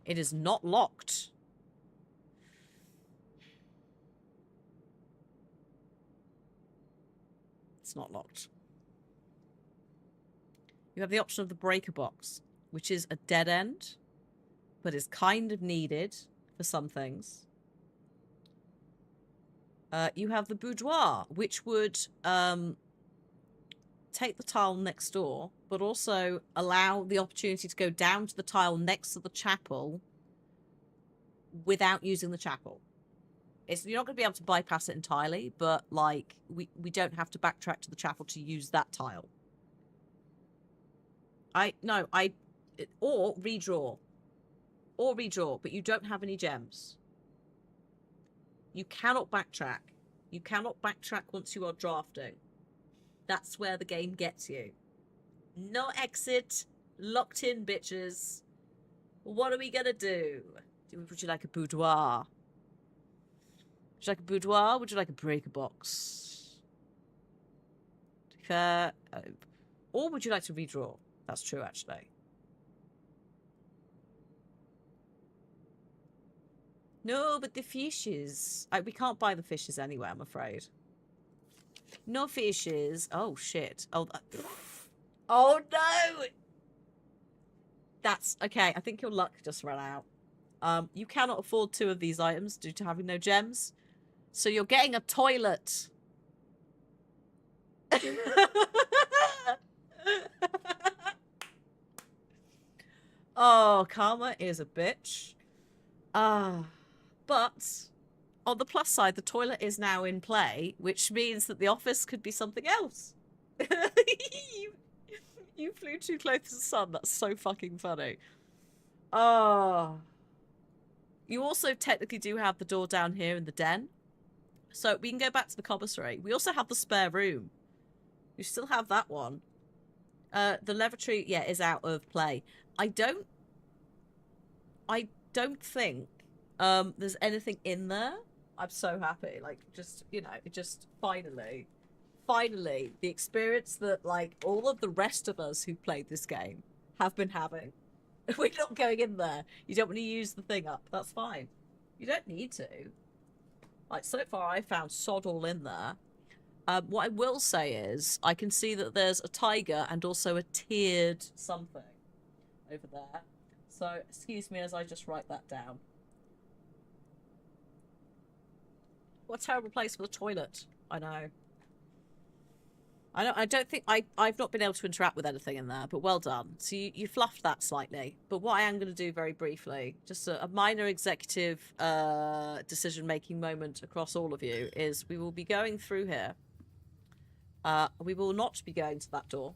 it is not locked. It's not locked. You have the option of the breaker box, which is a dead end, but is kind of needed for some things. You have the boudoir, which would take the tile next door, but also allow the opportunity to go down to the tile next to the chapel without using the chapel. You're not going to be able to bypass it entirely, but like we don't have to backtrack to the chapel to use that tile. Or redraw, but you don't have any gems. You cannot backtrack. You cannot backtrack once you are drafting. That's where the game gets you. No exit. Locked in, bitches. What are we gonna do? Would you like a boudoir? Would you like a boudoir? Would you like a breaker box? Or would you like to redraw? That's true, actually. No, but the fishes. We can't buy the fishes anywhere, I'm afraid. No fishes. Oh, shit. Oh, oh no! That's... Okay, I think your luck just ran out. You cannot afford 2 of these items due to having no gems. So you're getting a toilet. Oh, karma is a bitch. But on the plus side, the toilet is now in play, which means that the office could be something else. You flew too close to the sun. That's so fucking funny. Oh. You also technically do have the door down here in the den. So we can go back to the commissary. We also have the spare room. You still have that one. The lavatory, yeah, is out of play. I don't think there's anything in there. I'm so happy. Like, just, you know, just finally, the experience that, like, all of the rest of us who played this game have been having. We're not going in there. You don't want to use the thing up. That's fine. You don't need to. Like, so far I found sod all in there. What I will say is, I can see that there's a tiger and also a tiered something over there. So, excuse me as I just write that down. What a terrible place for the toilet. I know. I don't think... I've not been able to interact with anything in there, but well done. So you fluffed that slightly. But what I am going to do very briefly, just a minor executive decision-making moment across all of you, is we will be going through here. We will not be going to that door.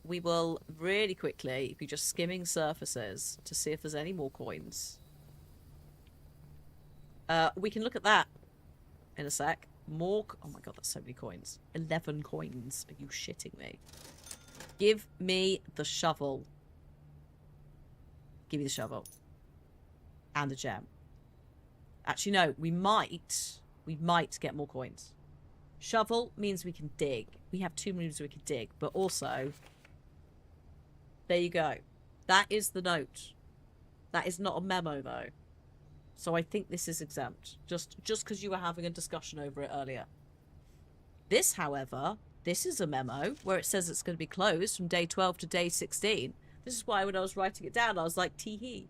We will really quickly be just skimming surfaces to see if there's any more coins. We can look at that in a sec. More... Oh my god, that's so many coins. 11 coins. Are you shitting me? Give me the shovel. Give me the shovel. And the gem. Actually, no. We might get more coins. Shovel means we can dig. We have 2 moves we can dig. But also... There you go. That is the note. That is not a memo, though. So I think this is exempt. Just because you were having a discussion over it earlier. This, however, this is a memo where it says it's going to be closed from day 12 to day 16. This is why when I was writing it down, I was like, tee-hee.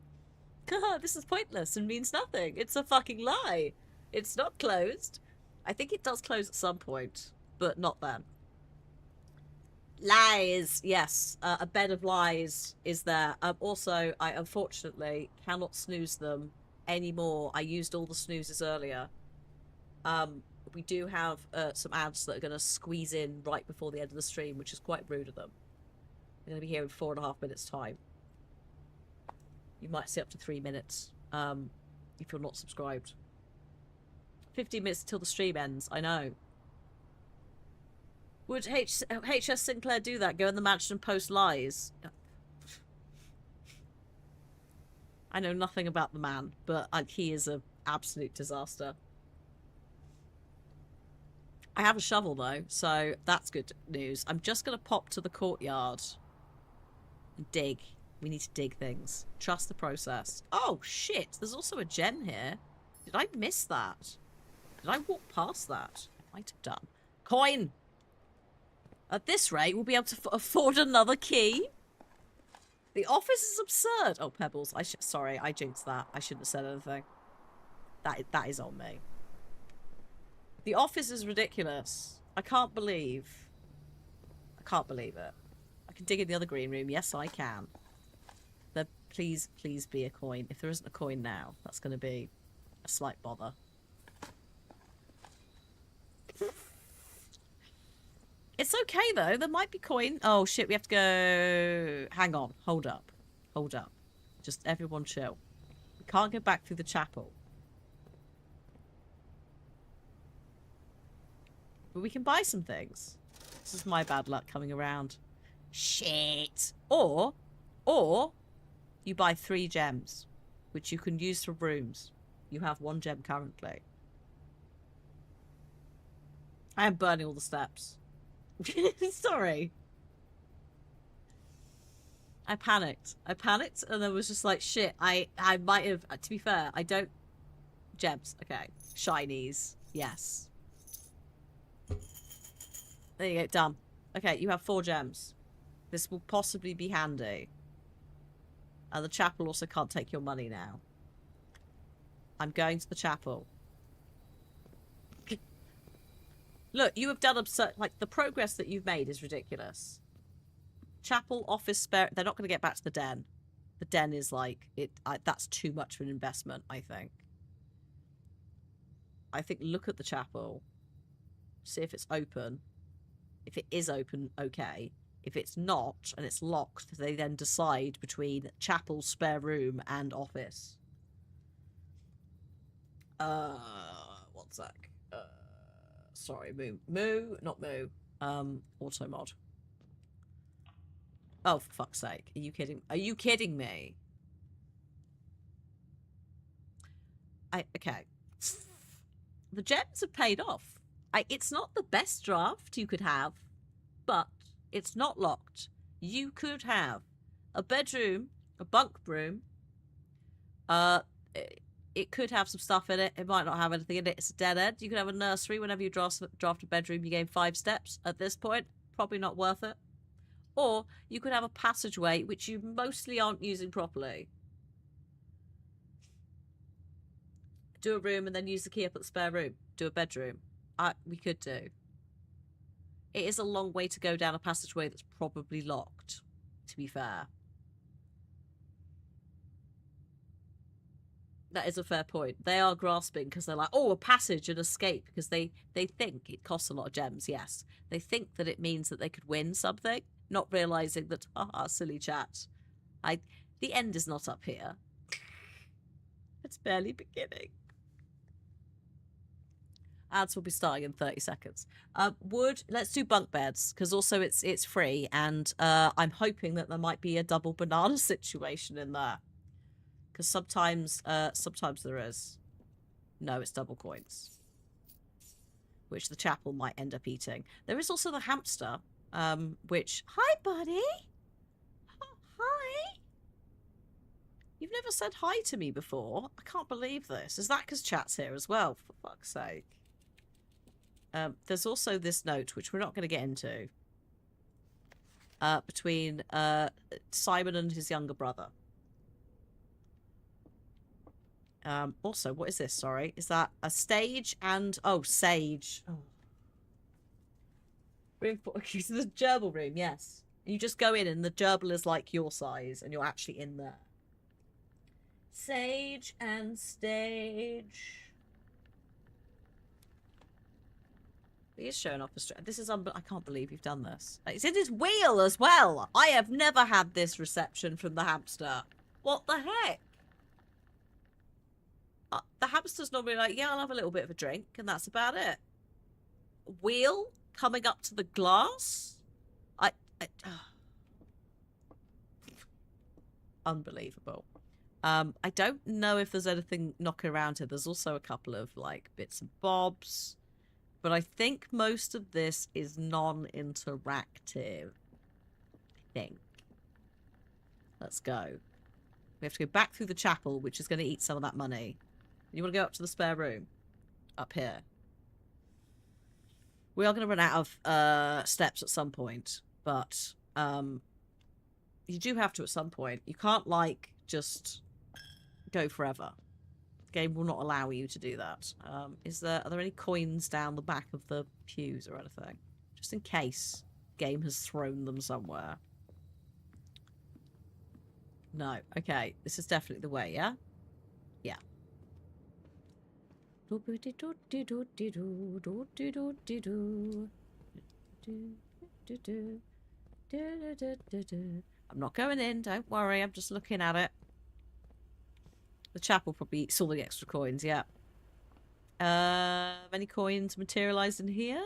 This is pointless and means nothing. It's a fucking lie. It's not closed. I think it does close at some point, but not then. Lies. Yes, a bed of lies is there. Also, I unfortunately cannot snooze them anymore. I used all the snoozes earlier. We do have some ads that are going to squeeze in right before the end of the stream, which is quite rude of them. They're going to be here in 4.5 minutes time. You might see up to 3 minutes if you're not subscribed. 15 minutes until the stream ends. I know. Would HS Sinclair do that? Go in the mansion and post lies? I know nothing about the man, but he is an absolute disaster. I have a shovel, though, so that's good news. I'm just going to pop to the courtyard and dig. We need to dig things. Trust the process. Oh, shit. There's also a gem here. Did I miss that? Did I walk past that? I might have done. Coin! At this rate, we'll be able to afford another key. The office is absurd. Oh, Pebbles. Sorry, I jinxed that. I shouldn't have said anything. That is on me. The office is ridiculous. I can't believe it. I can dig in the other green room. Yes, I can. There, please be a coin. If there isn't a coin now, that's going to be a slight bother. It's okay, though. There might be coin. Oh, shit. We have to go... Hang on. Hold up. Just everyone chill. We can't go back through the chapel. But we can buy some things. This is my bad luck coming around. Shit. Or you buy 3 gems, which you can use for rooms. You have 1 gem currently. I am burning all the steps. Sorry. I panicked and I was just like, shit, I might have, to be fair, I don't... Gems, okay. Shinies, yes. There you go, done. Okay, you have 4 gems. This will possibly be handy. And the chapel also can't take your money now. I'm going to the chapel. Look, you have done absurd... Like, the progress that you've made is ridiculous. Chapel, office, spare... They're not going to get back to the den. The den is like... that's too much of an investment, I think. I think look at the chapel. See if it's open. If it is open, okay. If it's not, and it's locked, they then decide between chapel, spare room, and office. One sec. Sorry, not moo. Auto mod. Oh, for fuck's sake. Are you kidding me? Okay. The gems have paid off. It's not the best draft you could have, but it's not locked. You could have a bedroom, a bunk room. It could have some stuff in it. It might not have anything in it. It's a dead end. You could have a nursery. Whenever you draft a bedroom, you gain 5 steps. At this point, probably not worth it. Or you could have a passageway, which you mostly aren't using properly. Do a room and then use the key up at the spare room. Do a bedroom. We could do. It is a long way to go down a passageway that's probably locked, to be fair. That is a fair point. They are grasping because they're like, oh, a passage and escape, because they think it costs a lot of gems, yes. They think that it means that they could win something, not realising that, silly chat. The end is not up here. It's barely beginning. Ads will be starting in 30 seconds. Let's do bunk beds, because also it's free, and I'm hoping that there might be a double banana situation in there. Because sometimes there is. No, it's double coins. Which the chapel might end up eating. There is also the hamster, which... Hi, buddy! Hi! You've never said hi to me before. I can't believe this. Is that because chat's here as well? For fuck's sake. There's also this note, which we're not going to get into. Between Simon and his younger brother. Also, what is this? Sorry. Is that a stage and... Oh, sage. Oh. Room for... the gerbil room, yes. You just go in and the gerbil is like your size and you're actually in there. Sage and stage. He is showing off a... This is... I can't believe you've done this. It's in his wheel as well. I have never had this reception from the hamster. What the heck? The hamster's normally like, yeah, I'll have a little bit of a drink, and that's about it. Wheel coming up to the glass? Unbelievable. I don't know if there's anything knocking around here. There's also a couple of, like, bits and bobs. But I think most of this is non-interactive. I think. Let's go. We have to go back through the chapel, which is going to eat some of that money. You want to go up to the spare room? Up here. We are going to run out of steps at some point. But you do have to at some point. You can't, like, just go forever. The game will not allow you to do that. Are there any coins down the back of the pews or anything? Just in case game has thrown them somewhere. No. Okay. This is definitely the way, yeah? Yeah. I'm not going in, don't worry, I'm just looking at it. The chapel probably eats all the extra coins, yeah. Any coins materialized in here?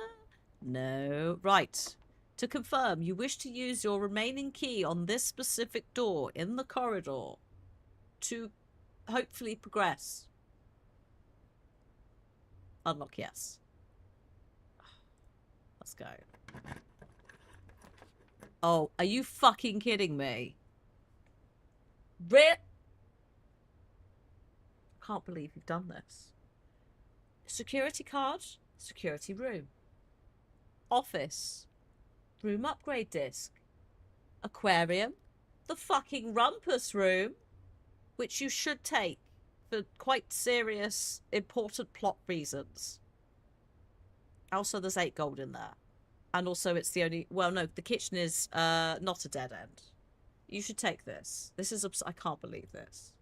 No. Right. To confirm, you wish to use your remaining key on this specific door in the corridor to hopefully progress. Unlock yes. Let's go. Oh, are you fucking kidding me? Can't believe you've done this. Security card, security room. Office. Room upgrade disc. Aquarium. The fucking rumpus room. Which you should take for quite serious, important plot reasons. Also, there's 8 gold in there. And also, it's the only... Well, no, the kitchen is not a dead end. You should take this. This is... I can't believe this.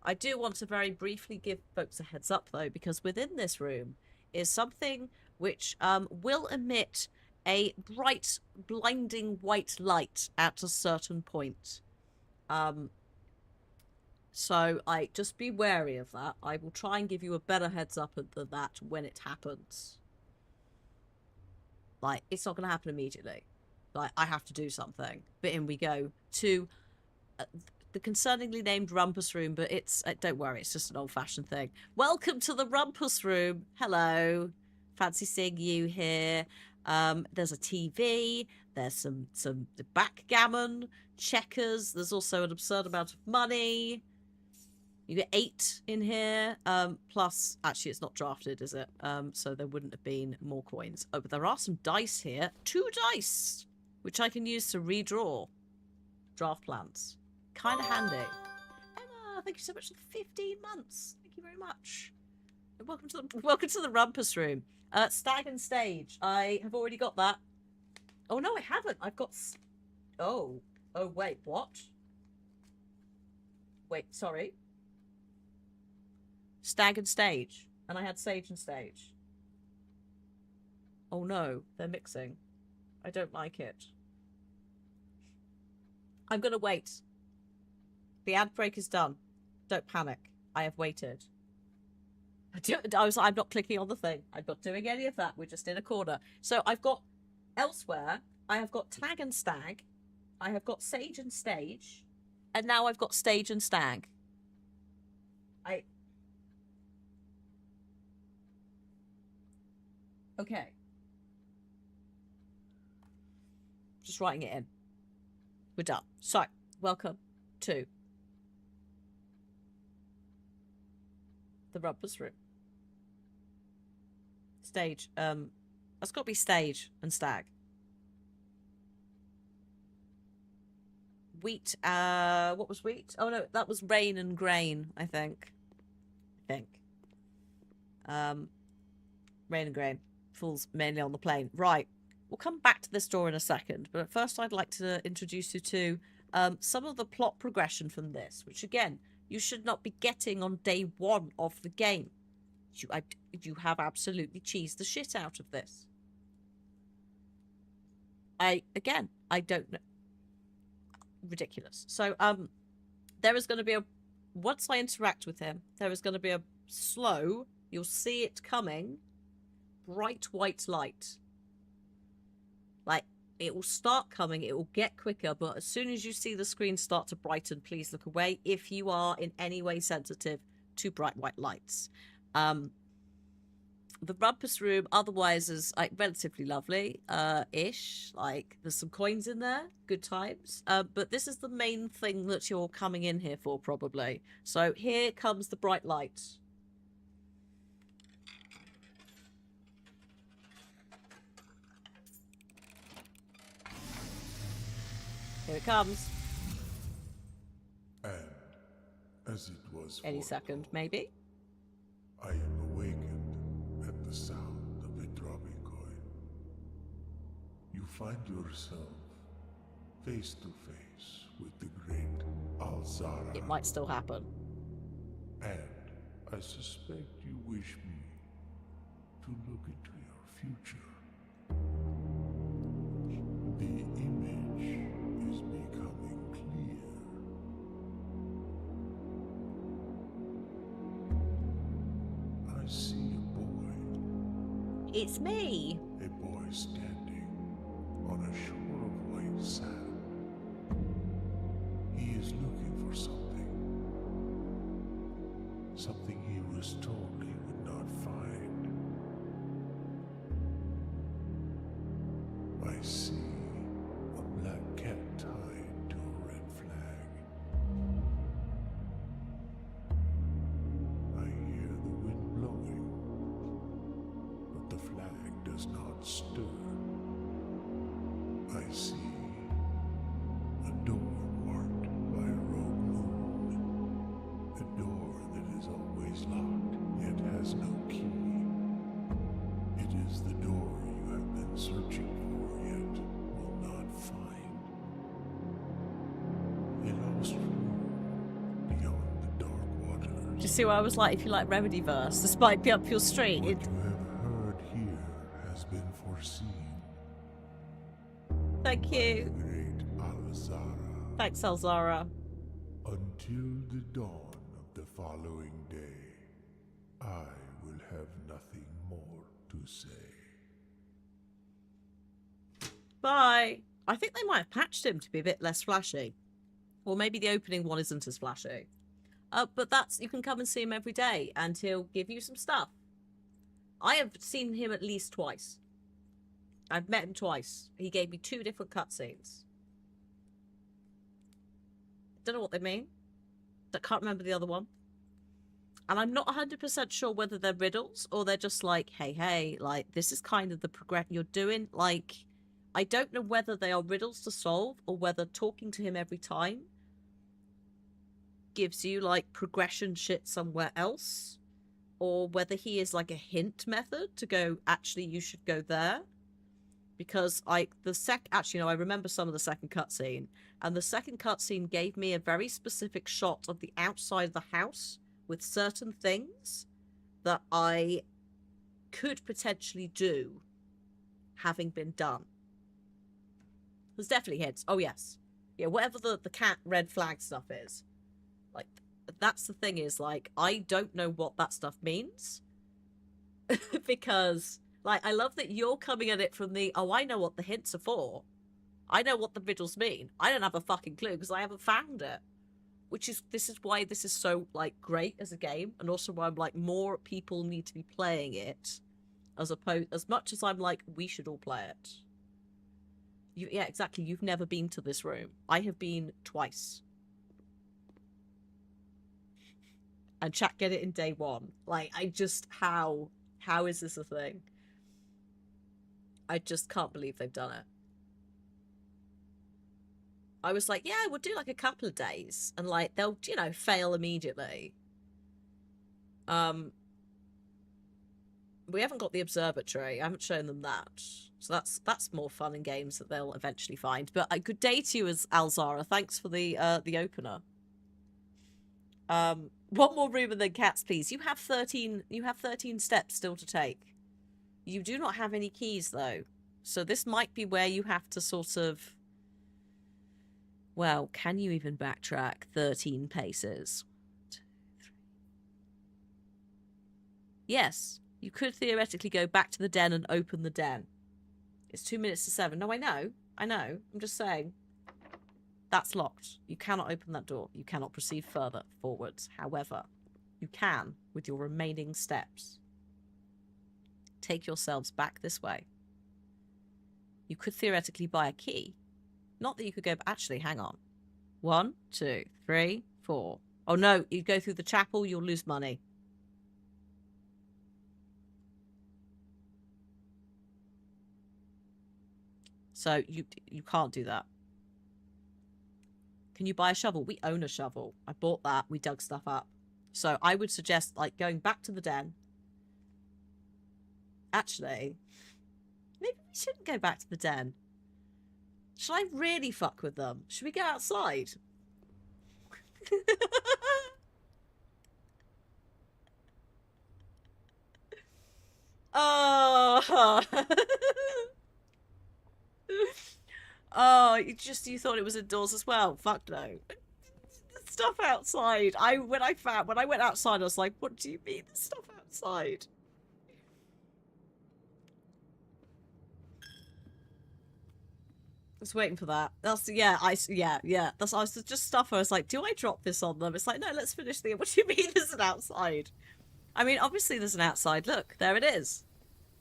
I do want to very briefly give folks a heads up, though, because within this room is something which will emit a bright, blinding white light at a certain point. So just be wary of that. I will try and give you a better heads up than that when it happens. Like, it's not going to happen immediately. Like, I have to do something. But in we go to the concerningly named Rumpus Room, but it's... don't worry, it's just an old-fashioned thing. Welcome to the Rumpus Room. Hello. Fancy seeing you here. There's a TV. There's some backgammon, checkers. There's also an absurd amount of money. You get 8 in here. Plus, actually, it's not drafted, is it? So there wouldn't have been more coins. Oh, but there are some dice here. 2 dice, which I can use to redraw draft plans. Kind of handy. Emma, thank you so much for 15 months. Thank you very much. Welcome to the Rumpus Room. Stag and Stage. I have already got that. Oh no, I haven't. I've got. Oh wait, what? Wait, sorry. Stag and Stage, and I had Sage and Stage. Oh no, they're mixing. I don't like it. I'm gonna wait. The ad break is done. Don't panic. I have waited. I'm not clicking on the thing. I'm not doing any of that. We're just in a corner. So I've got elsewhere. I have got Tag and Stag. I have got Sage and Stage. And now I've got Stage and Stag. Okay. Just writing it in. We're done. So, welcome to the Rumpus Room. Stage. That's got to be Stage and Stag. Wheat. What was wheat? Oh no, that was rain and grain, I think. Rain and grain. Falls mainly on the plane. Right. We'll come back to this door in a second, but first I'd like to introduce you to some of the plot progression from this, which again, you should not be getting on day 1 of the game. You have absolutely cheesed the shit out of this. I don't know. ridiculous. So, there is going to be a... Once I interact with him, there is going to be a slow, you'll see it coming, bright white light. Like, it will start coming, it will get quicker, but as soon as you see the screen start to brighten, please look away if you are in any way sensitive to bright white lights. The rumpus room otherwise is like relatively lovely ish. Like, there's some coins in there, good times, but this is the main thing that you're coming in here for, probably. So here comes the bright light. Here it comes. And as it was Any foretold, second, maybe. I am awakened at the sound of a dropping coin. You find yourself face to face with the great Alzara. It might still happen. And I suspect you wish me to look into your future. The image is becoming clear. I see a boy. It's me. A boy standing on a shore of white sand. He is looking for something. Something he was told he would not find. I see a black cat tied to a red flag. I hear the wind blowing, but the flag does not stir. I see a door marked by a rogue moon. A door that is always locked, yet has no key. It is the door you have been searching for, yet will not find. A lost room beyond the dark water. Do you see what I was like? If you like Remedyverse, this might be up your street. What you have heard here has been foreseen. Thank you. The great Alzara. Thanks, Alzara. Until the dawn of the following day, I will have nothing more to say. Bye. I think they might have patched him to be a bit less flashy. Or maybe the opening one isn't as flashy. But that's, you can come and see him every day and he'll give you some stuff. I have seen him at least twice. I've met him twice. He gave me 2 different cutscenes. Don't know what they mean. I can't remember the other one. And I'm not 100% sure whether they're riddles or they're just like, hey, like, this is kind of the progression you're doing. Like, I don't know whether they are riddles to solve or whether talking to him every time gives you, like, progression shit somewhere else. Or whether he is, like, a hint method to go, actually, you should go there. Because I remember some of the second cutscene. And the second cutscene gave me a very specific shot of the outside of the house with certain things that I could potentially do having been done. There's definitely hints. Oh, yes. Yeah, whatever the cat red flag stuff is. Like, that's the thing is, like, I don't know what that stuff means. Because, like, I love that you're coming at it from the, oh, I know what the hints are for. I know what the riddles mean. I don't have a fucking clue because I haven't found it. This is why this is so, like, great as a game. And also why I'm like, more people need to be playing it. As much as I'm like, we should all play it. Yeah, exactly. You've never been to this room. I have been twice. And chat get it in day 1. Like, how is this a thing? I just can't believe they've done it. I was like, yeah, we'll do like a couple of days and like they'll, fail immediately. We haven't got the observatory. I haven't shown them that. So that's more fun in games that they'll eventually find. But a good day to you as Alzara. Thanks for the opener. One more room and then cats, please. You have 13 steps still to take. You do not have any keys though. So this might be where you have to sort of Well, can you even backtrack 13 paces? 1, 2, 3. Yes, you could theoretically go back to the den and open the den. It's 2 minutes to 7. No, I know. I'm just saying. That's locked. You cannot open that door. You cannot proceed further forwards. However, you can with your remaining steps. Take yourselves back this way. You could theoretically buy a key. Not that you could go... Actually, hang on. 1, 2, 3, 4. Oh, no. You go through the chapel, you'll lose money. So you can't do that. Can you buy a shovel? We own a shovel. I bought that. We dug stuff up. So I would suggest, like, going back to the den. Actually, maybe we shouldn't go back to the den. Should I really fuck with them? Should we go outside? Oh. Oh, you thought it was indoors as well. Fuck no. Stuff outside. When I went outside, I was like, what do you mean there's stuff outside? I was waiting for that. That's yeah. That's I was just stuff. I was like, do I drop this on them? It's like, no, let's finish the. What do you mean there's an outside? I mean, obviously there's an outside. Look, there it is.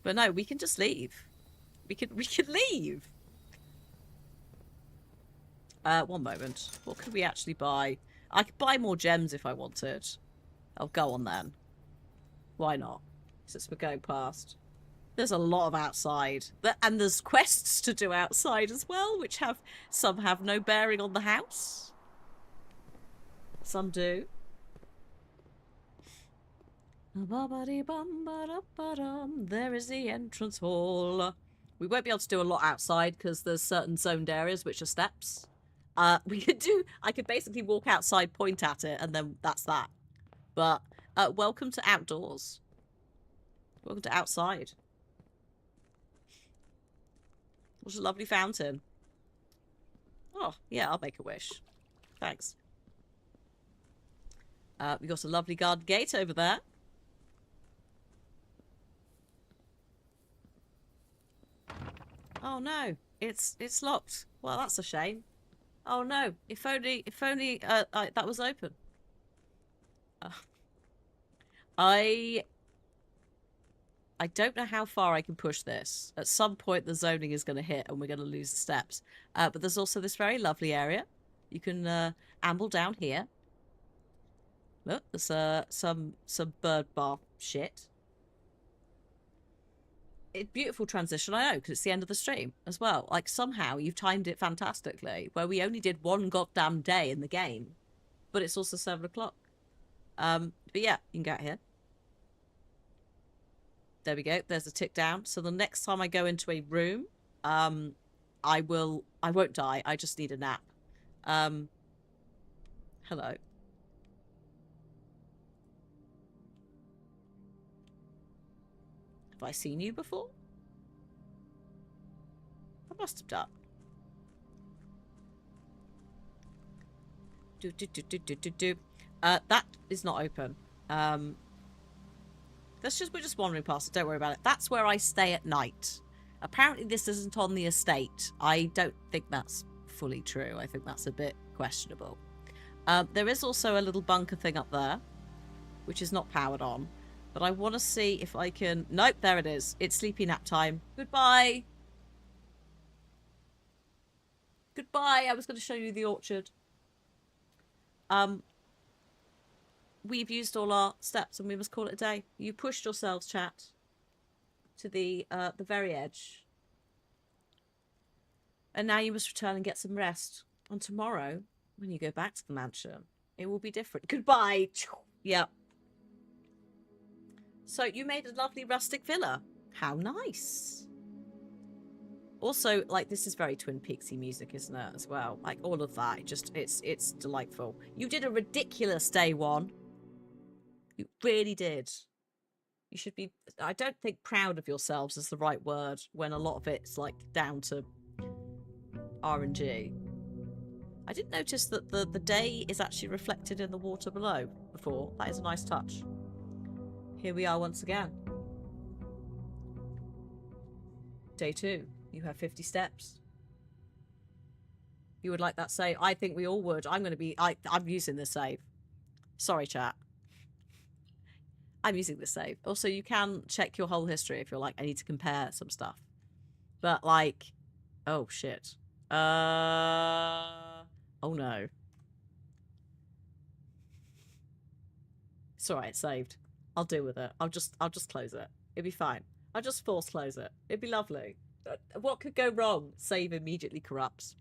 But no, we can just leave. We can leave. 1 moment. What could we actually buy? I could buy more gems if I wanted. I'll go on then. Why not? Since we're going past. There's a lot of outside. And there's quests to do outside as well, which some have no bearing on the house. Some do. There is the entrance hall. We won't be able to do a lot outside because there's certain zoned areas which are steps. I could basically walk outside, point at it, and then that's that. But welcome to outdoors. Welcome to outside. What a lovely fountain. Oh, yeah, I'll make a wish. Thanks. We got a lovely garden gate over there. Oh no, it's locked. Well, that's a shame. Oh no, if only that was open. I don't know how far I can push this. At some point, the zoning is going to hit and we're going to lose the steps. But there's also this very lovely area. You can amble down here. Look, there's some bird bar shit. Beautiful transition, I know, because it's the end of the stream as well. Like, somehow you've timed it fantastically, where we only did 1 goddamn day in the game. But it's also 7 o'clock. But yeah, you can get here. There we go. There's a tick down. So the next time I go into a room, I won't die. I just need a nap. Hello. Have I seen you before? I must have done. That is not open. We're just wandering past it. Don't worry about it. That's where I stay at night. Apparently this isn't on the estate. I don't think that's fully true. I think that's a bit questionable. There is also a little bunker thing up there, which is not powered on. But I want to see if I can... Nope, there it is. It's sleepy nap time. Goodbye. Goodbye. I was going to show you the orchard. We've used all our steps and we must call it a day. You pushed yourselves, chat, to the very edge. And now you must return and get some rest. And tomorrow, when you go back to the mansion, it will be different. Goodbye. Yep. So you made a lovely rustic villa. How nice. Also, like, this is very Twin Peaksy music, isn't it, as well? Like, all of that. It's delightful. You did a ridiculous day 1. You really did. You should be... I don't think proud of yourselves is the right word when a lot of it's, like, down to RNG. I did notice that the day is actually reflected in the water below before. That is a nice touch. Here we are once again. Day 2. You have 50 steps. You would like that save? I think we all would. I'm using this save. Sorry, chat. I'm using this save. Also, you can check your whole history if you're like, I need to compare some stuff. But like, oh shit. Oh no. It's alright, it's saved. I'll deal with it. I'll just close it. It'll be fine. I'll just force close it. It'd be lovely. What could go wrong? Save immediately corrupts.